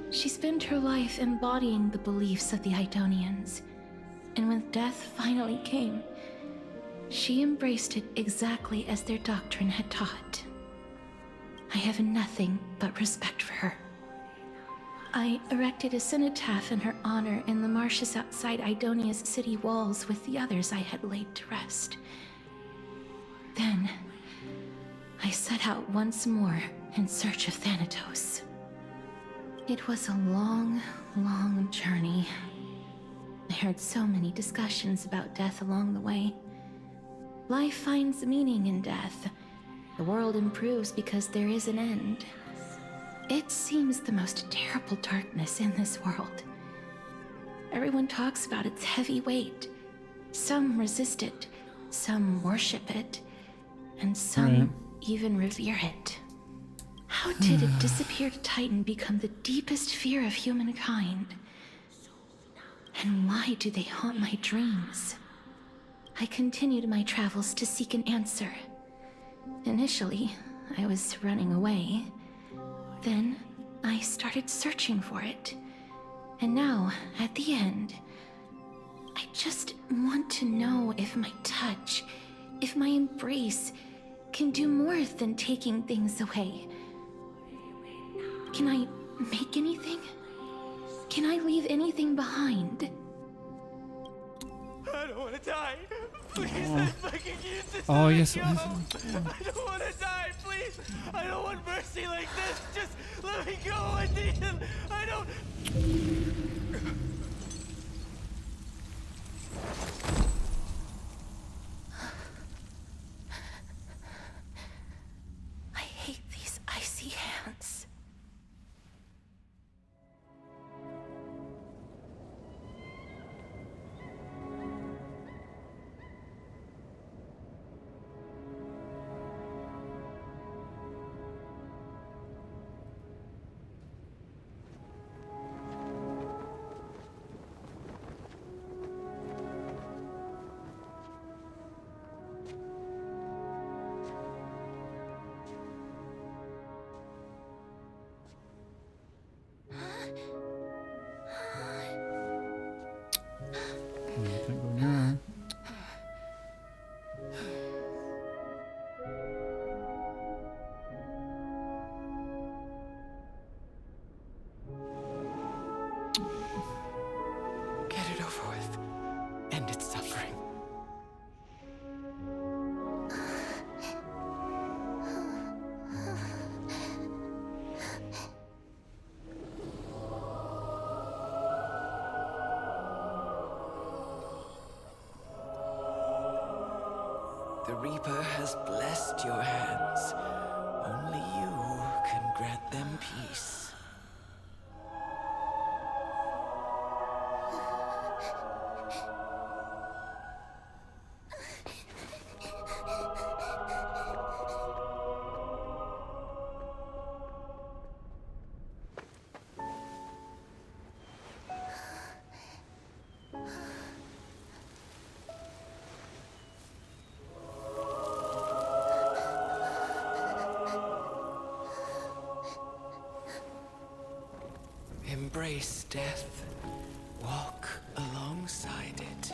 S5: She spent her life embodying the beliefs of the Idonians, and when death finally came, she embraced it exactly as their doctrine had taught. I have nothing but respect for her. I erected a cenotaph in her honor in the marshes outside Idonia's city walls with the others I had laid to rest. Then, I set out once more in search of Thanatos. It was a long, long journey. I heard so many discussions about death along the way. Life finds meaning in death. The world improves because there is an end. It seems the most terrible darkness in this world. Everyone talks about its heavy weight. Some resist it, some worship it, and some even revere it. How did a disappeared titan become the deepest fear of humankind? And why do they haunt my dreams? I continued my travels to seek an answer. Initially, I was running away. Then, I started searching for it. And now, at the end, I just want to know if my touch, if my embrace, can do more than taking things away. Can I make anything? Can I leave anything behind?
S19: I don't want to die. Please, I fucking use this.
S1: Oh, yes.
S19: I don't want to die, please. I don't want mercy like this. Just let me go. I need him. I don't.
S5: I hate these icy hands.
S1: Can't go near her.
S19: Get it over
S21: The Reaper has blessed your hands. Only you can grant them peace. Embrace death. Walk alongside it.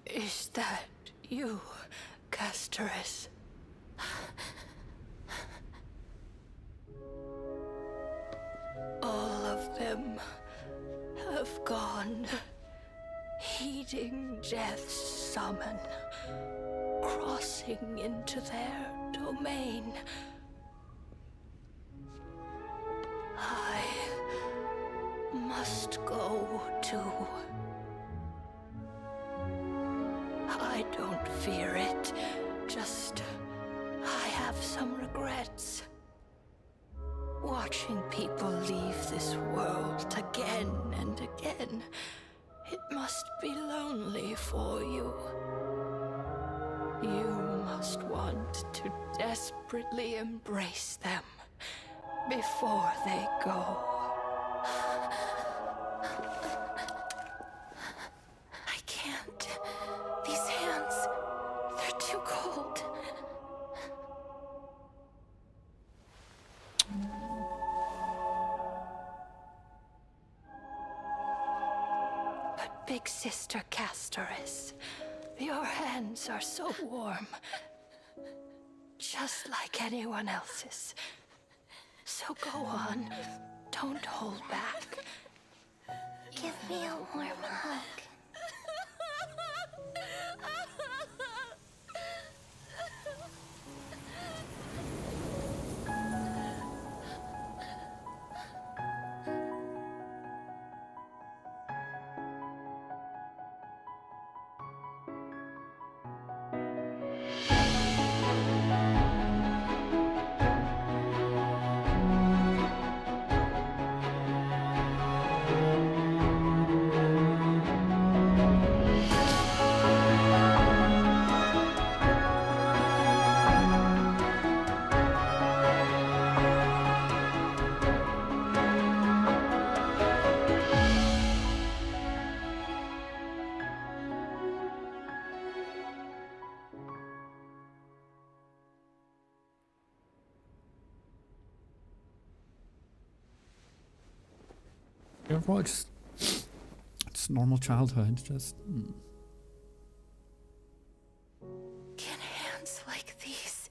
S5: Is that you, Castoris? All of them have gone, heeding death's summon, crossing into their domain. I must go too. I don't fear it, just I have some regrets. Watching people leave this world again and again, it must be lonely for you. You must want to desperately embrace them before they go. I can't. These hands, they're too cold. But Big Sister Castoris, your hands are so warm. Just like anyone else's. So go on. Don't hold back.
S3: Give me a warm hug.
S1: What? Just normal childhood. Just.
S5: Can hands like these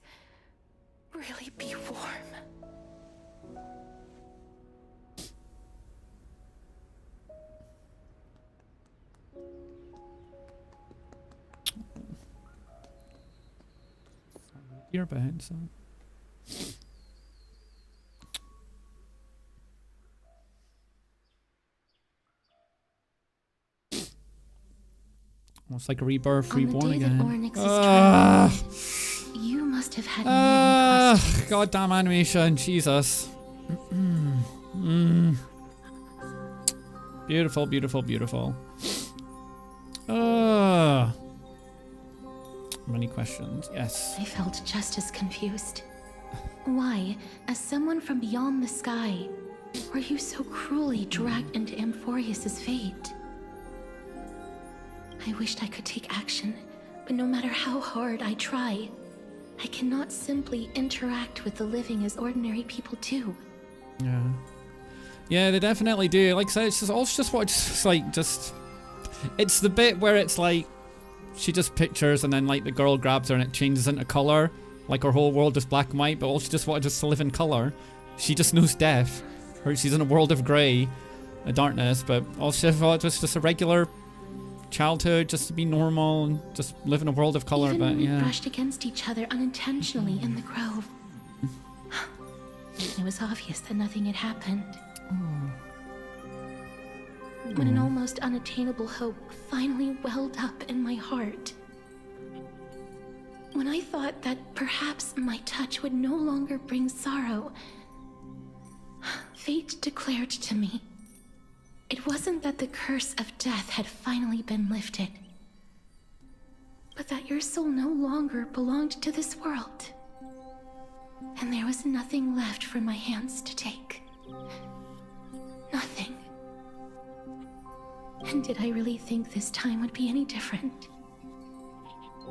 S5: really be warm?
S1: Your bed, so. Almost like a rebirth, reborn again.
S5: You must have had
S1: goddamn animation, Jesus. Beautiful, beautiful, beautiful. Many questions, yes.
S5: I felt just as confused. Why, as someone from beyond the sky, were you so cruelly dragged into Amphorius's fate? I wished I could take action, but no matter how hard I try, I cannot simply interact with the living as ordinary people do.
S1: Yeah. Yeah, they definitely do. Like I said, it's it's the bit where it's like, she just pictures and then like the girl grabs her and it changes into color. Like her whole world is black and white, but all she just wanted was to live in color. She just knows death. Or she's in a world of grey, darkness, but all she thought was just a regular childhood, just to be normal and just live in a world of color.
S5: Even
S1: but
S5: when we
S1: yeah.
S5: brushed against each other unintentionally in the grove, it was obvious that nothing had happened. When an almost unattainable hope finally welled up in my heart. When I thought that perhaps my touch would no longer bring sorrow, fate declared to me, it wasn't that the curse of death had finally been lifted, but that your soul no longer belonged to this world. And there was nothing left for my hands to take. Nothing. And did I really think this time would be any different?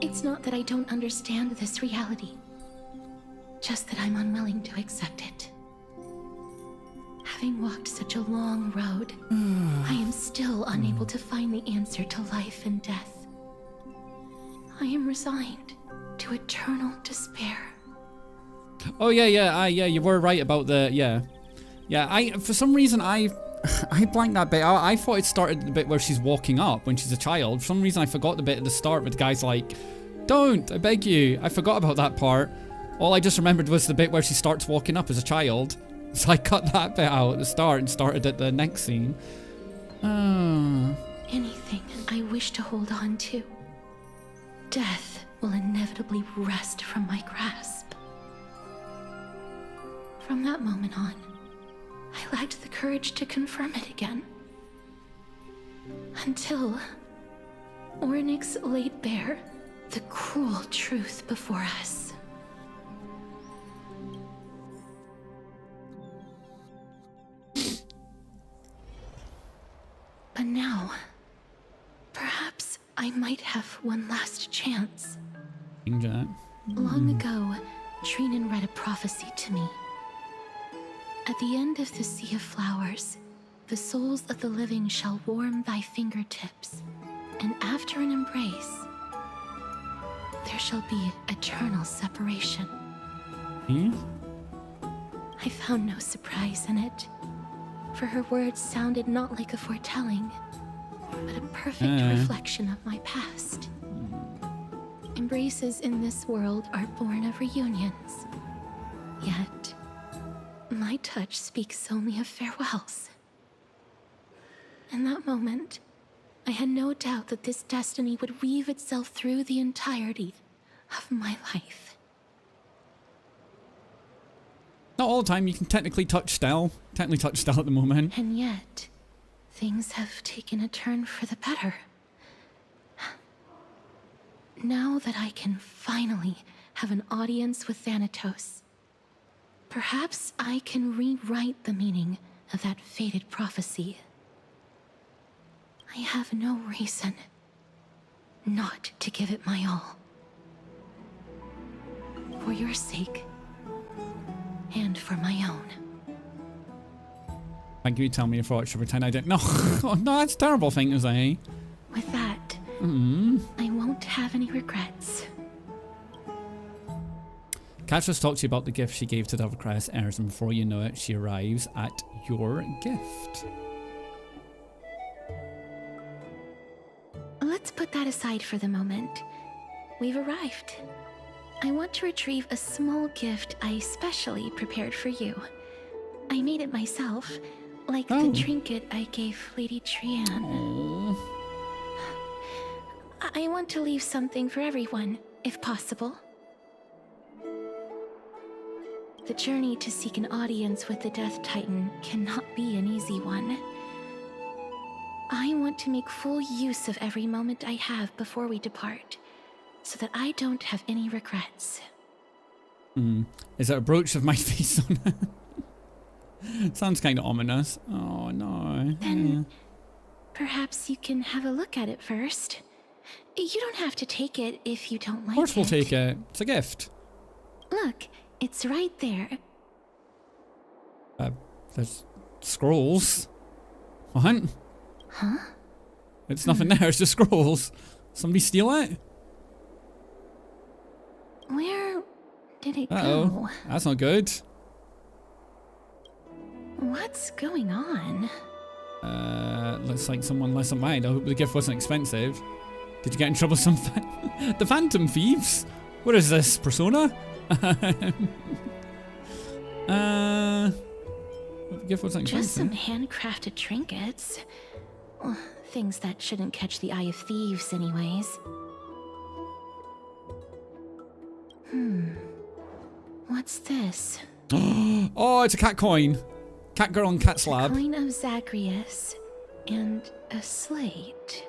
S5: It's not that I don't understand this reality, just that I'm unwilling to accept it. Having walked such a long road, I am still unable to find the answer to life and death. I am resigned to eternal despair.
S1: Oh yeah, you were right about the, yeah. For some reason I blanked that bit out. I thought it started the bit where she's walking up when she's a child. For some reason I forgot the bit at the start where the guy's like, don't, I beg you. I forgot about that part. All I just remembered was the bit where she starts walking up as a child. So I cut that bit out at the start and started at the next scene.
S5: Anything I wish to hold on to, death will inevitably wrest from my grasp. From that moment on, I lacked the courage to confirm it again. Until Ornyx laid bare the cruel truth before us. But now, perhaps I might have one last chance. Long ago, Trinan read a prophecy to me. At the end of the Sea of Flowers, the souls of the living shall warm thy fingertips, and after an embrace, there shall be eternal separation. I found no surprise in it, for her words sounded not like a foretelling, but a perfect reflection of my past. Embraces in this world are born of reunions, yet my touch speaks only of farewells. In that moment, I had no doubt that this destiny would weave itself through the entirety of my life.
S1: Not all the time, you can technically touch Stell. Technically touch Stell at the moment.
S5: And yet, things have taken a turn for the better. Now that I can finally have an audience with Thanatos, perhaps I can rewrite the meaning of that fated prophecy. I have no reason not to give it my all. For your sake, and for my own.
S1: Thank you, tell me your thoughts. Should pretend I didn't. No, oh, no, that's a terrible thing to say.
S5: With that,
S1: Mm.
S5: I won't have any regrets.
S1: Catrice talks to you about the gift she gave to the Overcrest heirs, and before you know it, she arrives at your gift.
S5: Let's put that aside for the moment. We've arrived. I want to retrieve a small gift I specially prepared for you. I made it myself, like the trinket I gave Lady Trianne. I want to leave something for everyone, if possible. The journey to seek an audience with the Death Titan cannot be an easy one. I want to make full use of every moment I have before we depart, so that I don't have any regrets.
S1: Is it a brooch with my face on it? Sounds kind of ominous. Oh no.
S5: Then perhaps you can have a look at it first. You don't have to take it if you don't like it.
S1: Of course we'll take it. It's a gift.
S5: Look, it's right there.
S1: There's scrolls. What?
S5: Huh?
S1: It's nothing there, it's just scrolls. Somebody steal it?
S5: Where did it
S1: Uh-oh.
S5: go?
S1: That's not good.
S5: What's going on?
S1: Looks like someone left some mind. I hope the gift wasn't expensive. Did you get in trouble with some the Phantom Thieves? What is this, Persona? The gift wasn't
S5: Just
S1: expensive.
S5: some handcrafted trinkets. Things that shouldn't catch the eye of thieves anyways. What's this?
S1: Oh, it's a cat coin. Cat girl and cat slab.
S5: Coin of Zagreus and a slate.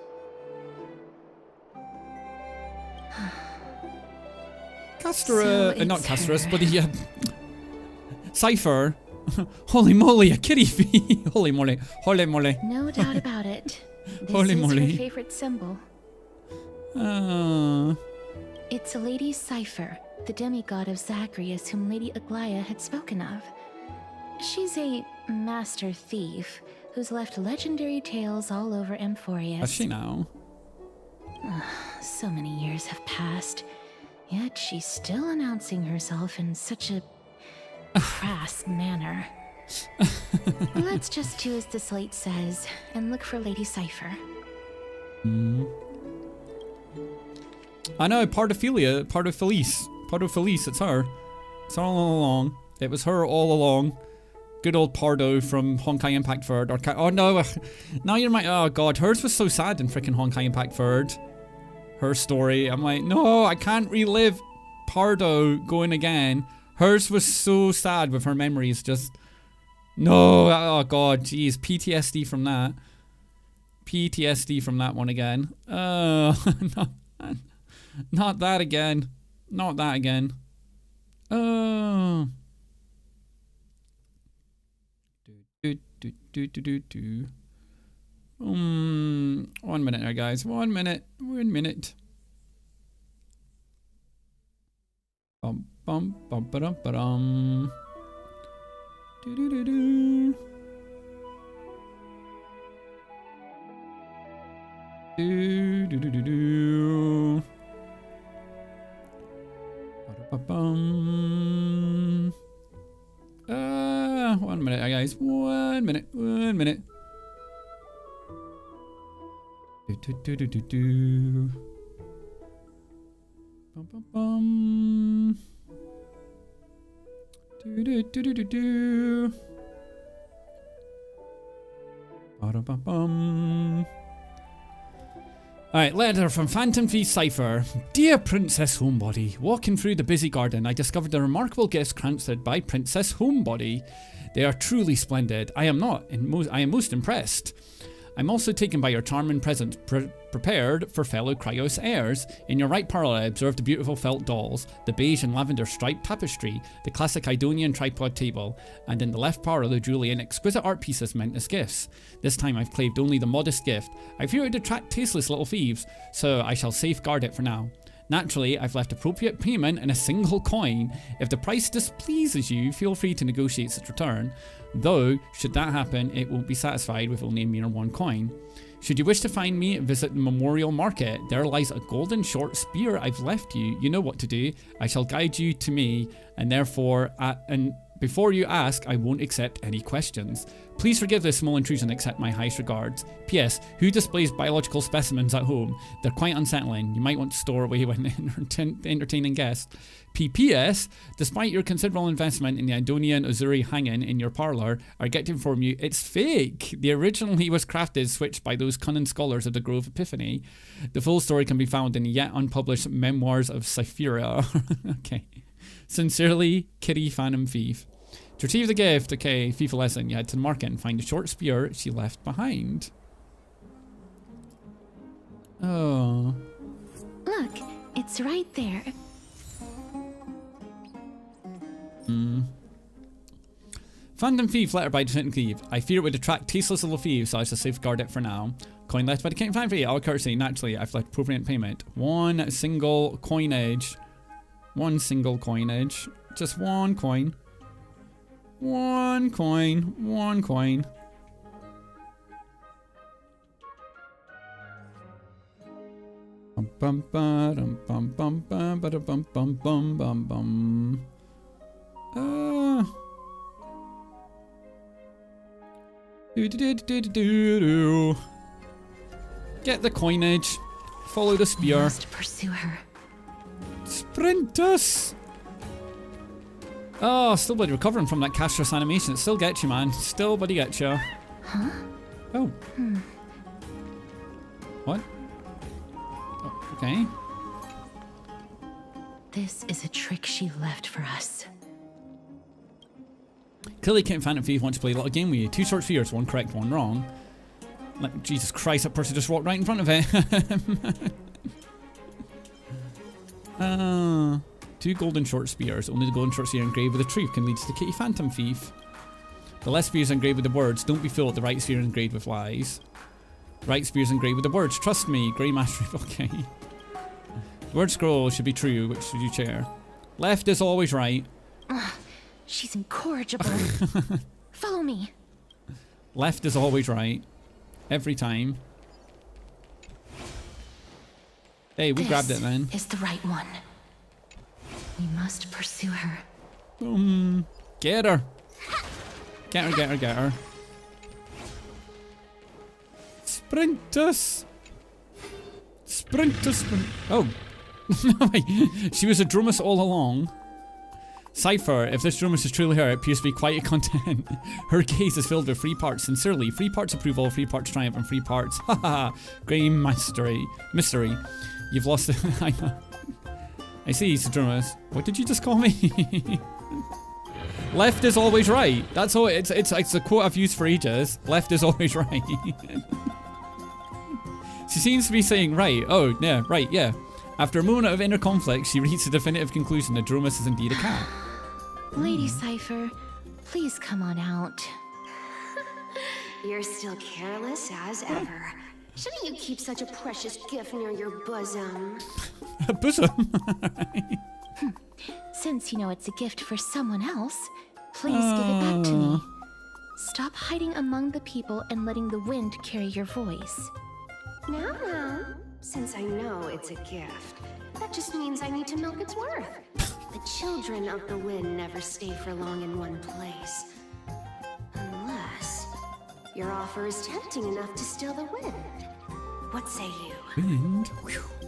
S1: Castra,
S5: So
S1: not
S5: it's
S1: Castrus,
S5: her.
S1: but the Cypher. Holy moly, a kitty fee. Holy moly, holy moly.
S5: No doubt about it. This
S1: Holy
S5: is
S1: moly.
S5: her favorite symbol.
S1: Uh,
S5: It's Lady Cypher, the demigod of Zagreus whom Lady Aglaia had spoken of. She's a master thief who's left legendary tales all over Amphorius.
S1: Has she now?
S5: So many years have passed, yet she's still announcing herself in such a crass manner. Let's just do as the slate says and look for Lady Cypher.
S1: I know, Pardophilia, Pardophilis, it's her. It's all along. It was her all along. Good old Pardo from Honkai Impact Third. Oh no, now you're my, oh god, hers was so sad in freaking Honkai Impact Third. Her story, I'm like, no, I can't relive Pardo going again. Hers was so sad with her memories, just, no, oh god, jeez, PTSD from that. PTSD from that one again. No, not that again. Not that again. Oh. 1 minute there, guys. 1 minute. 1 minute. Bum bum bum ba dum ba dum. Do do do do. Do do do do do. Ba-da-ba-bum. 1 minute, guys. 1 minute. 1 minute. Do do do do do do. Bum bum bum. Do do do do do do. Ba-da-ba-bum. Alright, letter from Phantom Thief Cypher. Dear Princess Homebody, walking through the busy garden, I discovered the remarkable gifts crafted by Princess Homebody. They are truly splendid. I am most impressed. I'm also taken by your charming present, prepared for fellow Cryos heirs. In your right parallel, I observe the beautiful felt dolls, the beige and lavender striped tapestry, the classic Idonian tripod table, and in the left parallel, the Julian exquisite art pieces meant as gifts. This time I've claimed only the modest gift. I fear it would attract tasteless little thieves, so I shall safeguard it for now. Naturally, I've left appropriate payment in a single coin. If the price displeases you, feel free to negotiate its return. Though, should that happen, it won't be satisfied with only a mere 1 coin. Should you wish to find me, visit the Memorial Market. There lies a golden short spear I've left you. You know what to do. I shall guide you to me, and therefore, before you ask, I won't accept any questions. Please forgive this small intrusion and accept my highest regards. P.S. Who displays biological specimens at home? They're quite unsettling. You might want to store away when entertaining guests. P.P.S. Despite your considerable investment in the Idonian Uzuri hanging in your parlour, I get to inform you it's fake. The originally was crafted switched by those cunning scholars of the Grove Epiphany. The full story can be found in the yet unpublished Memoirs of Cyphera. Okay. Sincerely, Kitty Phantom Thief. To retrieve the gift, okay, FIFA lesson, you head to the market and find a short spear she left behind. Oh.
S5: Look, it's right there.
S1: Phantom Thief, letter by Defendant Cleave. I fear it would attract tasteless little thieves, so I shall safeguard it for now. Coin left by the King of Fantasy. Out of courtesy, naturally, I've left appropriate payment. 1 single coinage. 1 single coinage. Just 1 coin. 1 coin. 1 coin. Bum bum ba dum bum bum bum ba da bum bum bum bum bum. Do do do do do do do. Get the coinage. Follow the spear.
S5: We must pursue her.
S1: Sprint us! Oh, still bloody recovering from that castrous animation. It still gets you, man. Still bloody gets you.
S5: Huh?
S1: Oh. What? Oh, okay.
S5: This is a trick she left for us.
S1: Clearly, King Phantom Thief wants to play a little game with you. 2 short spheres, 1 correct, 1 wrong. Like, Jesus Christ, that person just walked right in front of it. 2 golden short spears. Only the golden short spear engraved with a truth can lead to the Kitty Phantom Thief. The left spear is engraved with the words, don't be fooled. The right spear is engraved with lies. Right spear is engraved with the words, trust me, Grey Master. Okay. The word scroll should be true, which should you chair? Left is always right.
S5: She's incorrigible. Follow me.
S1: Left is always right. Every time. Hey, we grabbed it then.
S5: This is the right one. We must pursue her.
S1: Get her. Get her, get her, get her. Sprint us. Sprint us, sprint. Oh. Wait. She was a Dromus all along. Cypher, if this Dromus is truly her, it appears to be quite a content. Her gaze is filled with 3 parts. Sincerely, 3 parts approval, 3 parts triumph, and 3 parts haha, grey mystery. You've lost it. I know. I see, Dromus. What did you just call me? Left is always right. That's all. It's a quote I've used for ages. Left is always right. She seems to be saying right. Oh, yeah, right, yeah. After a moment of inner conflict, she reaches the definitive conclusion that Dromus is indeed a cat.
S5: Lady Cypher, please come on out.
S2: You're still careless as ever. Shouldn't you keep such a precious gift near your bosom?
S1: Bosom?
S5: Since you know it's a gift for someone else, please give it back to me. Stop hiding among the people and letting the wind carry your voice.
S2: Now, since I know it's a gift, that just means I need to milk its worth. The children of the wind never stay for long in one place. Unless your offer is tempting enough to still the wind. What say you?
S1: Wind?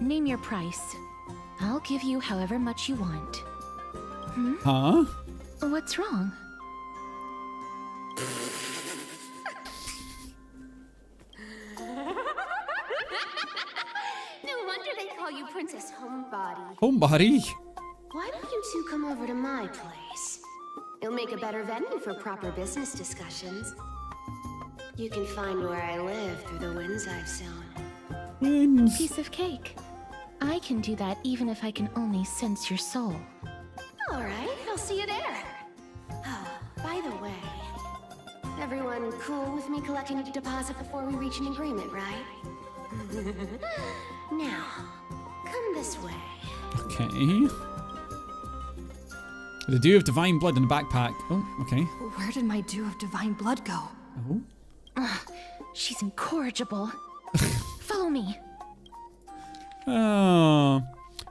S5: Name your price. I'll give you however much you want.
S1: Huh?
S5: What's wrong?
S2: No wonder they call you Princess Homebody.
S1: Homebody?
S2: Why don't you two come over to my place? It'll make a better venue for proper business discussions. You can find where I live through the winds I've sown.
S1: Winds.
S5: Piece of cake. I can do that even if I can only sense your soul.
S2: All right, I'll see you there. Oh, by the way, everyone cool with me collecting a deposit before we reach an agreement, right? Now, come this way.
S1: Okay. The Dew of Divine Blood in the backpack. Oh, okay.
S5: Where did my Dew of Divine Blood go?
S1: Oh.
S5: Ugh, she's incorrigible. Follow me.
S1: Oh.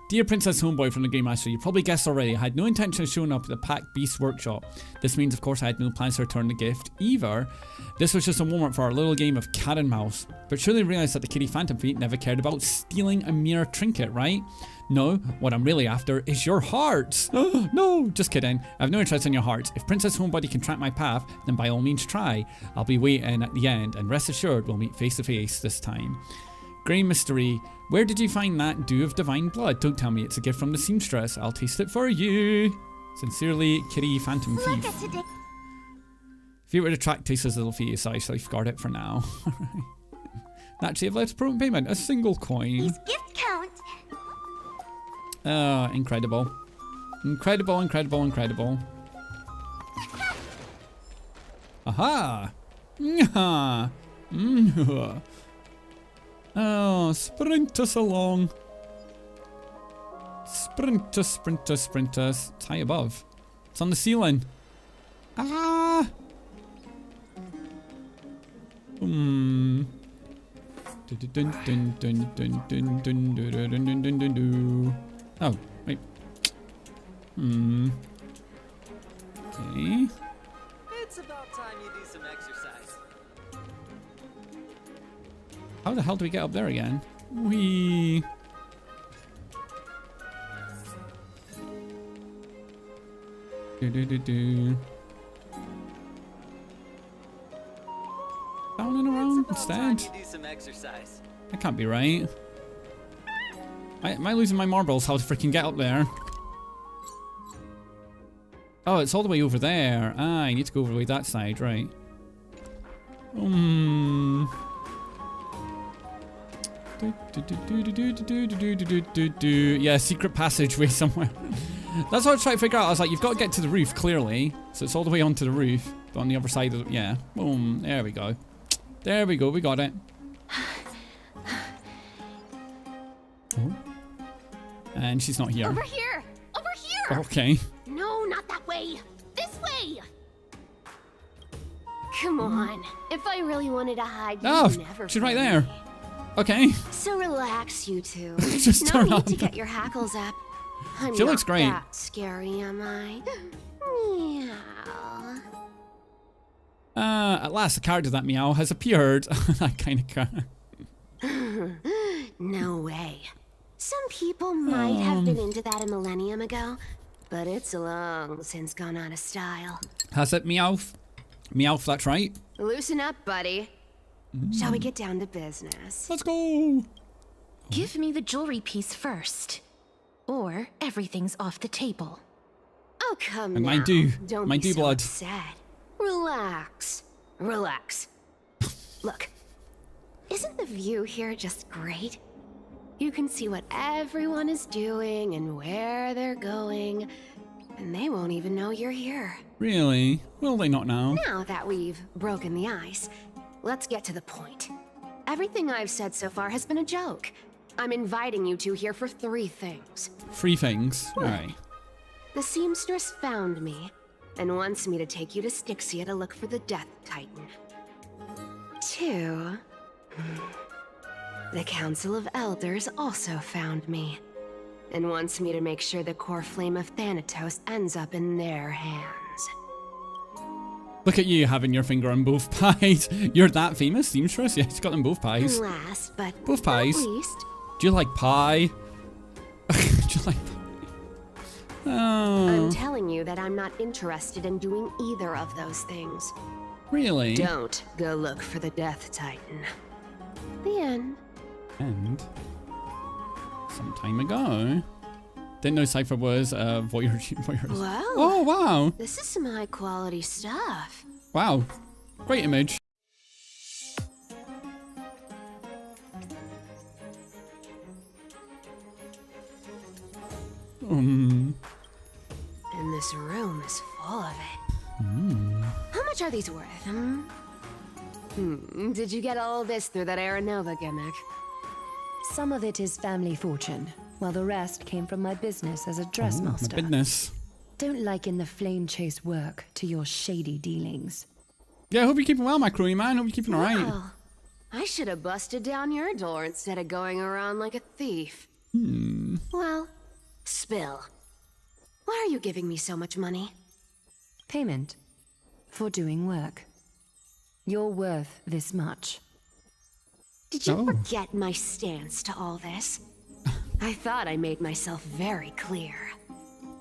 S1: Dear Princess Homeboy from the Game Master, you probably guessed already, I had no intention of showing up at the Pack Beast Workshop. This means, of course, I had no plans to return the gift either. This was just a warm-up for our little game of cat and mouse. But surely you realise that the kitty Phantom Feet never cared about stealing a mere trinket, right? No, what I'm really after is your hearts. No, just kidding. I have no interest in your hearts. If Princess Homebody can track my path, then by all means try. I'll be waiting at the end, and rest assured we'll meet face to face this time. Grey Mystery, where did you find that Dew of Divine Blood? Don't tell me it's a gift from the seamstress. I'll taste it for you. Sincerely, Kitty Phantom Thief. If you were to track Taster's little fetus, I shall guard it for now. Naturally, I've left prompt payment. A single coin.
S3: His gift count.
S1: Incredible. Incredible, incredible, incredible. Aha! Nyah! Nyah! Oh, sprint us along. Sprint us, sprint us, sprint us. It's high above. It's on the ceiling. Ah! Dun dun dun dun dun dun dun dun dun dun dun dun. Oh, wait. Okay.
S19: It's about time you do some exercise.
S1: How the hell do we get up there again? Whee! Do. Down and around instead?
S19: You do some exercise.
S1: That can't be right. Am I losing my marbles how to freaking get up there? Oh, it's all the way over there. Ah, I need to go over the way that side, right. Yeah, secret passageway somewhere. That's what I was trying to figure out. I was like, you've got to get to the roof, clearly. So it's all the way onto the roof. But on the other side of the... Yeah. Boom. There we go. There we go. We got it. Oh. And she's not here.
S3: Over here! Over here!
S1: Okay.
S3: No, not that way! This way! Come on. If I really wanted to hide, you'd never
S1: she's right
S3: find
S1: there.
S3: me.
S1: Okay.
S3: So relax, you two.
S1: Just
S3: no
S1: turn
S3: need
S1: up.
S3: to get your hackles up. I'm
S1: She
S3: not
S1: looks great.
S3: that scary, am I? Meow.
S1: At last, the character that meow has appeared. That kind of character.
S2: No way. Some people might have been into that a millennium ago, but it's long since gone out of style.
S1: Has it Meowth? Meowth, that's right.
S2: Loosen up, buddy. Shall we get down to business?
S1: Let's go.
S5: Give me the jewelry piece first, or everything's off the table.
S2: Oh, come
S1: And
S2: now.
S1: mine do.
S2: Don't
S1: Mine
S2: be
S1: do
S2: so
S1: blood.
S2: upset. Relax. Relax. Look, isn't the view here just great? You can see what everyone is doing and where they're going, and they won't even know you're here.
S1: Really? Will they not now?
S2: Now that we've broken the ice, let's get to the point. Everything I've said so far has been a joke. I'm inviting you two here for 3 things.
S1: 3 things. Alright.
S2: The seamstress found me and wants me to take you to Styxia to look for the Death Titan. 2. The Council of Elders also found me and wants me to make sure the core flame of Thanatos ends up in their hands.
S1: Look at you having your finger on both pies. You're that famous, seamstress? Yeah, she's got them both pies.
S2: And last but
S1: Both pies.
S2: not least,
S1: Do you like pie? Do you like pie? Oh.
S2: I'm telling you that I'm not interested in doing either of those things.
S1: Really?
S2: Don't go look for the Death Titan. The end.
S1: And some time ago, didn't know Cypher was voyeurs.
S2: Wow.
S1: Oh wow!
S2: This is some high quality stuff.
S1: Wow, great image.
S2: And this room is full of it. How much are these worth, Did you get all this through that Aeronova gimmick?
S15: Some of it is family fortune. while the rest came from my business as a dressmaster.
S1: My business.
S15: Don't liken the flame chase work to your shady dealings.
S1: Yeah, I hope you're keeping well, my crony man. Hope you're keeping alright.
S2: Well, I should have busted down your door instead of going around like a thief. Well, spill. Why are you giving me so much money?
S15: Payment for doing work. You're worth this much.
S2: Did you forget my stance to all this? I thought I made myself very clear.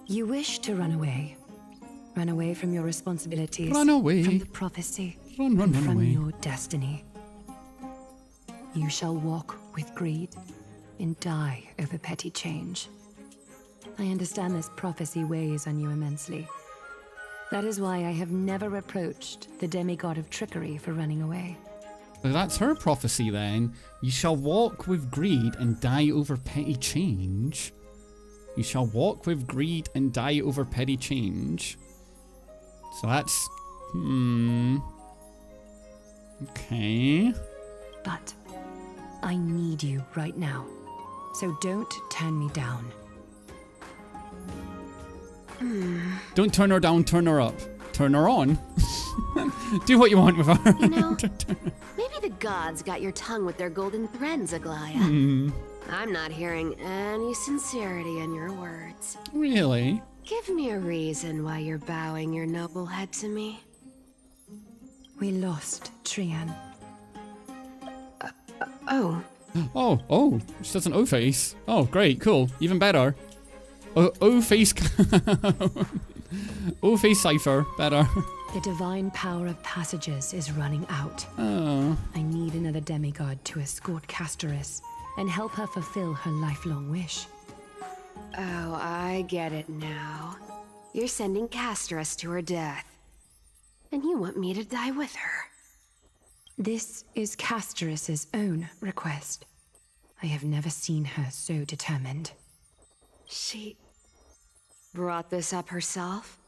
S15: You wish to run away. Run away from your responsibilities.
S1: Run away.
S15: From the prophecy.
S1: Run
S15: and from
S1: away.
S15: your destiny. You shall walk with greed and die over petty change. I understand this prophecy weighs on you immensely. That is why I have never approached the demigod of trickery for running away.
S1: So that's her prophecy then. You shall walk with greed and die over petty change. You shall walk with greed and die over petty change. So that's... Okay.
S15: But I need you right now. So don't turn me down.
S1: Don't turn her down, turn her up. Turn her on. Do what you want with her.
S2: You know, maybe the gods got your tongue with their golden threads, Aglaya. I'm not hearing any sincerity in your words.
S1: Really?
S2: Give me a reason why you're bowing your noble head to me.
S15: We lost Trian.
S1: Oh, she does an O-face. Oh, great, cool, even better. O-face... O-face cipher, better.
S15: The divine power of passages is running out.
S1: Oh.
S15: I need another demigod to escort Castoris and help her fulfill her lifelong wish.
S2: Oh, I get it now. You're sending Castoris to her death. And you want me to die with her.
S15: This is Castoris' own request. I have never seen her so determined.
S2: She brought this up herself?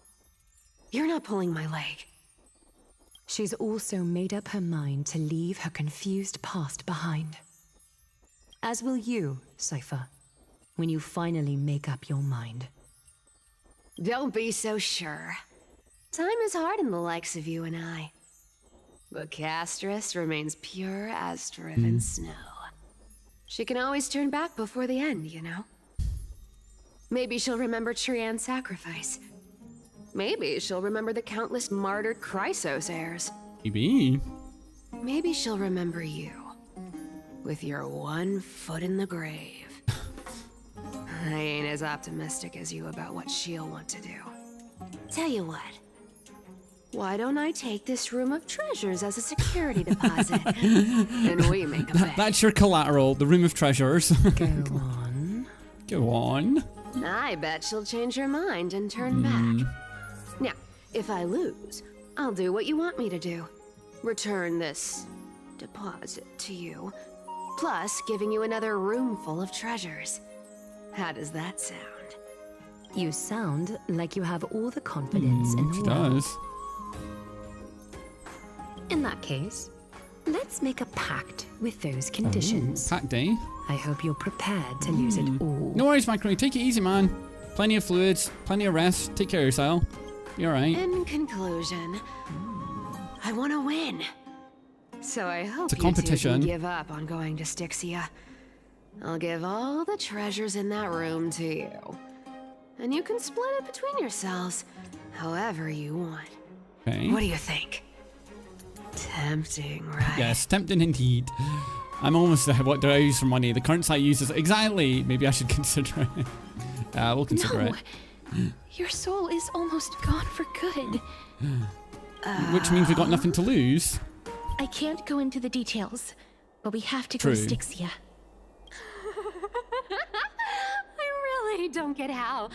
S2: You're not pulling my leg.
S15: She's also made up her mind to leave her confused past behind. As will you, Cypher, when you finally make up your mind.
S2: Don't be so sure. Time is hard in the likes of you and I. But Castoris remains pure as driven snow. She can always turn back before the end, you know? Maybe she'll remember Trian's sacrifice. Maybe she'll remember the countless martyred Chrysos heirs.
S1: Maybe.
S2: Maybe she'll remember you. With your one foot in the grave. I ain't as optimistic as you about what she'll want to do. Tell you what. Why don't I take this room of treasures as a security deposit? And we make a bet.
S1: That's your collateral, the room of treasures.
S15: Go on.
S1: Go on.
S2: I bet she'll change her mind and turn back. Now, if I lose, I'll do what you want me to do. Return this deposit to you, plus giving you another room full of treasures. How does that sound?
S15: You sound like you have all the confidence in the
S1: She
S15: world.
S1: does.
S15: In that case, let's make a pact with those conditions.
S1: Pact day.
S15: I hope you're prepared to lose it all.
S1: No worries, Macron. Take it easy, man. Plenty of fluids, plenty of rest. Take care of yourself. You're alright.
S2: In conclusion, I want to win. So I hope
S1: It's a
S2: you two
S1: competition.
S2: can give up on going to Styxia. I'll give all the treasures in that room to you. And you can split it between yourselves, however you want.
S1: Okay.
S2: What do you think? Tempting, right?
S1: Yes, tempting indeed. I'm almost there. What do I use for money? The currency I use is exactly. Maybe I should consider it. We'll consider
S5: No.
S1: it.
S5: Your soul is almost gone for good.
S1: Which means we've got nothing to lose.
S5: I can't go into the details, but we have to
S1: True.
S5: go to Styxia.
S2: I really don't get how.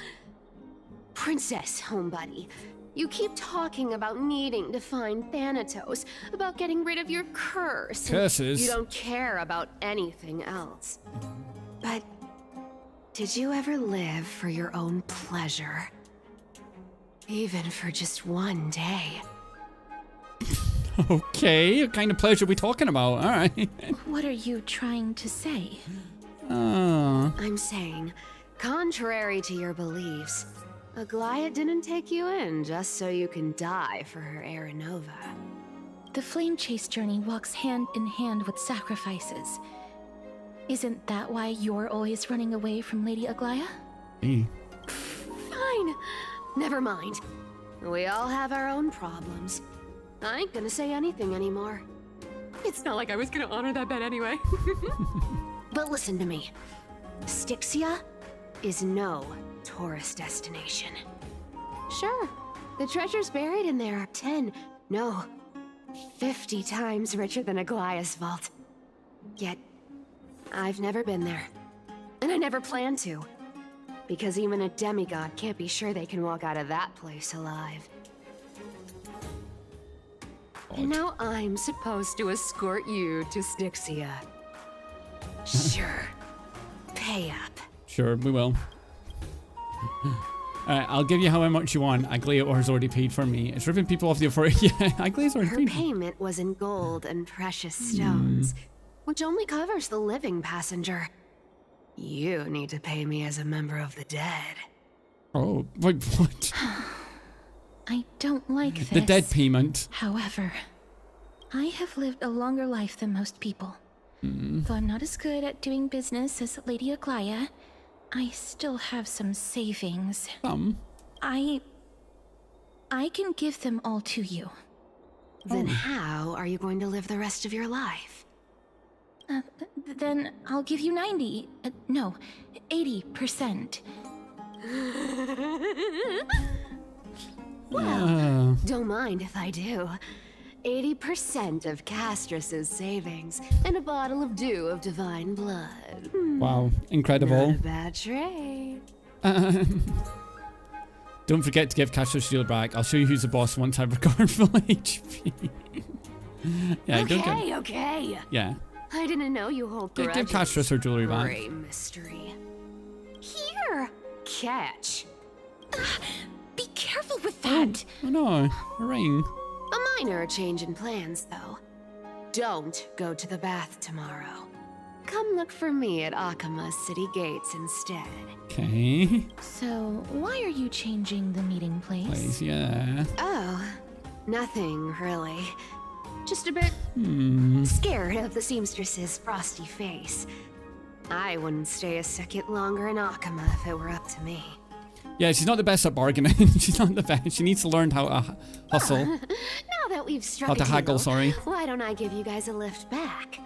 S2: Princess, homebuddy, you keep talking about needing to find Thanatos, about getting rid of your curse. and
S1: Curses?
S2: You don't care about anything else. But did you ever live for your own pleasure? Even for just one day?
S1: Okay, what kind of pleasure are we talking about? Alright.
S5: What are you trying to say?
S2: I'm saying, contrary to your beliefs, Aglaia didn't take you in just so you can die for her Aranova.
S5: The flame chase journey walks hand in hand with sacrifices. Isn't that why you're always running away from Lady Aglaia?
S2: Fine. Never mind. We all have our own problems. I ain't gonna say anything anymore.
S4: It's not like I was gonna honor that bet anyway.
S2: But listen to me. Styxia is no tourist destination. Sure, the treasures buried in there are 10, no, 50 times richer than Aglaia's vault. Yet, I've never been there. And I never plan to. Because even a demigod can't be sure they can walk out of that place alive. And now I'm supposed to escort you to Styxia. Sure. Pay up.
S1: Sure, we will. Alright, I'll give you however much you want. Aglaia has already paid for me. It's ripping people off the offer. Yeah, Aglaia's already
S2: Her
S1: paid.
S2: payment was in gold and precious stones, which only covers the living passenger. You need to pay me as a member of the dead.
S1: Oh, wait, what?
S5: I don't like this.
S1: The dead payment.
S5: However, I have lived a longer life than most people. Though I'm not as good at doing business as Lady Aglaia, I still have some savings. I can give them all to you.
S2: Then how are you going to live the rest of your life?
S5: Then I'll give you 90. No, 80%.
S2: Well, don't mind if I do. 80% of Castrus's savings and a bottle of dew of divine blood.
S1: Wow, incredible.
S2: Not a bad trade.
S1: Don't forget to give Castrus shield back. I'll show you who's the boss once I've recovered full HP. Yeah, don't get...
S2: Okay.
S1: Yeah.
S2: I didn't know you hold
S1: Give
S2: grudges.
S1: Castrus her jewelry back.
S2: Great mystery. Here, catch.
S5: Be careful with that.
S1: Oh no, a ring.
S2: A minor change in plans, though. Don't go to the bath tomorrow. Come look for me at Akima's city gates instead.
S1: Okay.
S5: So, why are you changing the meeting place?
S1: Please, yeah.
S2: Oh, nothing really. Just a bit scared of the seamstress's frosty face. I wouldn't stay a second longer in Akima if it were up to me.
S1: Yeah, she's not the best at bargaining. She's not the best. She needs to learn how to hustle.
S2: Now that we've struck
S1: How to
S2: a
S1: haggle,
S2: deal,
S1: sorry.
S2: why don't I give you guys a lift back?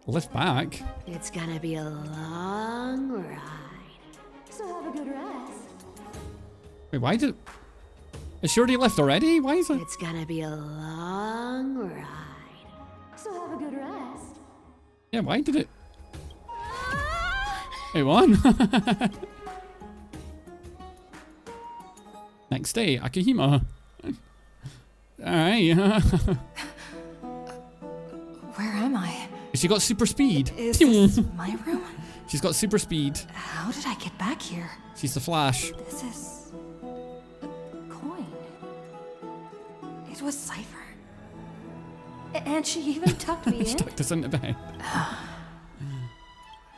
S1: Lift back?
S2: It's gonna be a long ride. So have a good rest.
S1: Wait, why did... Is she already left already? Why is it...
S2: It's gonna be a long ride. So have a good rest.
S1: Yeah, why did it... Wait, what? Next day, Akihima. Alright.
S8: Where am I?
S1: She got super speed.
S8: Is this my room?
S1: She's got super speed.
S8: How did I get back here?
S1: She's the Flash.
S8: This is a coin. It was Cypher. And she even tucked me
S1: She
S8: in.
S1: tucked us into bed.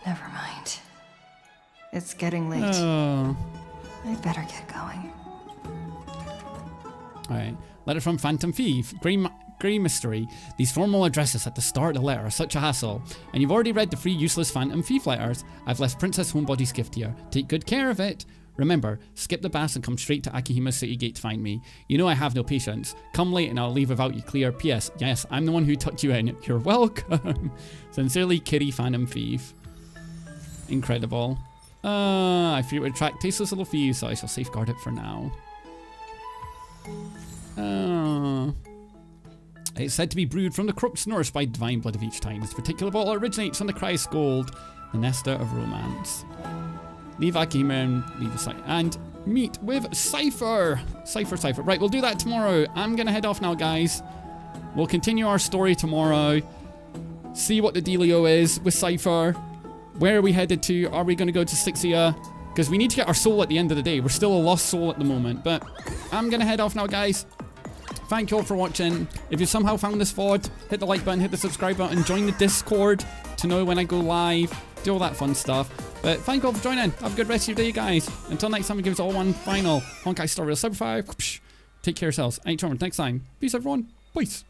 S8: Never mind. It's getting late.
S1: Oh.
S8: I better get going.
S1: Alright. Letter from Phantom Thief. Grey mystery. These formal addresses at the start of the letter are such a hassle. And you've already read the 3 useless Phantom Thief letters. I've left Princess Homebody's gift here. Take good care of it. Remember, skip the baths and come straight to Akihima's city gate to find me. You know I have no patience. Come late and I'll leave without you clear. P.S. Yes, I'm the one who tucked you in. You're welcome. Sincerely, Kitty Phantom Thief. Incredible. I fear it would attract tasteless little thieves, so I shall safeguard it for now. It's said to be brewed from the corpse nourished by divine blood of each time. This particular bottle originates from the Christ Gold, the Nesta of Romance. Leave Akihima and leave the site. And meet with Cypher. Cypher. Right, we'll do that tomorrow. I'm going to head off now, guys. We'll continue our story tomorrow. See what the dealio is with Cypher. Where are we headed to? Are we going to go to Styxia? Because we need to get our soul at the end of the day. We're still a lost soul at the moment. But I'm going to head off now, guys. Thank you all for watching. If you somehow found this VOD, hit the like button, hit the subscribe button, join the Discord to know when I go live. do all that fun stuff. But thank you all for joining. Have a good rest of your day, guys. Until next time, we give us all one final Honkai Star Rail 75. Take care of yourselves. Ain't next time. Peace, everyone. Peace.